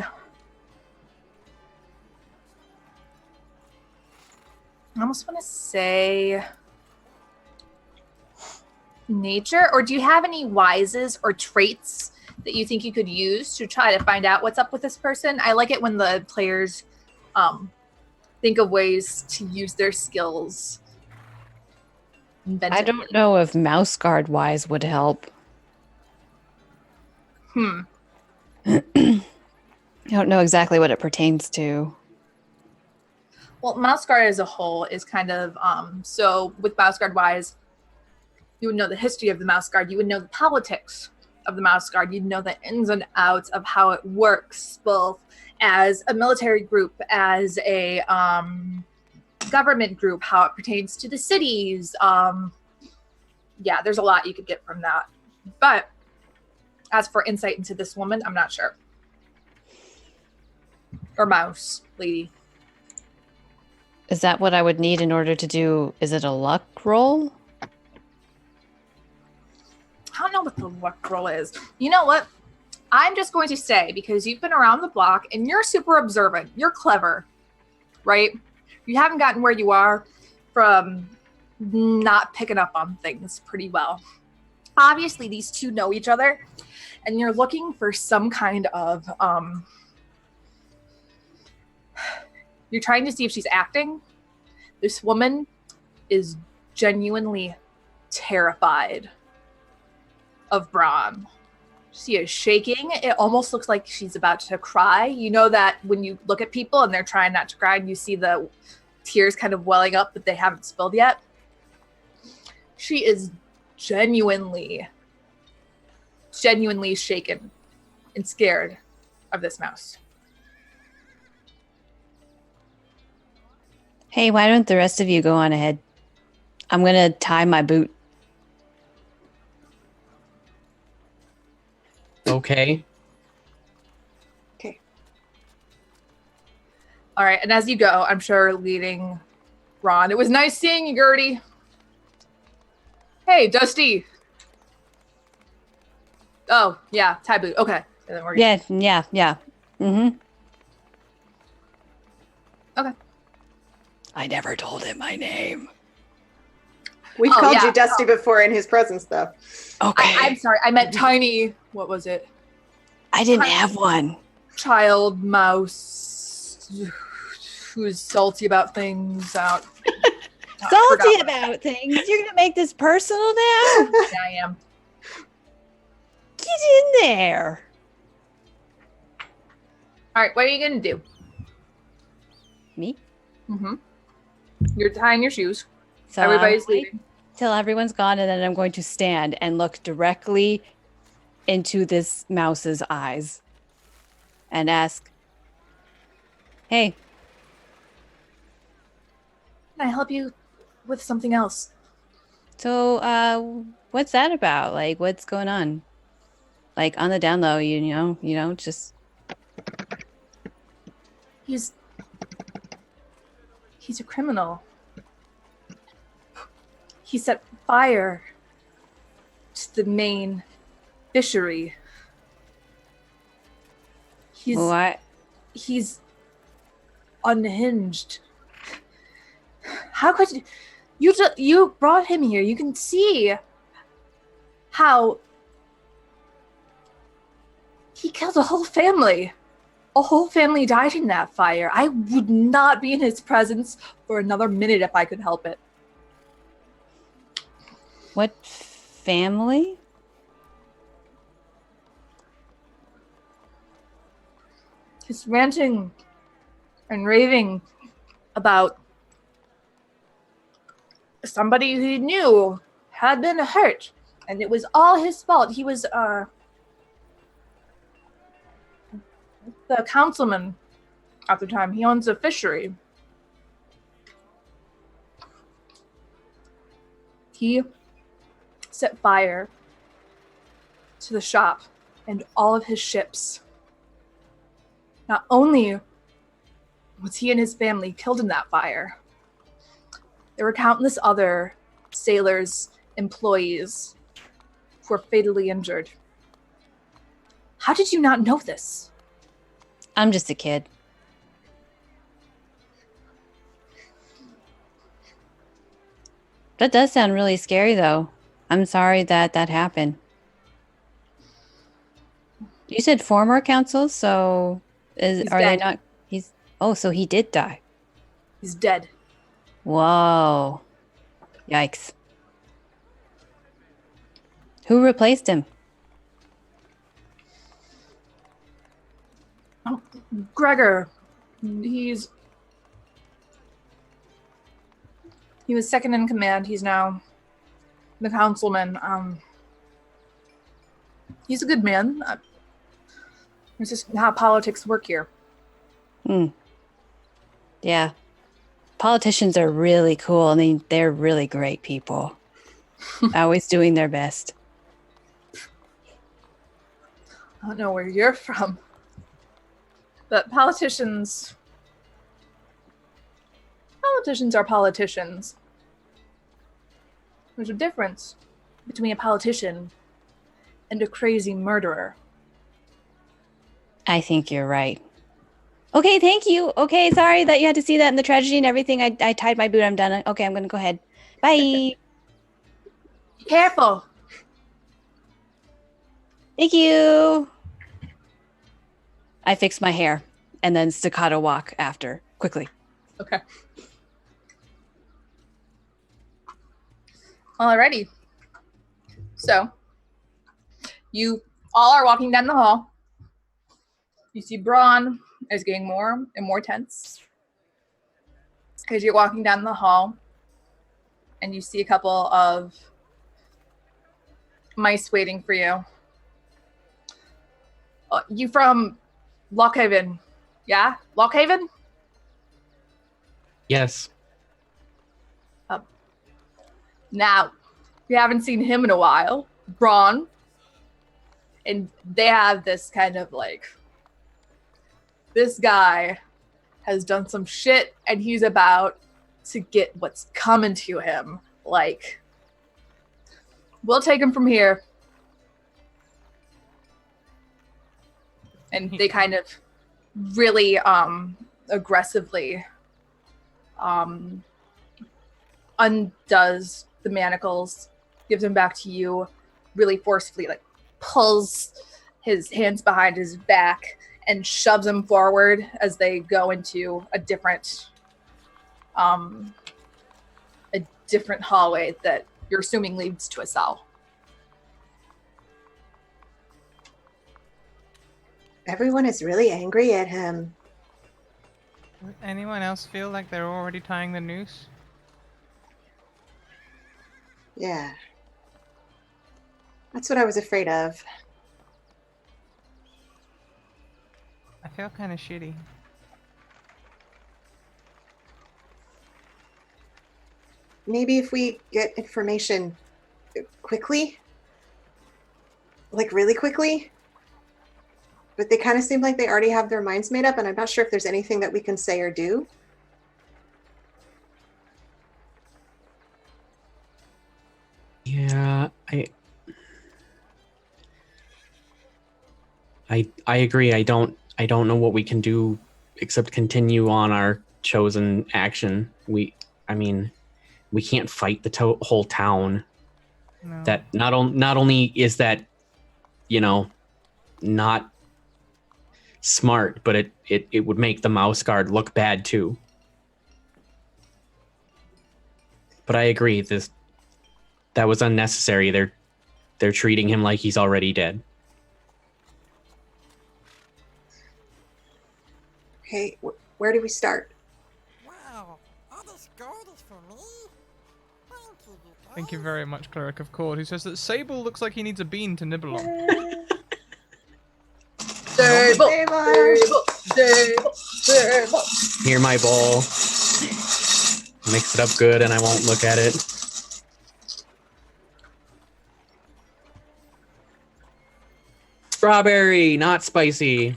I almost want to say nature, or do you have any wises or traits that you think you could use to try to find out what's up with this person? I like it when the players think of ways to use their skills inventively. I don't know if MouseGuard Wise would help. I don't know exactly what it pertains to. Well, MouseGuard as a whole is kind of, so with MouseGuard Wise, you would know the history of the MouseGuard, you would know the politics of the MouseGuard, you'd know the ins and outs of how it works, both as a military group, as a government group, how it pertains to the cities. Yeah, there's a lot you could get from that. But as for insight into this woman, I'm not sure. Or mouse lady. Is that what I would need in order to do? Is it a luck roll? I don't know what the luck roll is. You know what? I'm just going to say, because you've been around the block and you're super observant, you're clever, right? You haven't gotten where you are from not picking up on things pretty well. Obviously, these two know each other, and you're looking for some kind of, you're trying to see if she's acting. This woman is genuinely terrified of Braun. She is shaking. It almost looks like she's about to cry. You know that when you look at people and they're trying not to cry and you see the tears kind of welling up but they haven't spilled yet. She is genuinely shaken and scared of this mouse. Hey, why don't the rest of you go on ahead? I'm going to tie my boot. Okay. Okay. All right, and as you go, I'm sure leading Ron. It was nice seeing you, Gertie. Hey, Dusty. Oh, yeah, tie boot. Okay. And then we're good. Yeah. Mm-hmm. Okay. I never told him my name. We've Oh, called yeah. you Dusty before in his presence, though. Okay. I'm sorry. I meant tiny. What was it? I didn't have one. Child mouse who's salty about things. Salty about things. You're gonna make this personal now? Yeah, I am. Get in there. All right, what are you gonna do? Me? Mm-hmm. You're tying your shoes. So Everybody's I'm leaving. till everyone's gone, and then I'm going to stand and look directly into this mouse's eyes and ask, "Hey, Can I help you with something else? so what's that about? Like, what's going on? Like on the down low, you know, just He's a criminal. He set fire to the main fishery. what? He's unhinged. How could you brought him here? You can see how he killed a whole family. A whole family died in that fire. I would not be in his presence for another minute if I could help it. What family? He's ranting and raving about somebody he knew had been hurt, and it was all his fault. He was the councilman at the time. He owns a fishery. He set fire to the shop and all of his ships. Not only was he and his family killed in that fire, there were countless other sailors, employees who were fatally injured. How did you not know this? I'm just a kid. That does sound really scary, though. I'm sorry that happened. You said former council, so He's are they dead. not? So he did die. He's dead. Whoa. Yikes. Who replaced him? Gregor, he was second in command. He's now the councilman. He's a good man. It's just how politics work here. Yeah. Politicians are really cool. I mean, they're really great people. Always doing their best. I don't know where you're from, but politicians are politicians. There's a difference between a politician and a crazy murderer. I think you're right. Okay, thank you. Okay, sorry that you had to see that in the tragedy and everything. I tied my boot. I'm done. Okay, I'm going to go ahead. Bye. Careful. Thank you. I fixed my hair and then staccato walk after quickly. Okay. Alrighty. So, you all are walking down the hall. You see Braun is getting more and more tense as you're walking down the hall, and you see a couple of mice waiting for you. You from Lockhaven? Yeah? Lockhaven? Yes. Now, we haven't seen him in a while. Braun. And they have this kind of like, this guy has done some shit and he's about to get what's coming to him. Like, we'll take him from here. And they kind of really aggressively undoes the manacles, gives them back to you really forcefully, like pulls his hands behind his back and shoves them forward as they go into a different hallway that you're assuming leads to a cell. Everyone is really angry at him. Does anyone else feel like they're already tying the noose? Yeah. That's what I was afraid of. I feel kind of shitty. Maybe if we get information quickly, like really quickly, but they kind of seem like they already have their minds made up, and I'm not sure if there's anything that we can say or do. Yeah, I agree. I don't know what we can do except continue on our chosen action. We can't fight the whole town. No. That not only is that, not smart, but it would make the MouseGuard look bad too. But I agree, that was unnecessary. They're treating him like he's already dead. Okay, where do we start? Wow, all this gold is for me? Thank you very much, Cleric of Cord, who says that Sable looks like he needs a bean to nibble on. Sable, Sable. Sable, Sable. Here, my bowl. Mix it up good, and I won't look at it. Strawberry, not spicy.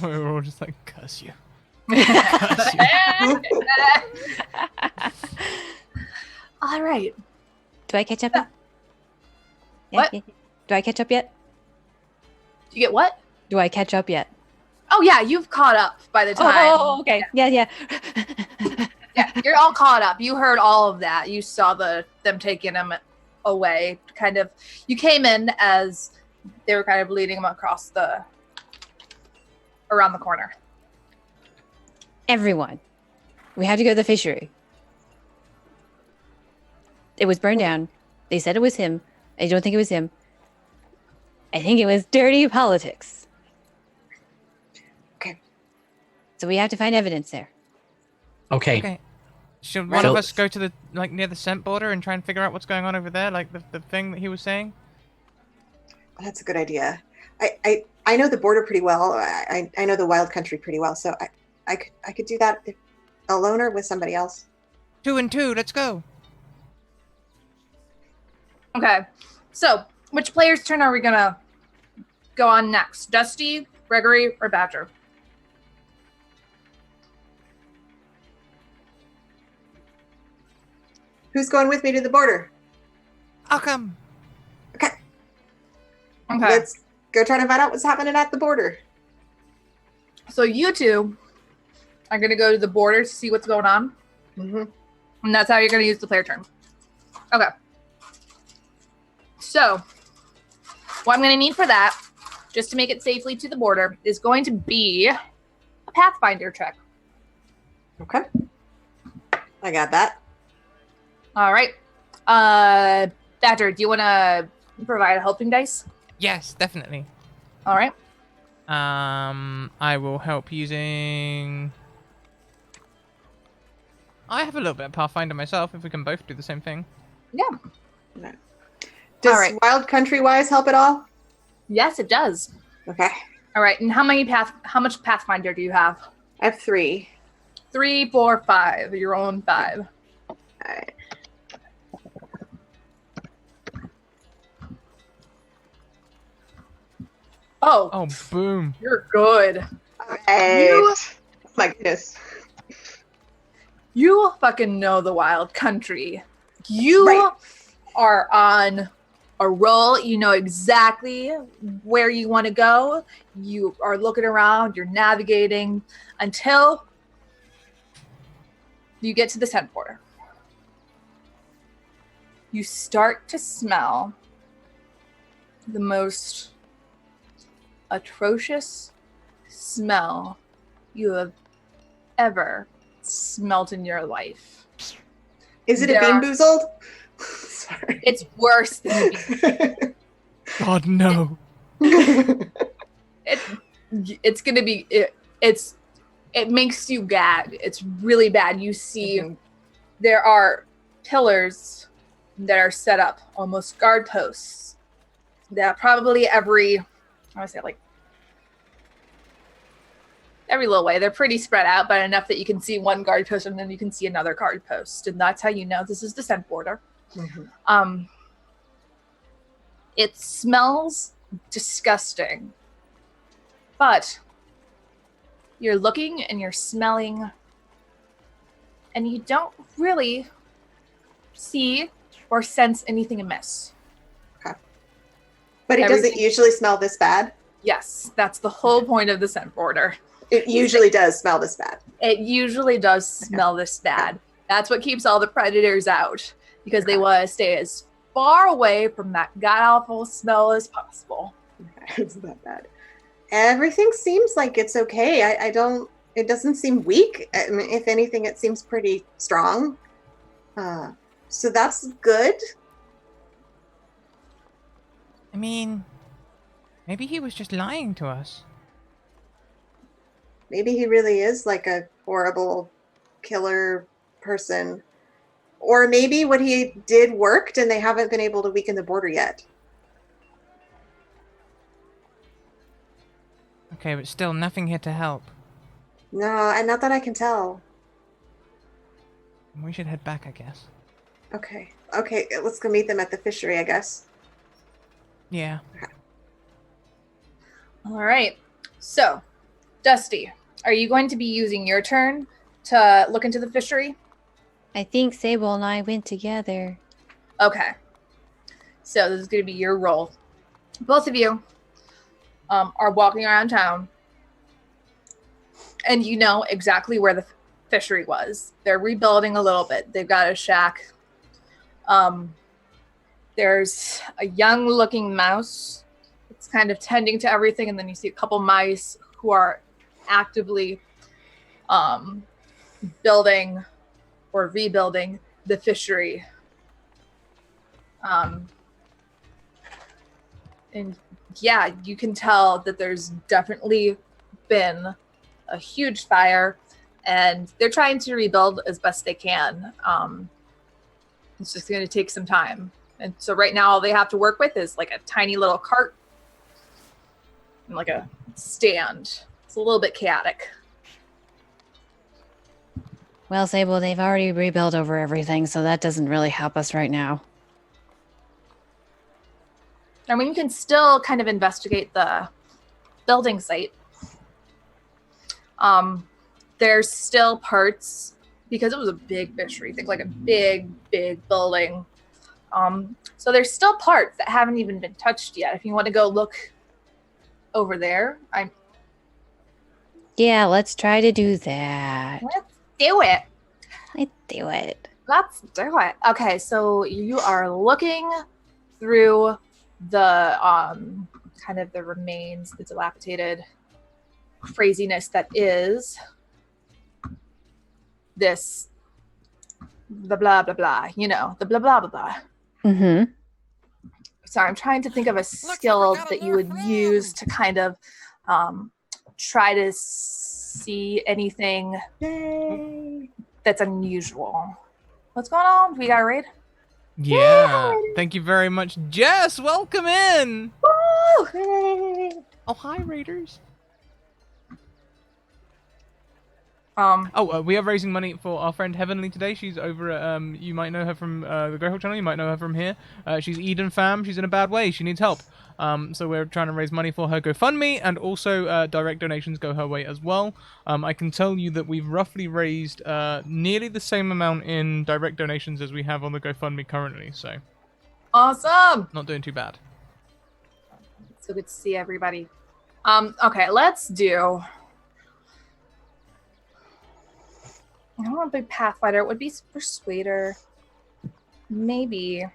We were all just like, curse you. All right. Do I catch up yet? What? Yeah. Do I catch up yet? You get what? Do I catch up yet? Oh yeah, you've caught up by the time. Oh, okay. Yeah. Yeah, you're all caught up. You heard all of that. You saw them taking him away. Kind of. You came in as they were kind of leading him across around the corner. Everyone, we have to go to the fishery. It was burned down. They said it was him. I don't think it was him. I think it was dirty politics. Okay. So we have to find evidence there. Okay. Should one So- of us go to the near the scent border and try and figure out what's going on over there, like the thing that he was saying? That's a good idea. I know the border pretty well. I know the wild country pretty well, so I could do that alone or with somebody else. 2 and 2, let's go. Okay. So, which player's turn are we gonna go on next? Dusty, Gregory, or Badger? Who's going with me to the border? I'll come. Okay. Okay. Let's go try to find out what's happening at the border. So you two are gonna go to the border to see what's going on, Mm-hmm. and that's how you're gonna use the player turn. Okay. So, what I'm gonna need for that, just to make it safely to the border, is going to be a Pathfinder check. Okay. I got that. All right. Badger, do you want to provide a helping dice? Yes, definitely. All right. I will help using... I have a little bit of Pathfinder myself, if we can both do the same thing. Yeah. Does All right. wild country wise help at all? Yes, it does. Okay. All right. And how much Pathfinder do you have? I have 3. 3, 4, 5. You're on 5. All right. Oh, Oh, boom. you're good. Hey. You- My goodness. You fucking know the wild country. You Right. are on a roll. You know exactly where you want to go. You are looking around, you're navigating until you get to the tent border. You start to smell the most atrocious smell you have ever smelt in your life. Is it a Bean Boozled? Sorry. It's worse than a Bean. God, no. It's gonna be it makes you gag. It's really bad. You see there are pillars that are set up, almost guard posts, that probably every little way. They're pretty spread out, but enough that you can see one guard post and then you can see another guard post. And that's how you know this is the scent border. Mm-hmm. It smells disgusting, but you're looking and you're smelling and you don't really see or sense anything amiss. Okay. But it doesn't usually smell this bad? Yes, that's the whole point of the scent border. It usually does smell this bad. It usually does smell this bad. That's what keeps all the predators out, because they want to stay as far away from that god-awful smell as possible. Okay, it's that bad. Everything seems like it's okay. It doesn't seem weak. I mean, if anything, it seems pretty strong. So that's good. I mean, maybe he was just lying to us. Maybe he really is like a horrible killer person. Or maybe what he did worked and they haven't been able to weaken the border yet. Okay, but still nothing here to help. No, and not that I can tell. We should head back, I guess. Okay, let's go meet them at the fishery, I guess. Yeah. Okay. All right. So, Dusty, are you going to be using your turn to look into the fishery? I think Sable and I went together. Okay. So this is going to be your role. Both of you are walking around town, and you know exactly where the fishery was. They're rebuilding a little bit. They've got a shack. There's a young-looking mouse. It's kind of tending to everything, and then you see a couple mice who are actively building or rebuilding the fishery. And yeah, you can tell that there's definitely been a huge fire, and they're trying to rebuild as best they can. It's just going to take some time. And so right now all they have to work with is like a tiny little cart and like a stand. It's a little bit chaotic. Well, Sable, they've already rebuilt over everything, so that doesn't really help us right now. I mean, you can still kind of investigate the building site. There's still parts, because it was a big fishery, think like a big, big building. So there's still parts that haven't even been touched yet. If you want to go look over there, Yeah, let's try to do that. Let's do it. Let's do it. Let's do it. Okay, so you are looking through the kind of the remains, the dilapidated craziness that is this, the blah blah blah, you know, the blah blah blah blah. Mm-hmm. Sorry, I'm trying to think of a skill that you would use to kind of try to see anything that's unusual. What's going on? We got a raid? Yeah. Thank you very much, Jess. Welcome in. Woo! Oh, hi, Raiders. Um, We are raising money for our friend Heavenleigh today. She's over at, you might know her from the Greyhawk channel. You might know her from here. She's Eden fam. She's in a bad way. She needs help. So we're trying to raise money for her GoFundMe, and also direct donations go her way as well. I can tell you that we've roughly raised nearly the same amount in direct donations as we have on the GoFundMe currently. So Awesome. Not doing too bad. So good to see everybody. Okay, let's do. I don't want to be Pathfinder. It would be Persuader. Maybe.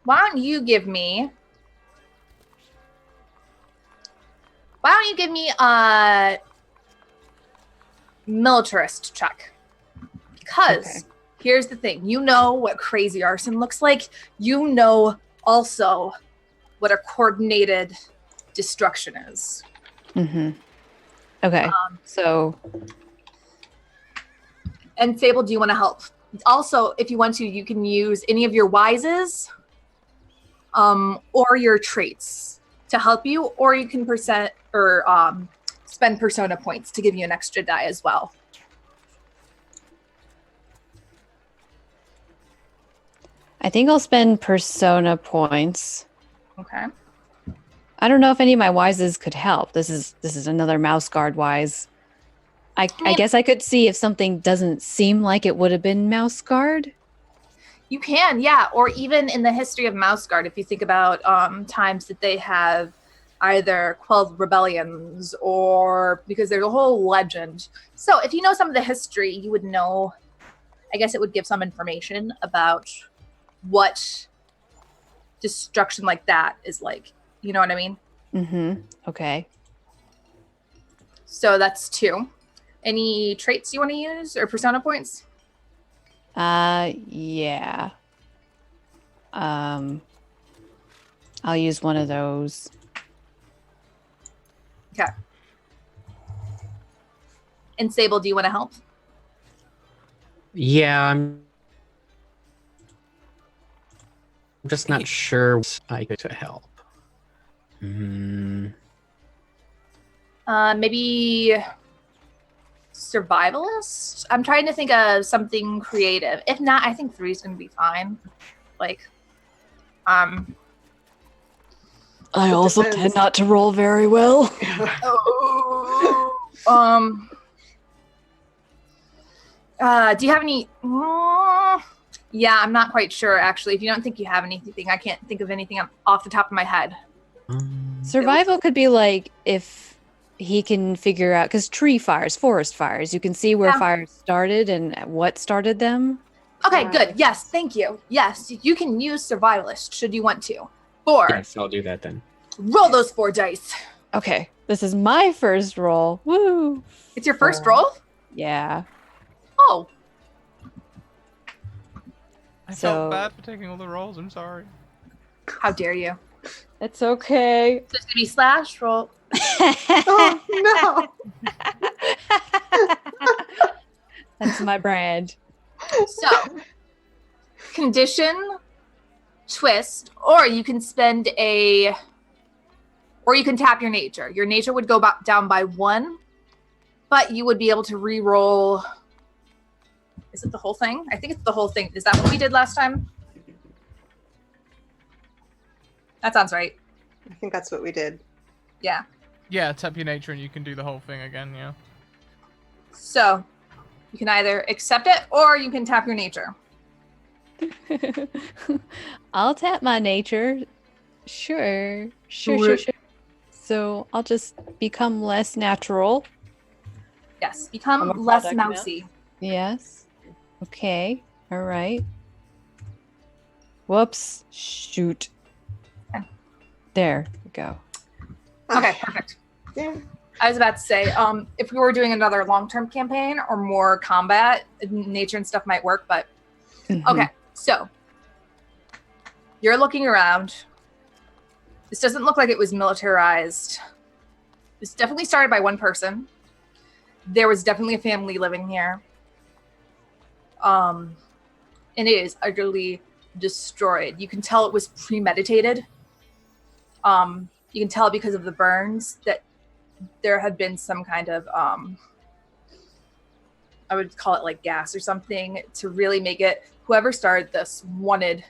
Why don't you give me a militarist check? Because here's the thing. You know what crazy arson looks like. You know also what a coordinated destruction is. Mm-hmm. Okay. So. And Fable, do you want to help? Also, if you want to, you can use any of your wises or your traits to help you, or you can spend persona points to give you an extra die as well. I think I'll spend persona points. Okay. I don't know if any of my wises could help. This is another MouseGuard wise. I guess I could see if something doesn't seem like it would have been MouseGuard. You can, yeah. Or even in the history of MouseGuard, if you think about times that they have either quelled rebellions or because there's a whole legend. So if you know some of the history, you would know, I guess it would give some information about what destruction like that is like. You know what I mean? Mm-hmm. Okay. So that's 2. Any traits you want to use or persona points? Yeah. I'll use one of those. Okay. And Sable, do you want to help? Yeah, I'm just not sure what I get to help. Maybe survivalist? I'm trying to think of something creative. If not, I think 3 is going to be fine. Like, I also tend not to roll very well. Do you have any? Yeah, I'm not quite sure actually. If you don't think you have anything, I can't think of anything off the top of my head. Survival could be like if he can figure out, because tree fires, forest fires, you can see where fires started and what started them. Okay, good. Yes, thank you. Yes, you can use survivalist should you want to. 4. Yes, I'll do that then. Roll those 4 dice. Okay, this is my first roll. Woo! It's your first roll? Yeah. Oh. I felt bad for taking all the rolls. I'm sorry. How dare you? It's okay. So it's going to be slash roll. Oh, no. That's my brand. So, condition, twist, or you can spend or you can tap your nature. Your nature would go down by 1, but you would be able to re-roll. Is it the whole thing? I think it's the whole thing. Is that what we did last time? That sounds right. I think that's what we did. Yeah. Yeah, tap your nature and you can do the whole thing again, yeah. So, you can either accept it or you can tap your nature. I'll tap my nature. Sure. So I'll just become less natural. Yes, become I'm a less product now. mousy. Yes. Okay. All right. Whoops. Shoot. Okay. There we go. Okay, perfect. Yeah. I was about to say, if we were doing another long-term campaign or more combat, nature and stuff might work, but okay. So you're looking around. This doesn't look like it was militarized. This definitely started by one person. There was definitely a family living here. And it is utterly destroyed. You can tell it was premeditated. You can tell because of the burns that there had been some kind of, I would call it like gas or something to really make it, whoever started this wanted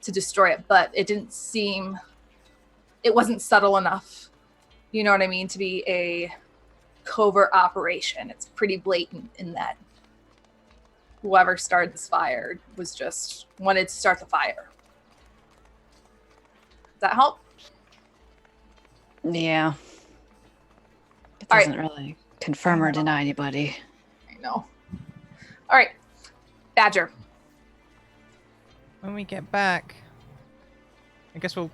to destroy it, but it didn't seem, it wasn't subtle enough, you know what I mean, to be a covert operation. It's pretty blatant in that whoever started this fire wanted to start the fire. Does that help? Yeah. It All right. doesn't really confirm or deny anybody. I know. All right. Badger. When we get back, I guess we'll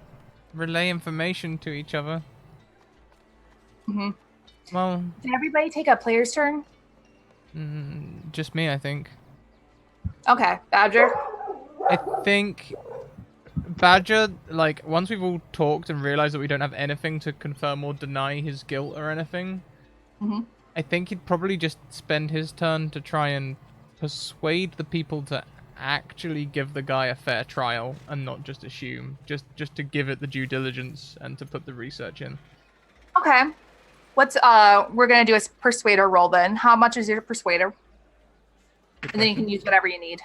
relay information to each other. Mm-hmm. Well, Did everybody take a player's turn? just me, I think. Okay. Badger. I think Badger, like, once we've all talked and realized that we don't have anything to confirm or deny his guilt or anything, Mm-hmm. I think he'd probably just spend his turn to try and persuade the people to actually give the guy a fair trial and not just assume, just to give it the due diligence and to put the research in. Okay. We're gonna do a persuader roll then. How much is your persuader? And then you can use whatever you need.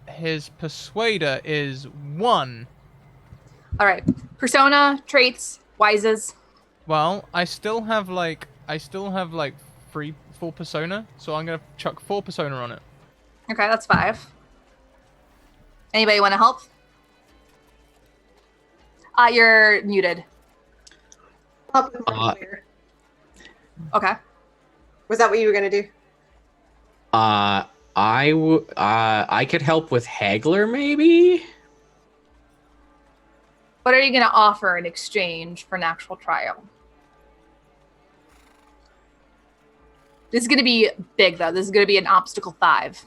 His persuader is 1. All right. Persona, traits, wises. Well, I still have like 4 persona, so I'm gonna chuck 4 persona on it. Okay, that's 5. Anybody want to help? You're muted. Help with my clear. Okay. Was that what you were gonna do? I could help with Haggler, maybe? What are you going to offer in exchange for an actual trial? This is going to be big, though. This is going to be an obstacle 5.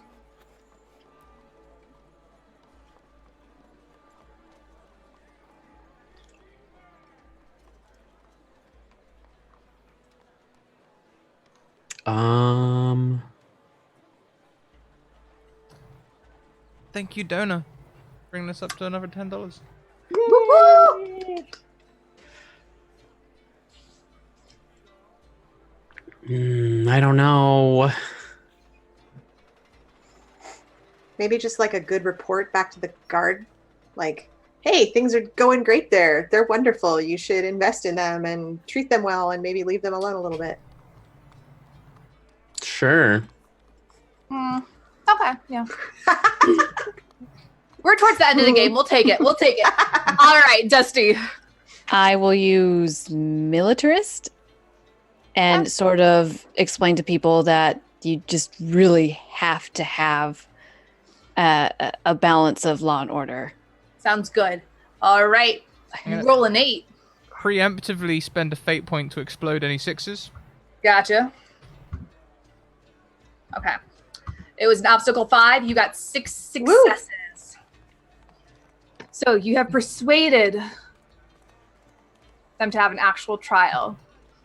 Thank you, Dona. Bring this up to another $10. Woo-hoo! I don't know. Maybe just like a good report back to the guard. Like, hey, things are going great there. They're wonderful. You should invest in them and treat them well and maybe leave them alone a little bit. Sure. Okay, yeah. We're towards the end of the game. We'll take it. All right, Dusty. I will use militarist and sort of explain to people that you just really have to have a balance of law and order. Sounds good. All right. Yeah. Roll an 8. Preemptively spend a fate point to explode any 6s. Gotcha. Okay. It was an obstacle 5. You got 6 successes. So you have persuaded them to have an actual trial.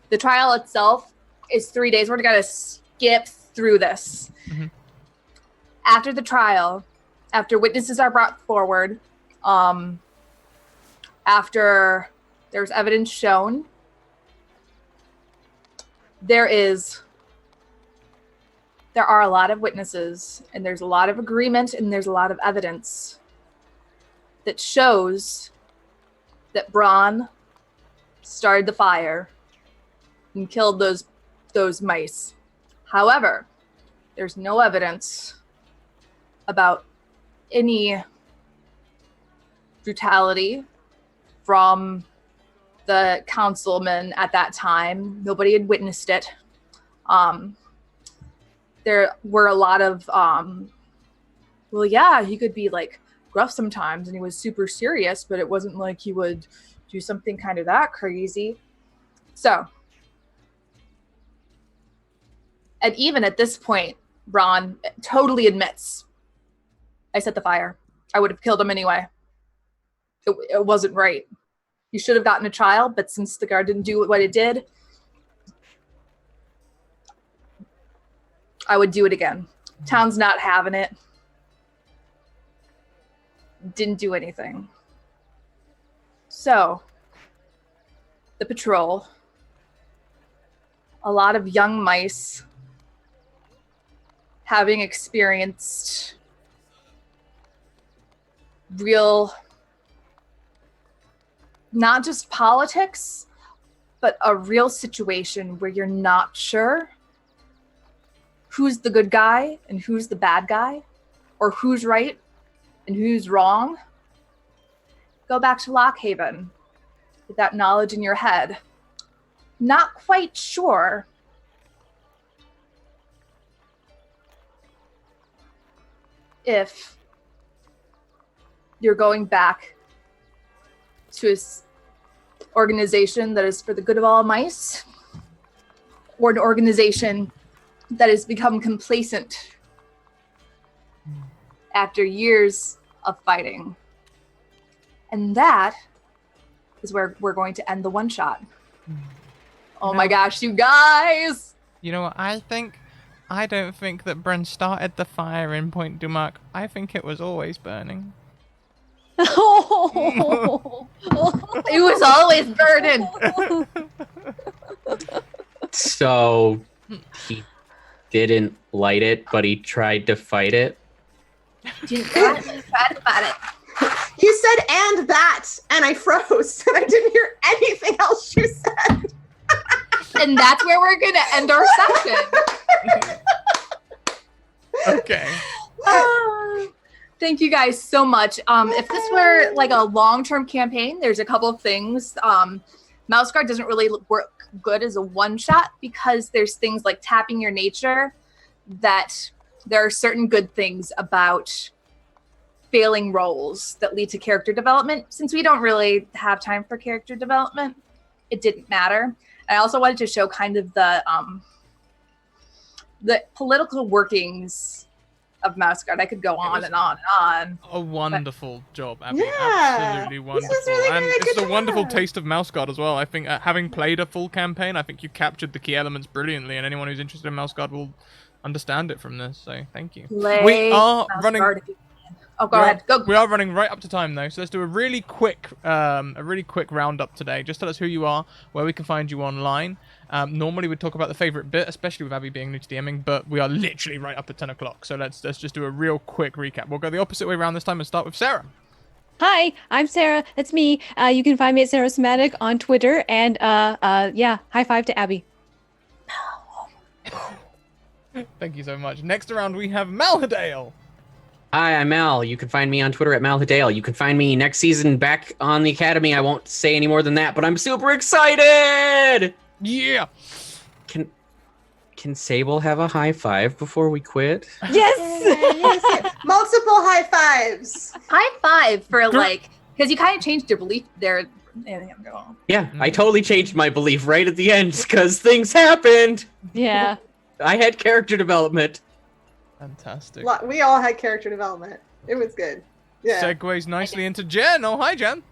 The trial itself is 3 days. We're going to skip through this. Mm-hmm. After the trial, after witnesses are brought forward, after there's evidence shown, there are a lot of witnesses, and there's a lot of agreement, and there's a lot of evidence that shows that Braun started the fire and killed those mice. However, there's no evidence about any brutality from the councilman at that time. Nobody had witnessed it. There were a lot of, well, yeah, he could be like gruff sometimes and he was super serious, but it wasn't like he would do something kind of that crazy. So, and even at this point, Ron totally admits, I set the fire. I would have killed him anyway. It wasn't right. You should have gotten a trial, but since the guard didn't do what it did, I would do it again. Town's not having it. Didn't do anything. So, the patrol, a lot of young mice having experienced real, not just politics, but a real situation where you're not sure who's the good guy and who's the bad guy, or who's right and who's wrong, go back to Lockhaven with that knowledge in your head. Not quite sure if you're going back to an organization that is for the good of all mice, or an organization that has become complacent after years of fighting. And that is where we're going to end the one shot. Oh my gosh, you guys! You know what I think? I don't think that Bren started the fire in Point du Marc. I think it was always burning. It was always burning. So he didn't light it, but he tried to fight it. Didn't try to fight it. You said "and that," and I froze, and I didn't hear anything else you said. And that's where we're gonna end our session. Okay. Thank you guys so much. If this were like a long-term campaign, there's a couple of things. MouseGuard doesn't really work good as a one-shot because there's things like tapping your nature that there are certain good things about failing roles that lead to character development. Since we don't really have time for character development, it didn't matter. I also wanted to show kind of the political workings of MouseGuard. I could go on and on and on. A wonderful job, Abby. Yeah, Absolutely wonderful. this was really and good. it's Good a wonderful job. taste of MouseGuard as well. I think having played a full campaign, I think you captured the key elements brilliantly, and anyone who's interested in MouseGuard will understand it from this, so thank you. We are running... Oh, go ahead. Go. We are running right up to time though, so let's do a really quick roundup today. Just tell us who you are, where we can find you online. Normally we'd talk about the favorite bit, especially with Abby being new to DMing, but we are literally right up at 10 o'clock. So let's just do a real quick recap. We'll go the opposite way around this time and start with Sarah. Hi, I'm Sarah. That's me. You can find me at Sarah Somatic on Twitter, and yeah, high five to Abby. Thank you so much. Next around we have Malhadale. Hi, I'm Mal. You can find me on Twitter at Malhadale. You can find me next season back on the Academy. I won't say any more than that, but I'm super excited! Yeah. Can Sable have a high five before we quit? Yes! Multiple high fives. High five for like, because you kind of changed your belief there. Yeah, I totally changed my belief right at the end because things happened. Yeah. I had character development. Fantastic. We all had character development. It was good. Yeah. Segues nicely into Jen. Oh, hi, Jen.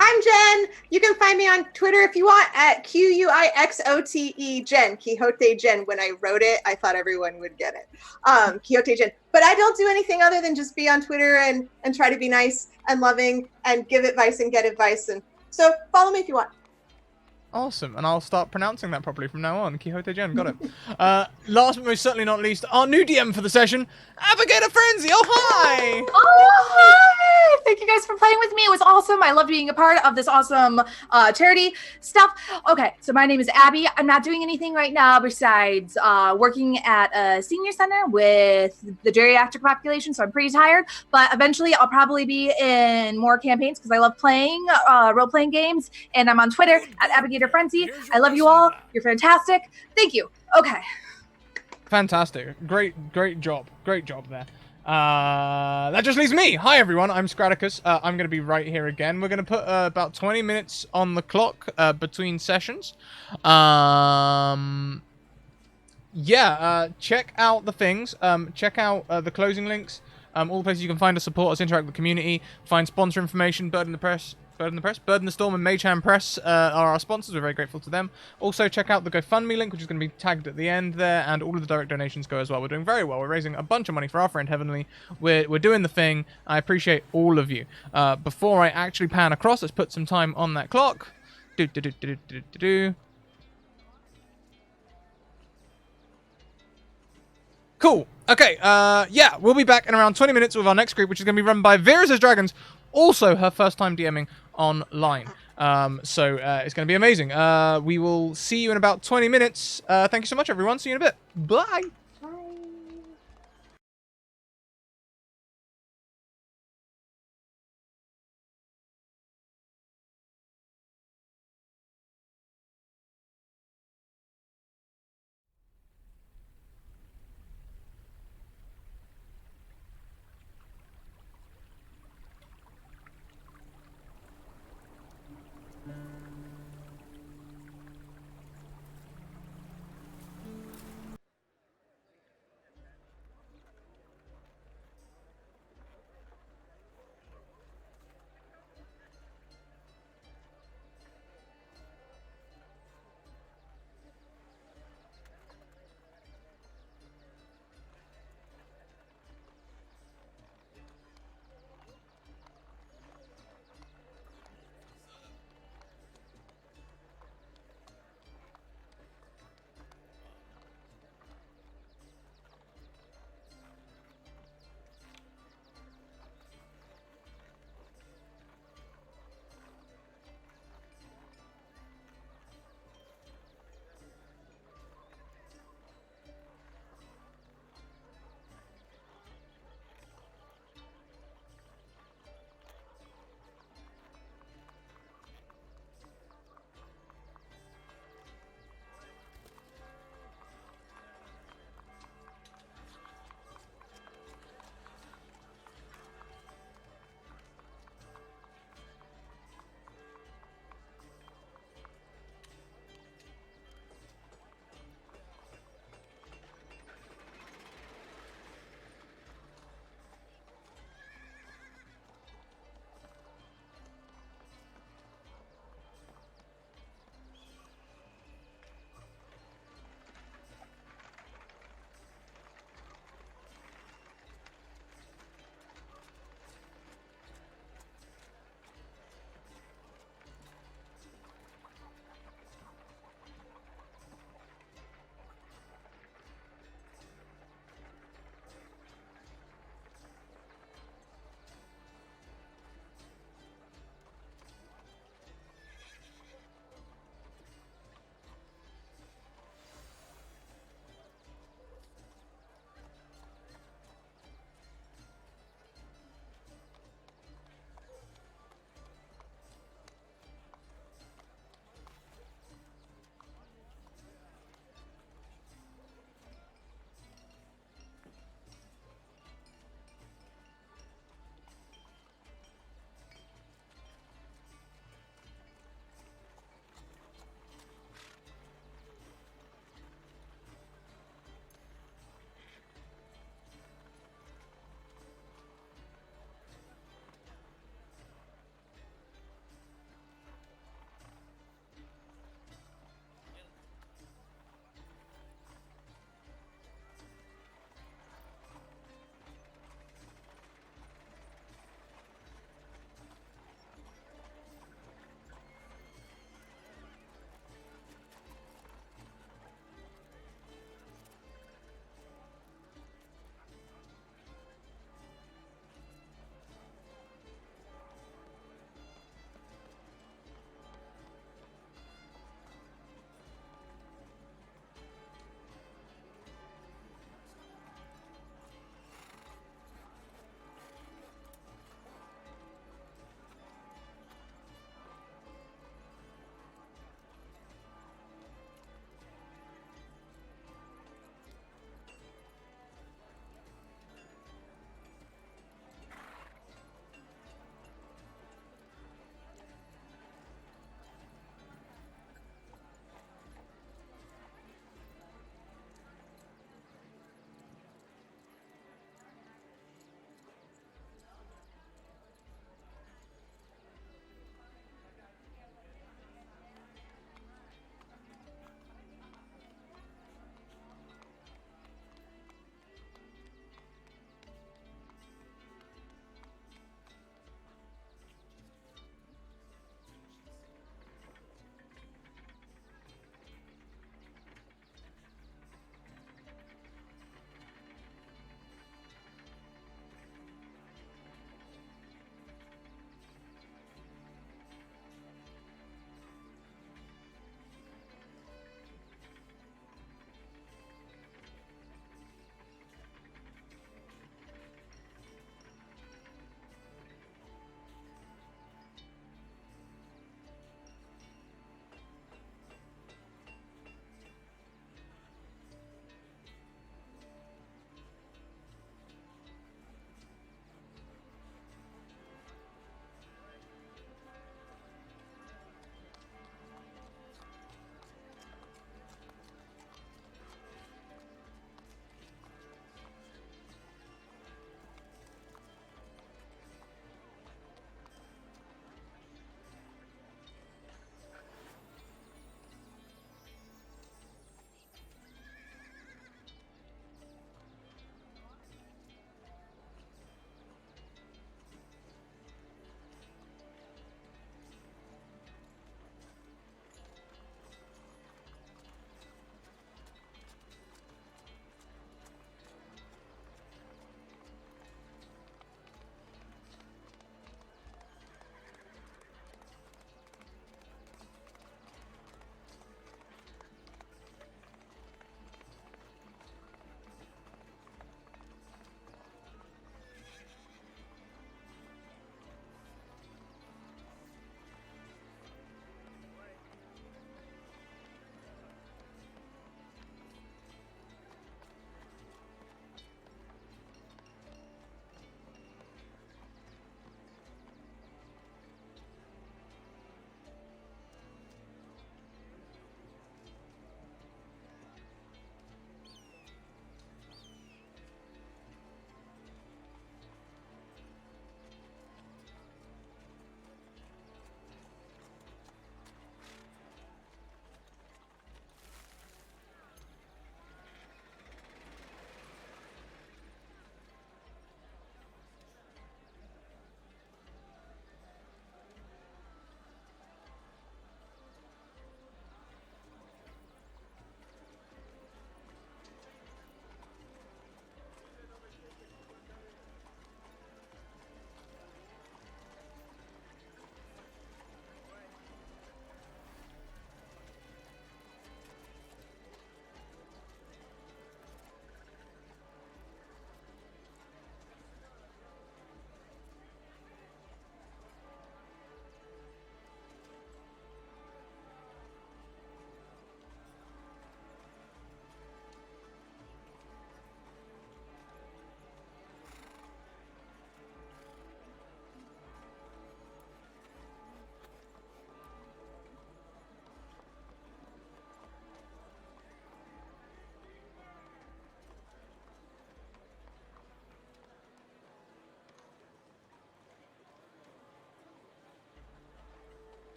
I'm Jen. You can find me on Twitter if you want at QUIXOTE Jen. Quixote Jen. When I wrote it, I thought everyone would get it. Quixote Jen. But I don't do anything other than just be on Twitter and try to be nice and loving and give advice and get advice. And so follow me if you want. Awesome, and I'll start pronouncing that properly from now on. Quixote Jen, got it. Last but most certainly not least, our new DM for the session, AbigatorFrenzy. Oh, hi! Oh, hi! Thank you guys for playing with me. It was awesome. I loved being a part of this awesome charity stuff. Okay, so my name is Abby. I'm not doing anything right now besides working at a senior center with the geriatric population, so I'm pretty tired. But eventually I'll probably be in more campaigns because I love playing role-playing games, and I'm on Twitter at AbigatorFrenzy. I love you all. You're fantastic. Thank you. Okay. Fantastic. Great job. Great job there. That just leaves me. Hi, everyone. I'm Scratticus. I'm going to be right here again. We're going to put about 20 minutes on the clock between sessions. Yeah, check out the things. Check out the closing links. All the places you can find us, support us, interact with the community, find sponsor information, Bird in the Storm, and Mage Hand Press are our sponsors. We're very grateful to them. Also, check out the GoFundMe link, which is going to be tagged at the end there, and all of the direct donations go as well. We're doing very well. We're raising a bunch of money for our friend Heavenleigh. We're doing the thing. I appreciate all of you. Before I actually pan across, let's put some time on that clock. Cool. Okay, yeah, we'll be back in around 20 minutes with our next group, which is going to be run by Vera's Dragons. Also, her first time DMing online. So it's going to be amazing. We will see you in about 20 minutes. Thank you so much, everyone. See you in a bit. Bye.